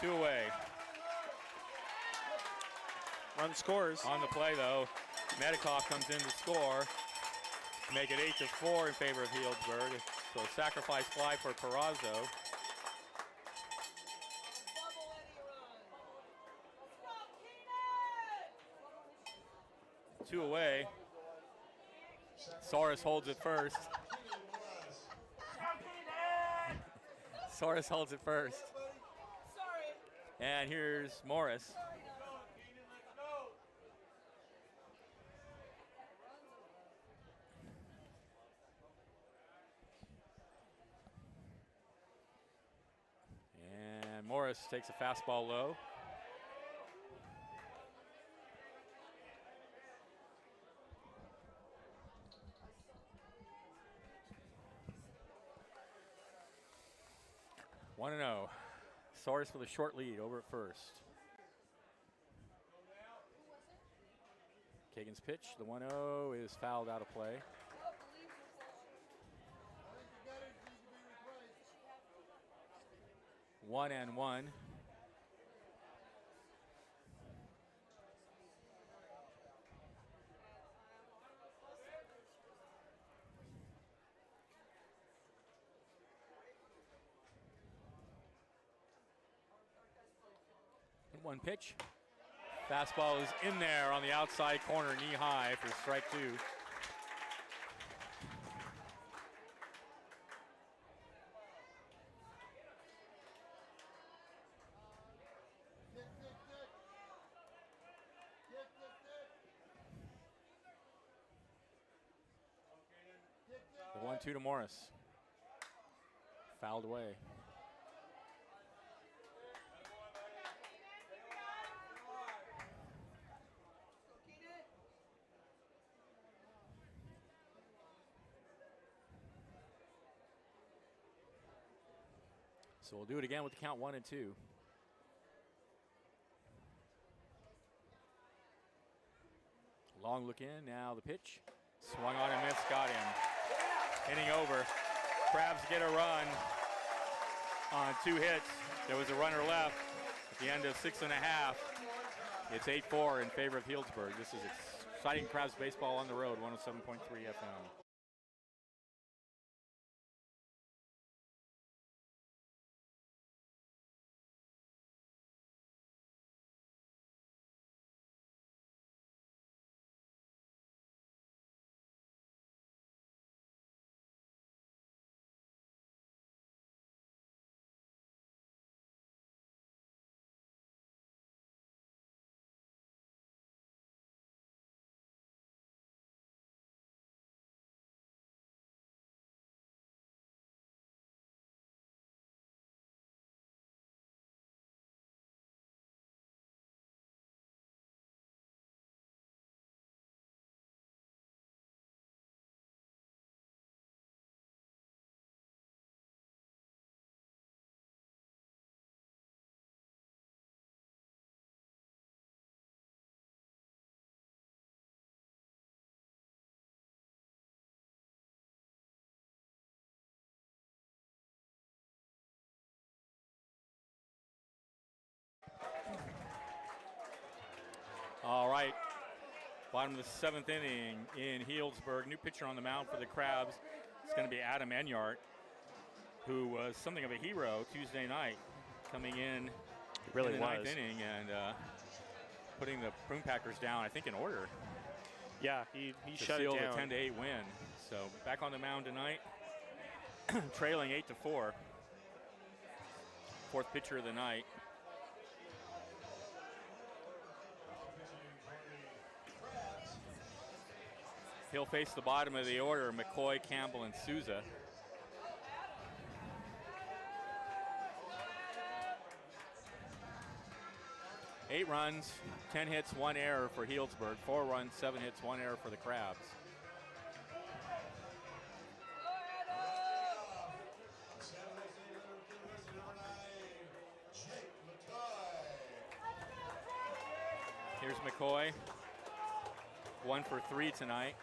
2 away. Run scores. On the play though, Medikoff comes in to score. Make it 8-4 in favor of Healdsburg. So a sacrifice fly for Perazo. Double any run. Let's go, Keenan. 2 away. Soros holds it first. Soros holds it first. Sorry. And here's Morris. And Morris takes a fastball low. One and 0. Soros with a short lead over at first. Kagan's pitch, the 1-0 is fouled out of play. I think the gutters need to be replaced. 1-1. One pitch. Fastball is in there on the outside corner, knee high for strike 2. Tick, tick, tick. Tick, tick, tick. Tick, tick. The 1-2 to Morris. Fouled away. Go, Keenan. So we'll do it again with the count 1-2. Long look in, now the pitch. Swung on and missed, got him. Inning over. Crabs get a run on 2 hits. There was a runner left at the end of 6.5. It's 8-4 in favor of Healdsburg. This is exciting Crabs baseball on the road, 107.3 FM. All right, bottom of the 7th inning in Healdsburg. New pitcher on the mound for the Crabs. It's going to be Adam Enyart. who was something of a hero Tuesday night, coming in really in the was. ninth inning and putting the Prune Packers down, I think, in order Yeah, he to shut seal it down. the 10-8 win. So back on the mound tonight, trailing 8-4. Fourth pitcher of the night. He'll face the bottom of the order, McCoy, Campbell, and Souza. Eight runs, 10 hits, 1 error for Healdsburg. 4 runs, 7 hits, 1 error for the Crabs. Here's McCoy, 1 for 3 tonight.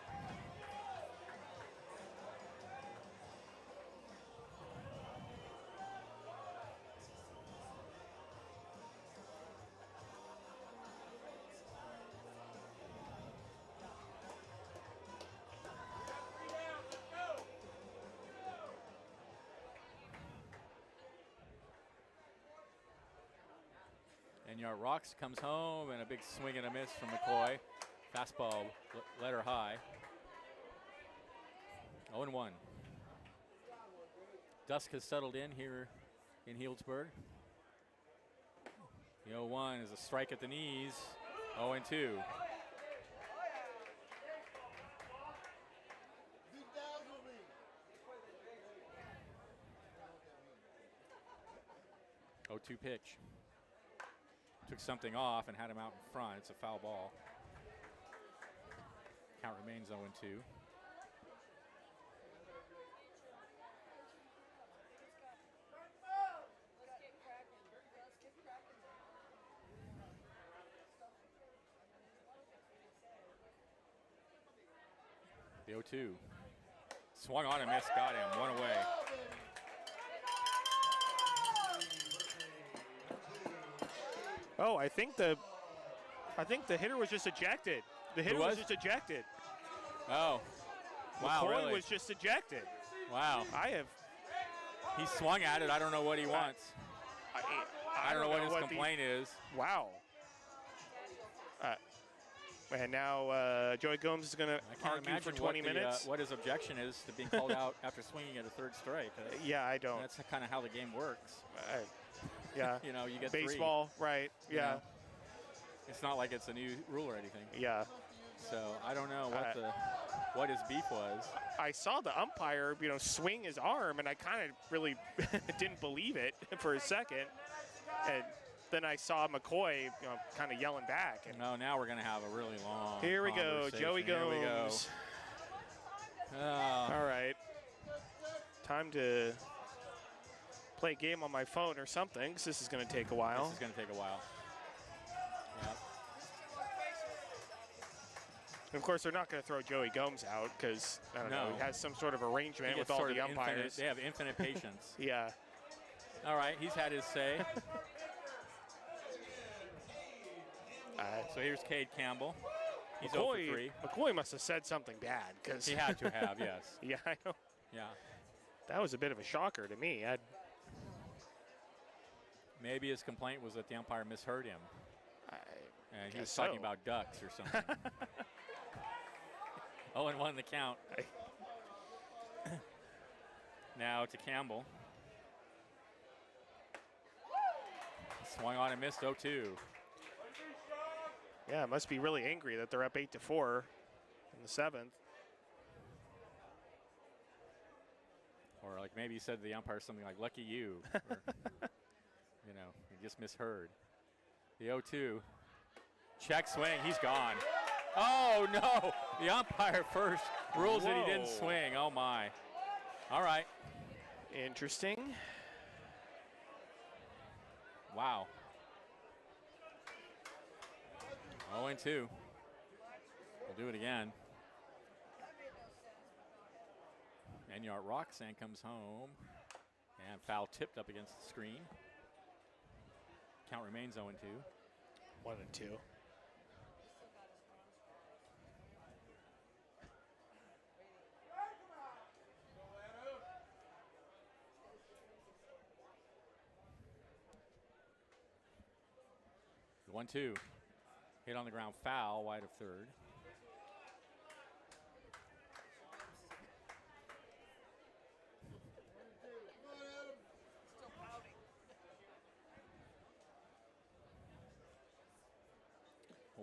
And Yard Rocks comes home, and a big swing and a miss from McCoy. Fastball let her high. 0-1. Dusk has settled in here in Healdsburg. The 0-1 is a strike at the knees. 0-2. Oh, 2 pitch. Took something off and had him out in front. It's a foul ball. Count remains 0-2. The 0-2. Swung on and missed, got him, 1 away. Oh, I think the hitter was just ejected. The hitter was just ejected. Oh, wow, McCoy really? was just ejected. Wow. He swung at it. I don't know what he wants. I don't know what his complaint is. Wow. And now Joey Gomes is going to argue for 20 minutes. What his objection is to being called out after swinging at a third strike. Yeah, I don't. That's kind of how the game works. Yeah. You know, you get baseball, right? Yeah. You know, it's not like it's a new rule or anything. Yeah. So I don't know what his beef was. I saw the umpire, swing his arm, and I kind of really didn't believe it for a second. And then I saw McCoy, kind of yelling back. And no, now we're going to have a really long Here we go, Joey Gomes. Here we go. All right. Time to play a game on my phone or something, because this is going to take a while. This is going to take a while. Yep. And of course, they're not going to throw Joey Gomes out because, I don't know, he has some sort of arrangement with all the umpires. They have infinite patience. Yeah. All right, he's had his say. So here's Cade Campbell. He's 0 for 3. McCoy must have said something bad. Cause he had to have, yes. Yeah, I know. Yeah. That was a bit of a shocker to me. Maybe his complaint was that the umpire misheard him. And he was so. talking about ducks or something. 0-1 the count. Now to Campbell. Swung on and missed 0-2. Yeah, must be really angry that they're up 8-4 in the 7th. Or like maybe he said to the umpire something like, lucky you. Or, he just misheard. The 0-2. Check swing, he's gone. Oh no, the umpire first rules that he didn't swing, oh my. All right. Interesting. Wow. 0-2. We'll do it again. And Yard Roxanne comes home. And foul tipped up against the screen. Count remains 0-2. 1-2. 1-2. Hit on the ground, foul, wide of third. Still pouting.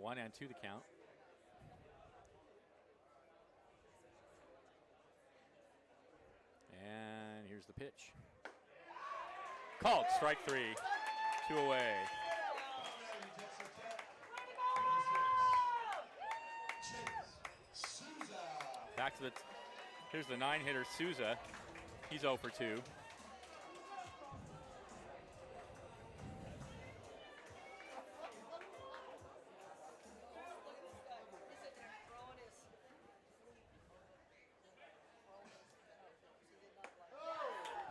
1-2 the count. And here's the pitch. Called, strike 3. 2 away. Back to here's the 9-hitter Souza. He's 0 for 2.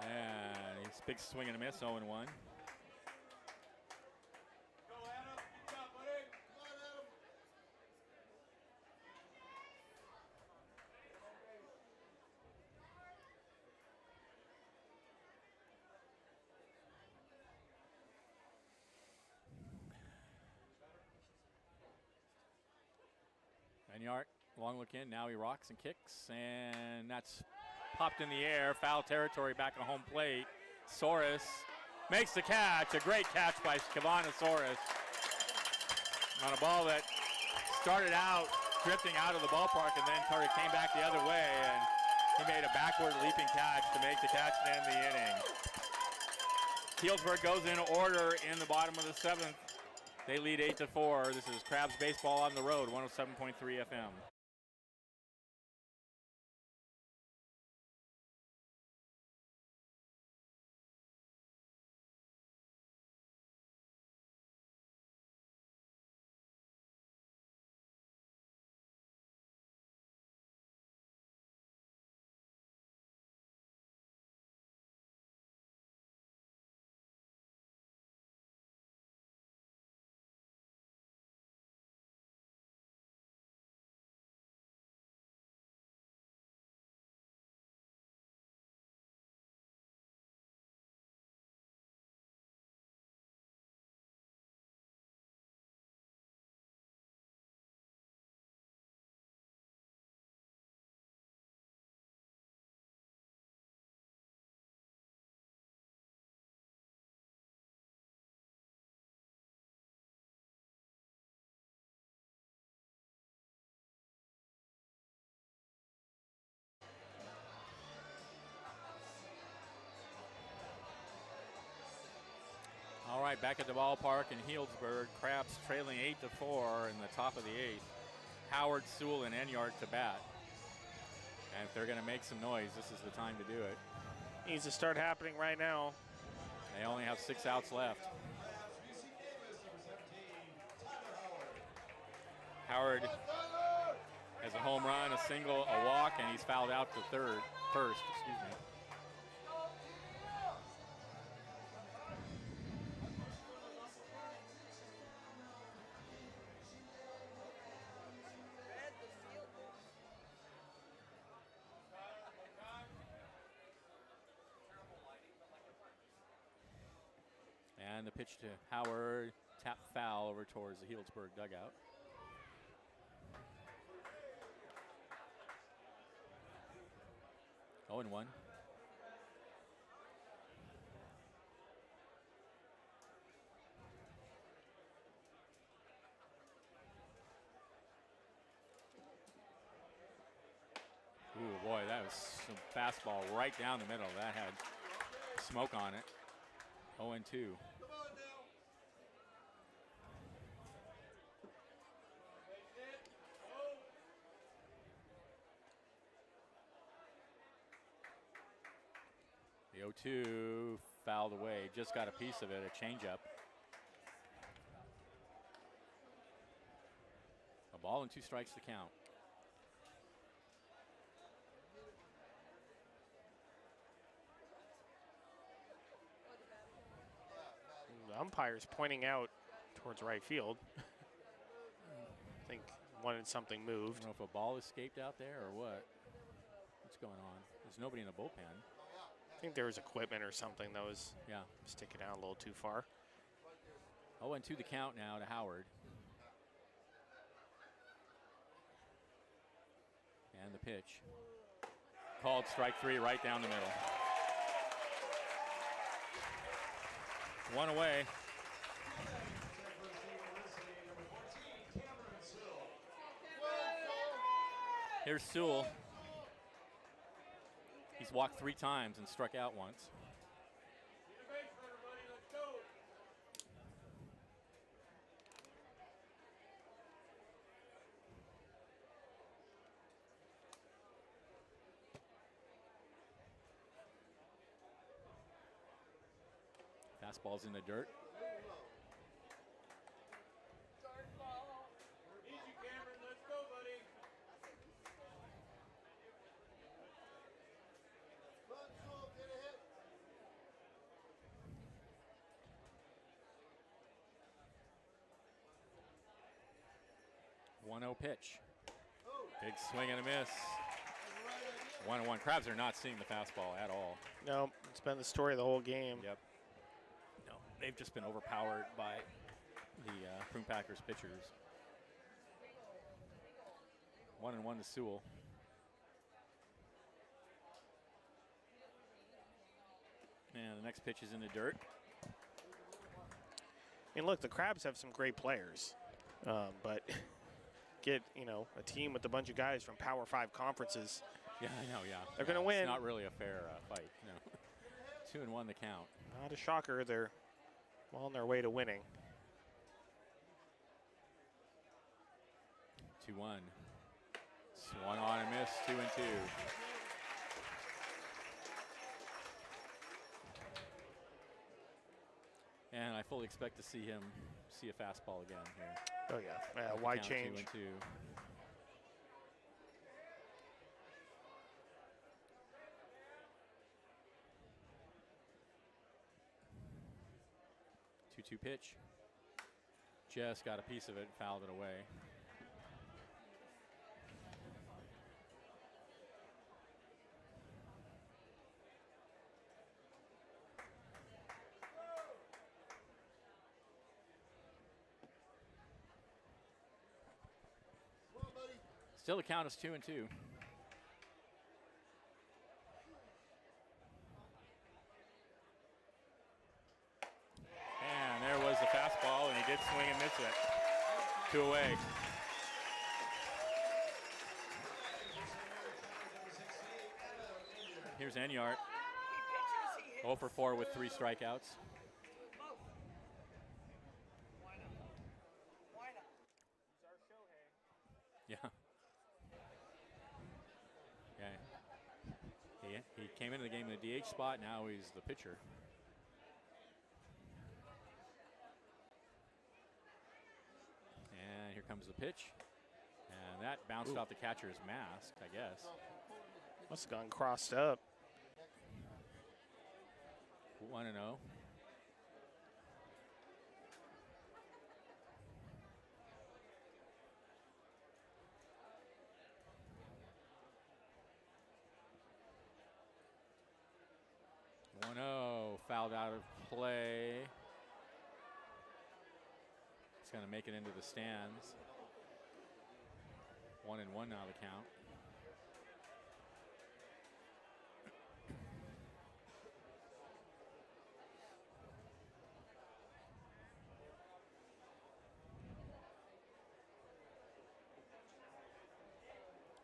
And he's big swing and a miss, 0-1. Go, Adam. Good job, buddy. Come on, Adam. Enyart, long look in. Now he rocks and kicks, and that's popped in the air. Foul territory back at home plate. Soros makes the catch. A great catch by Kavanasaurus on a ball that started out drifting out of the ballpark and then came back the other way, and he made a backward leaping catch to make the catch and end the inning. Healdsburg goes in order in the bottom of the 7th. They lead 8-4. This is Crabs Baseball on the road, 107.3 FM. All right, back at the ballpark in Healdsburg. Crabs trailing 8-4 in the top of the 8th. Howard, Sewell, and Enyart to bat. And if they're going to make some noise, this is the time to do it. Needs to start happening right now. They only have 6 outs left. Howard has a home run, a single, a walk, and he's fouled out to first, excuse me. And the pitch to Howard, tap foul over towards the Healdsburg dugout. Oh, and 1. Ooh, boy, that was some fastball right down the middle. That had smoke on it. 0-2. Come on now. The 0-2 fouled away. Just got a piece of it, a changeup. A ball and 2 strikes to count. The umpire's pointing out towards right field. I think wanted something I moved. don't know if a ball escaped out there or what. What's going on? There's nobody in the bullpen. I think there was equipment or something that was Yeah. sticking out a little too far. 0-2 the count now to Howard. And the pitch. Called strike 3 right down the middle. 1 away. Here's Sewell. He's walked 3 times and struck out once. Fastball's in the dirt. Easy, Cameron. Let's go, buddy. Run, Sewell, get a hit. One 0 pitch. Big swing and a miss. 1-1. Crabs are not seeing the fastball at all. No, it's been the story of the whole game. Yep. No, they've just been overpowered by the Prune Packers pitchers. 1-1 to Sewell. And the next pitch is in the dirt. I mean, look, the Crabs have some great players, but get, a team with a bunch of guys from Power 5 conferences. Yeah, I know, yeah. They're going to win. It's not really a fair fight, no. 2-1 the count. Not a shocker. They're well on their way to winning. 2-1. Swung on and missed, 2-2. And I fully expect to see him see a fastball again here. Oh, yeah. Why Count change? 2-2. Two-two pitch. Just got a piece of it, fouled it away. Come on, buddy. Still the count is 2-2. And there was the fastball, and he did swing and miss it. 2 away. Here's Enyart. 0 for 4 with 3 strikeouts. Yeah. Yeah. He came into the game in the DH spot. Now he's the pitcher. And here comes the pitch. And that bounced off the catcher's mask, I guess. Must have gone crossed up. 1-0. Fouled out of play. It's going to make it into the stands. 1-1 now the count.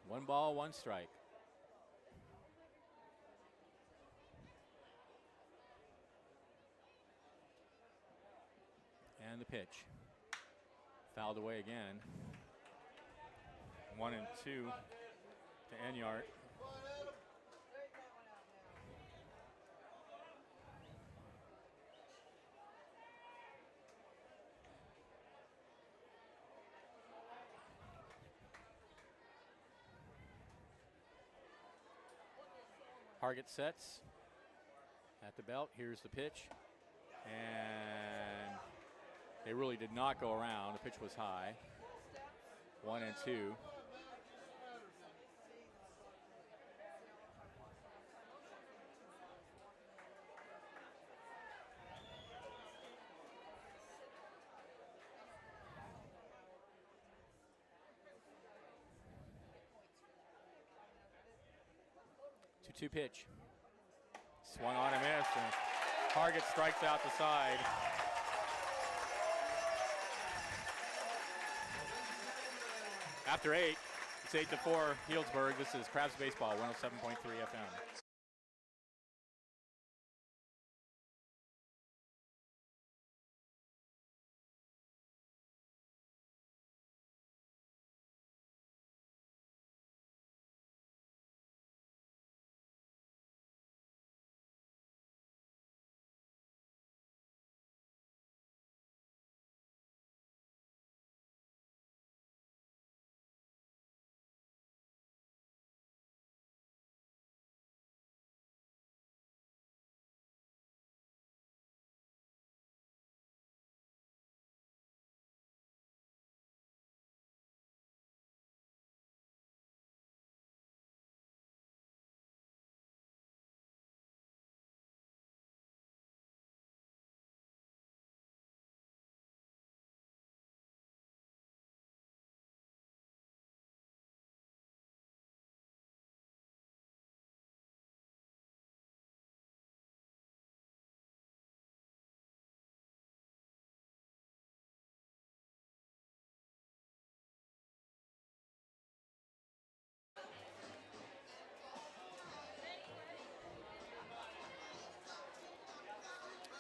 One ball, one strike. And the pitch. Fouled away again. 1-2 to Enyart. Target sets at the belt. Here's the pitch. And they really did not go around. The pitch was high. 1-2. 2 pitch. Swung on and missed, and Target strikes out the side. After 8, it's 8-4 Healdsburg. This is Crabs Baseball, 107.3 FM.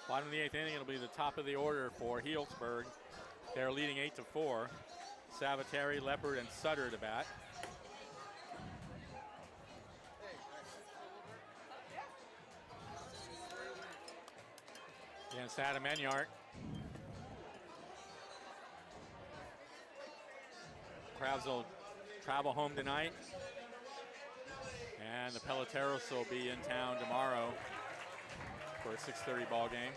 Bottom of the 8th inning, it'll be the top of the order for Healdsburg. They're leading 8-4. Savateri, Leopard, and Sutter to bat. Against Adam Enyart. Crabs will travel home tonight. And the Peloteros will be in town tomorrow for a 6:30 ball game.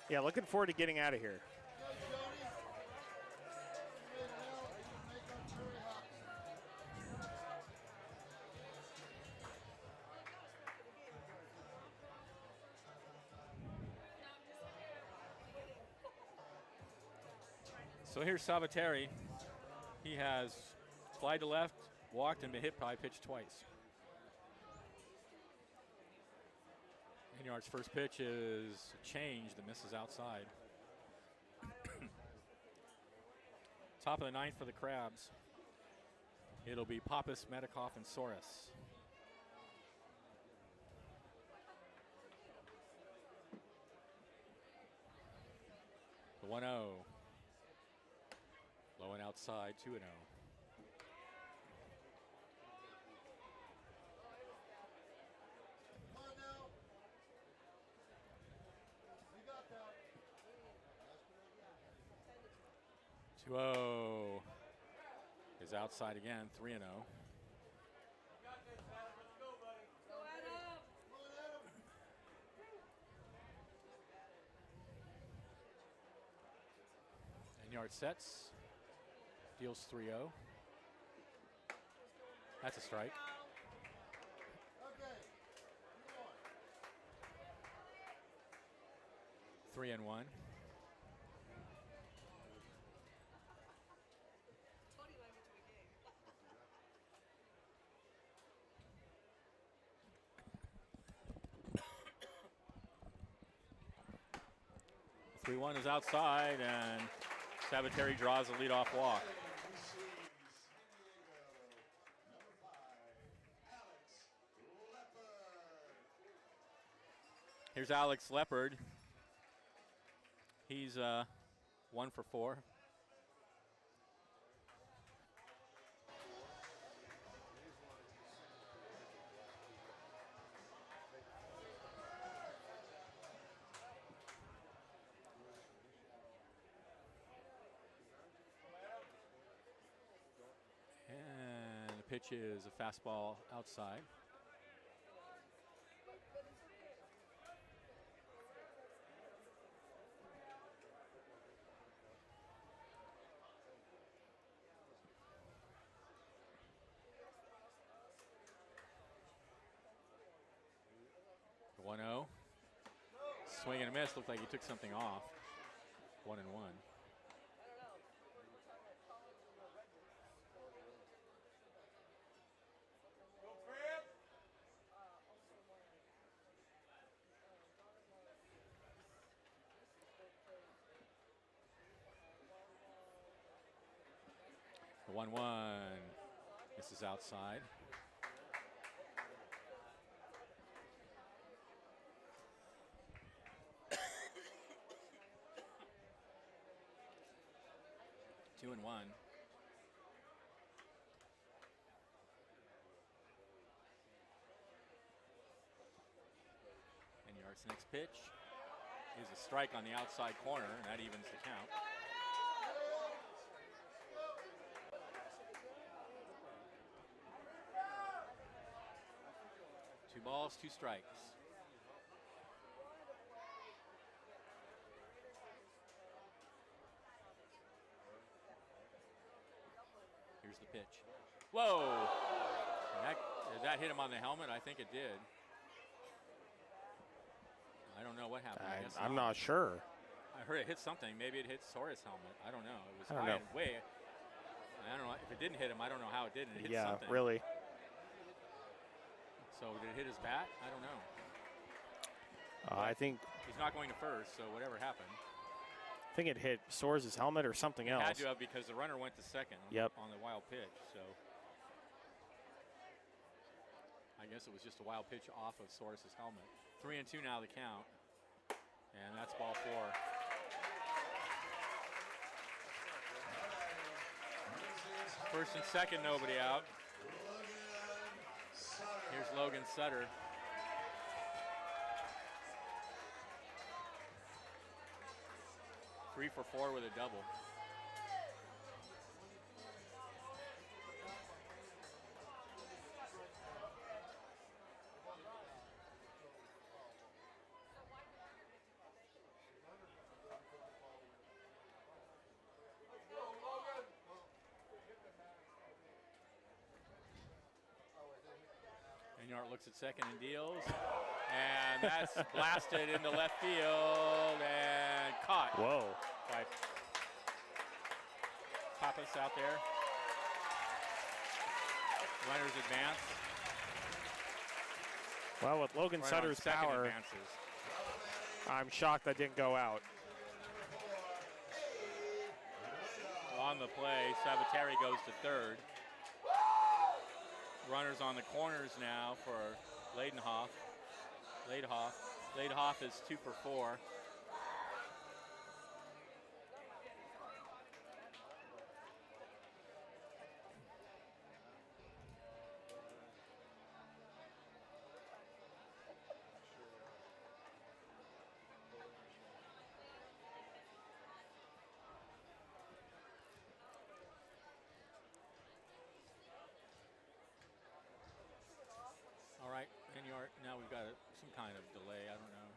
Yeah, looking forward to getting out of here. So here's Savateri. He has flied to left, walked, and been hit by pitch twice. Enyart's first pitch is a change that misses outside. Top of the 9th for the Crabs. It'll be Pappas, Medikoff, and Soros. The 1-0. Low and outside, 2-0. Come on now. You got that. 2-0 is outside again, 3-0. Enyart sets, deals 3-0. That's a strike. Okay. 3-1. The 3-1 is outside, and Savateri draws a leadoff walk. Here's Alex Leopard. He's 1 for 4. And the pitch is a fastball outside. The 1-0. Swing and a miss. Looked like he took something off. 1-1. 1-1. This is outside. Two and one. And Yart's next pitch is a strike on the outside corner, and that evens the count. Two balls, two strikes. Here's the pitch. Whoa! Did that hit him on the helmet? I think it did. I don't know what happened. I'm not sure. I heard it hit something. Maybe it hit Sora's helmet. I don't know. It was I don't high know. and way. I don't know. If it didn't hit him, I don't know how it did. It hit Yeah, something. really. So did it hit his bat? I don't know. I think He's not going to first, so whatever happened. it hit Soares' helmet or something else. Had to have, because the runner went to second on the wild pitch. So I guess it was just a wild pitch off of Soares' helmet. 3-2 now the count. And that's ball four. First and second, nobody out. Here's Logan Sutter. Three for four with a double. Enyart looks at second and deals. And that's blasted into left field and caught. Whoa. By Pappas out there. Runners advance. Well, with Logan Runner on Sutter's second power, advances. I'm shocked that didn't go out. On the play, Sabateri goes to third. Runners on the corners now for Ladenhoff. Ladenhoff is 2 for 4. All right, Enyart, now we've got some kind of delay, I don't know.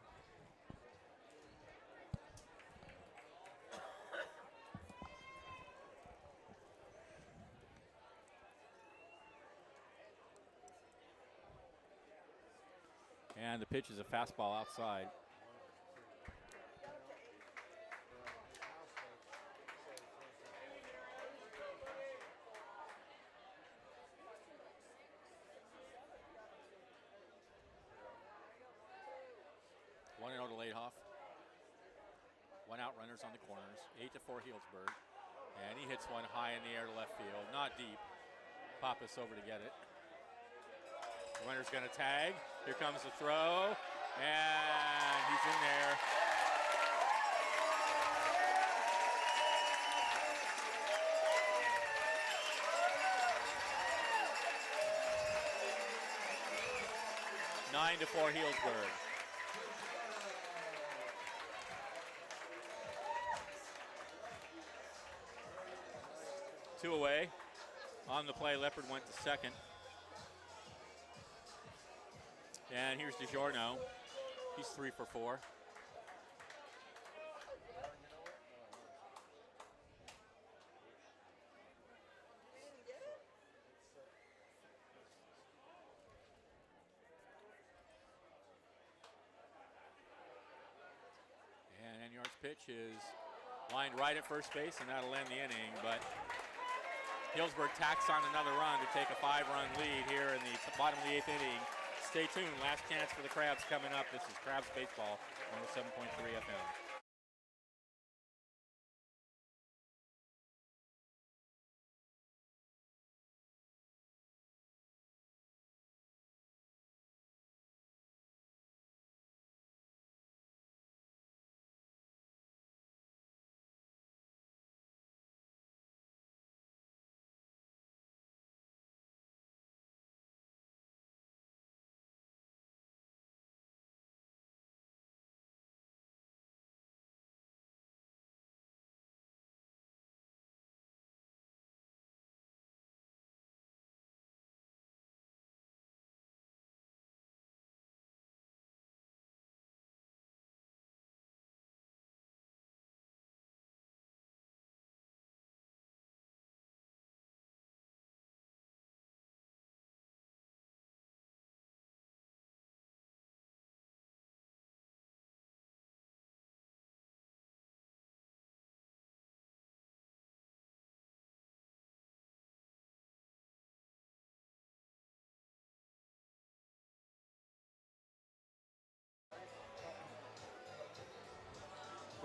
And the pitch is a fastball outside. One and 0 to Ladenhoff. One out, runners on the corners. 8-4 Healdsburg. And he hits one high in the air to left field. Not deep. Pappas over to get it. The runner's going to tag. Here comes the throw. And he's in there. Nine to 4 Healdsburg. Two away. On the play, Leopard went to second. And here's DiGiorno. He's 3 for 4. And Enyart's pitch is lined right at first base, and that'll end the inning. But Healdsburg tacks on another run to take a 5-run lead here in the bottom of the 8th inning. Stay tuned. Last chance for the Crabs coming up. This is Crabs Baseball on the 7.3 FM.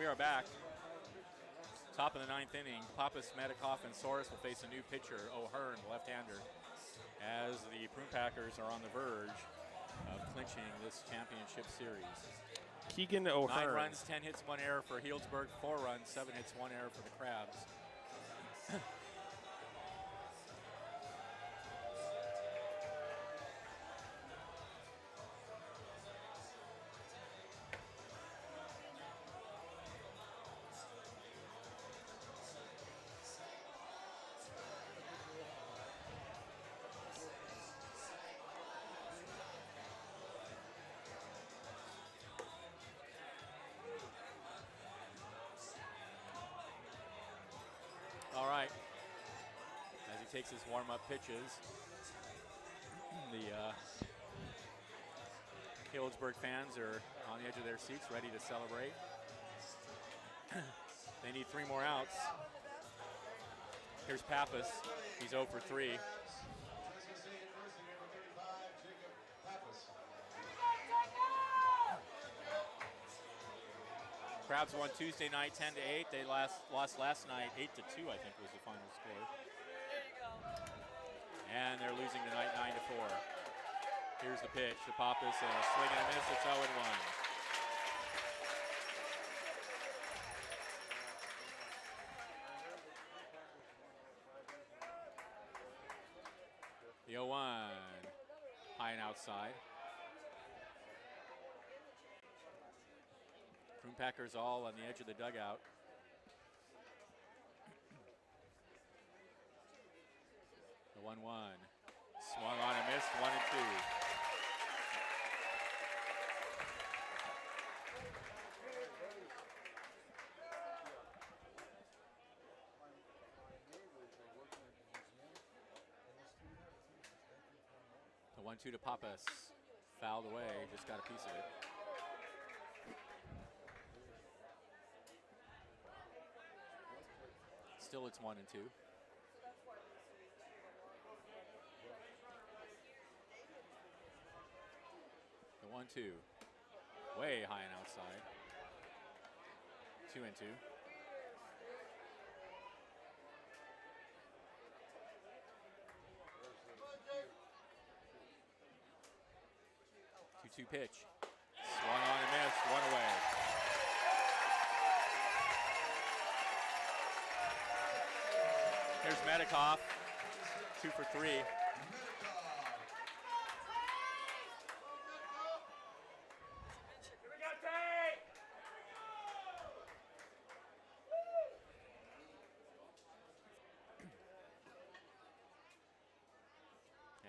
We are back. Top of the 9th inning. Pappas, Medikoff, and Soros will face a new pitcher, O'Hearn, left-hander, as the Prune Packers are on the verge of clinching this championship series. Keegan O'Hearn. 9 runs, 10 hits, 1 error for Healdsburg. 4 runs, 7 hits, 1 error for the Crabs. All right, as he takes his warm-up pitches, the Healdsburg fans are on the edge of their seats, ready to celebrate. They need 3 more outs. Here's Pappas. He's 0 for 3. Crabs won Tuesday night 10-8. They lost last night 8-2, I think was the final score. And they're losing tonight 9-4. Here's the pitch to Pappas, and a swing and a miss. It's 0-1. The 0-1, high and outside. Prune Packers all on the edge of the dugout. The 1-1, swung on and missed, 1-2. The 1-2 to Pappas, fouled away, just got a piece of it. Still it's 1-2. The 1-2, way high and outside. 2-2. Two pitch. Swung on and missed, 1 away. Here's Medikoff, 2 for 3.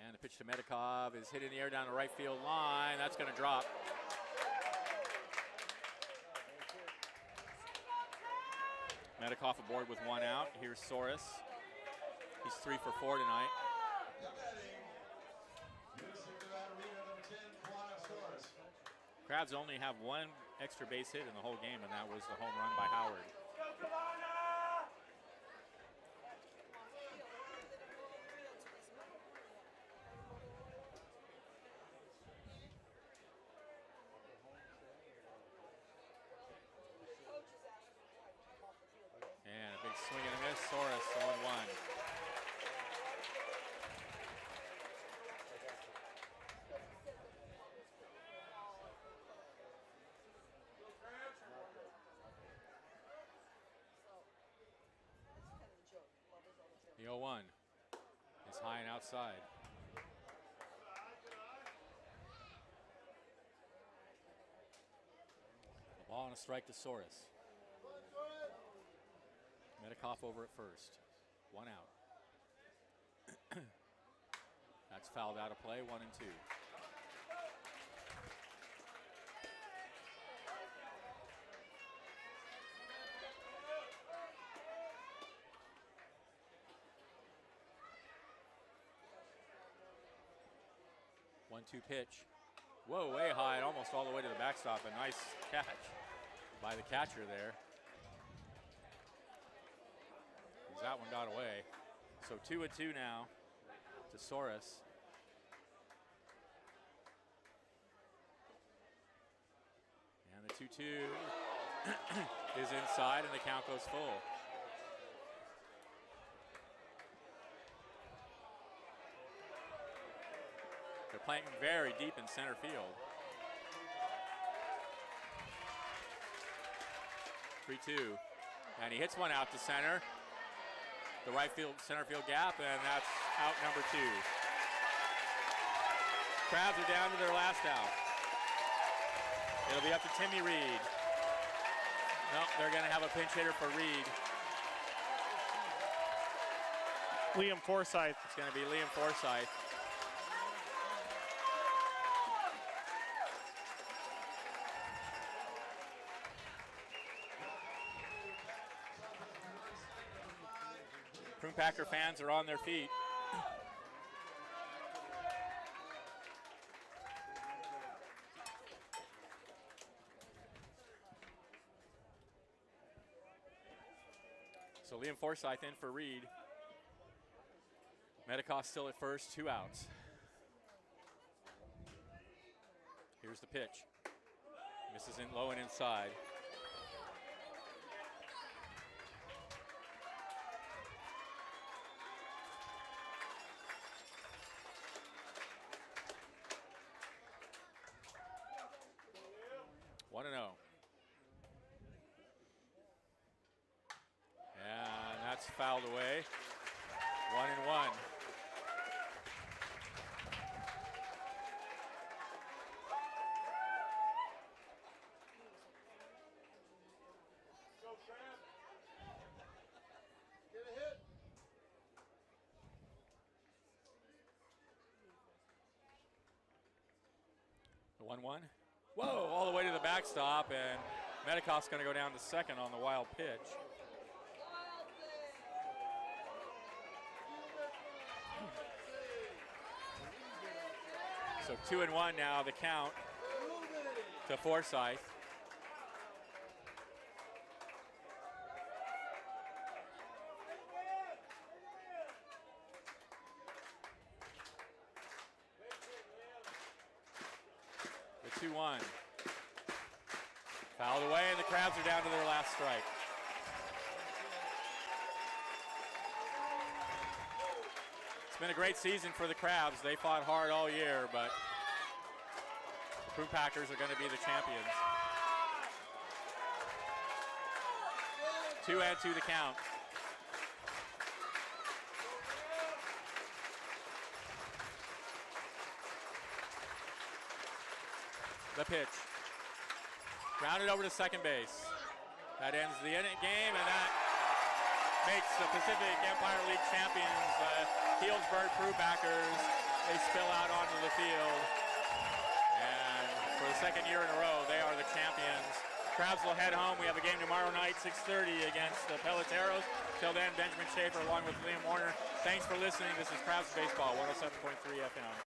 And the pitch to Medikoff is hit in the air down the right field line. That's going to drop. Medikoff aboard with 1 out. Here's Soros. He's 3 for 4 tonight. Crabs only have 1 extra base hit in the whole game, and that was the home run by Howard. And a big swing and a miss. Soros 0-1. The 0-1 is high and outside. The ball and a strike to Soros. Medikoff over at first. 1 out. That's fouled out of play, 1-2. One-two pitch. Whoa, way high, almost all the way to the backstop. A nice catch by the catcher there. That one got away. So 2-2 now to Soros. And the 2-2 is inside, and the count goes full. They're playing very deep in center field. 3-2. And he hits one out to center. The right field, center field gap, and that's out number 2. Crabs are down to their last out. It'll be up to Timmy Reed. No, they're going to have a pinch hitter for Reed. Liam Forsythe. It's going to be Liam Forsythe. Prune Packer fans are on their feet. So Liam Forsythe in for Reed. Medicoff still at first, 2 outs. Here's the pitch. Misses in low and inside. One and 0. And that's fouled away. 1-1. Get a hit. The 1-1. Whoa, all the way to the backstop, and Medicoff's going to go down to second on the wild pitch. So 2-1 now, the count to Forsythe. The 2-1. Fouled away, and the Crabs are down to their last strike. It's been a great season for the Crabs. They fought hard all year, but the Prune Packers are going to be the champions. 2-2 the count. The pitch. Grounded over to second base. That ends the game, and that makes the Pacific Empire League champions, Healdsburg Prune Packers. They spill out onto the field. And for the second year in a row, they are the champions. Crabs will head home. We have a game tomorrow night, 6:30 against the Peloteros. Till then, Benjamin Schaefer along with Liam Warner. Thanks for listening. This is Crabs Baseball, 107.3 FM.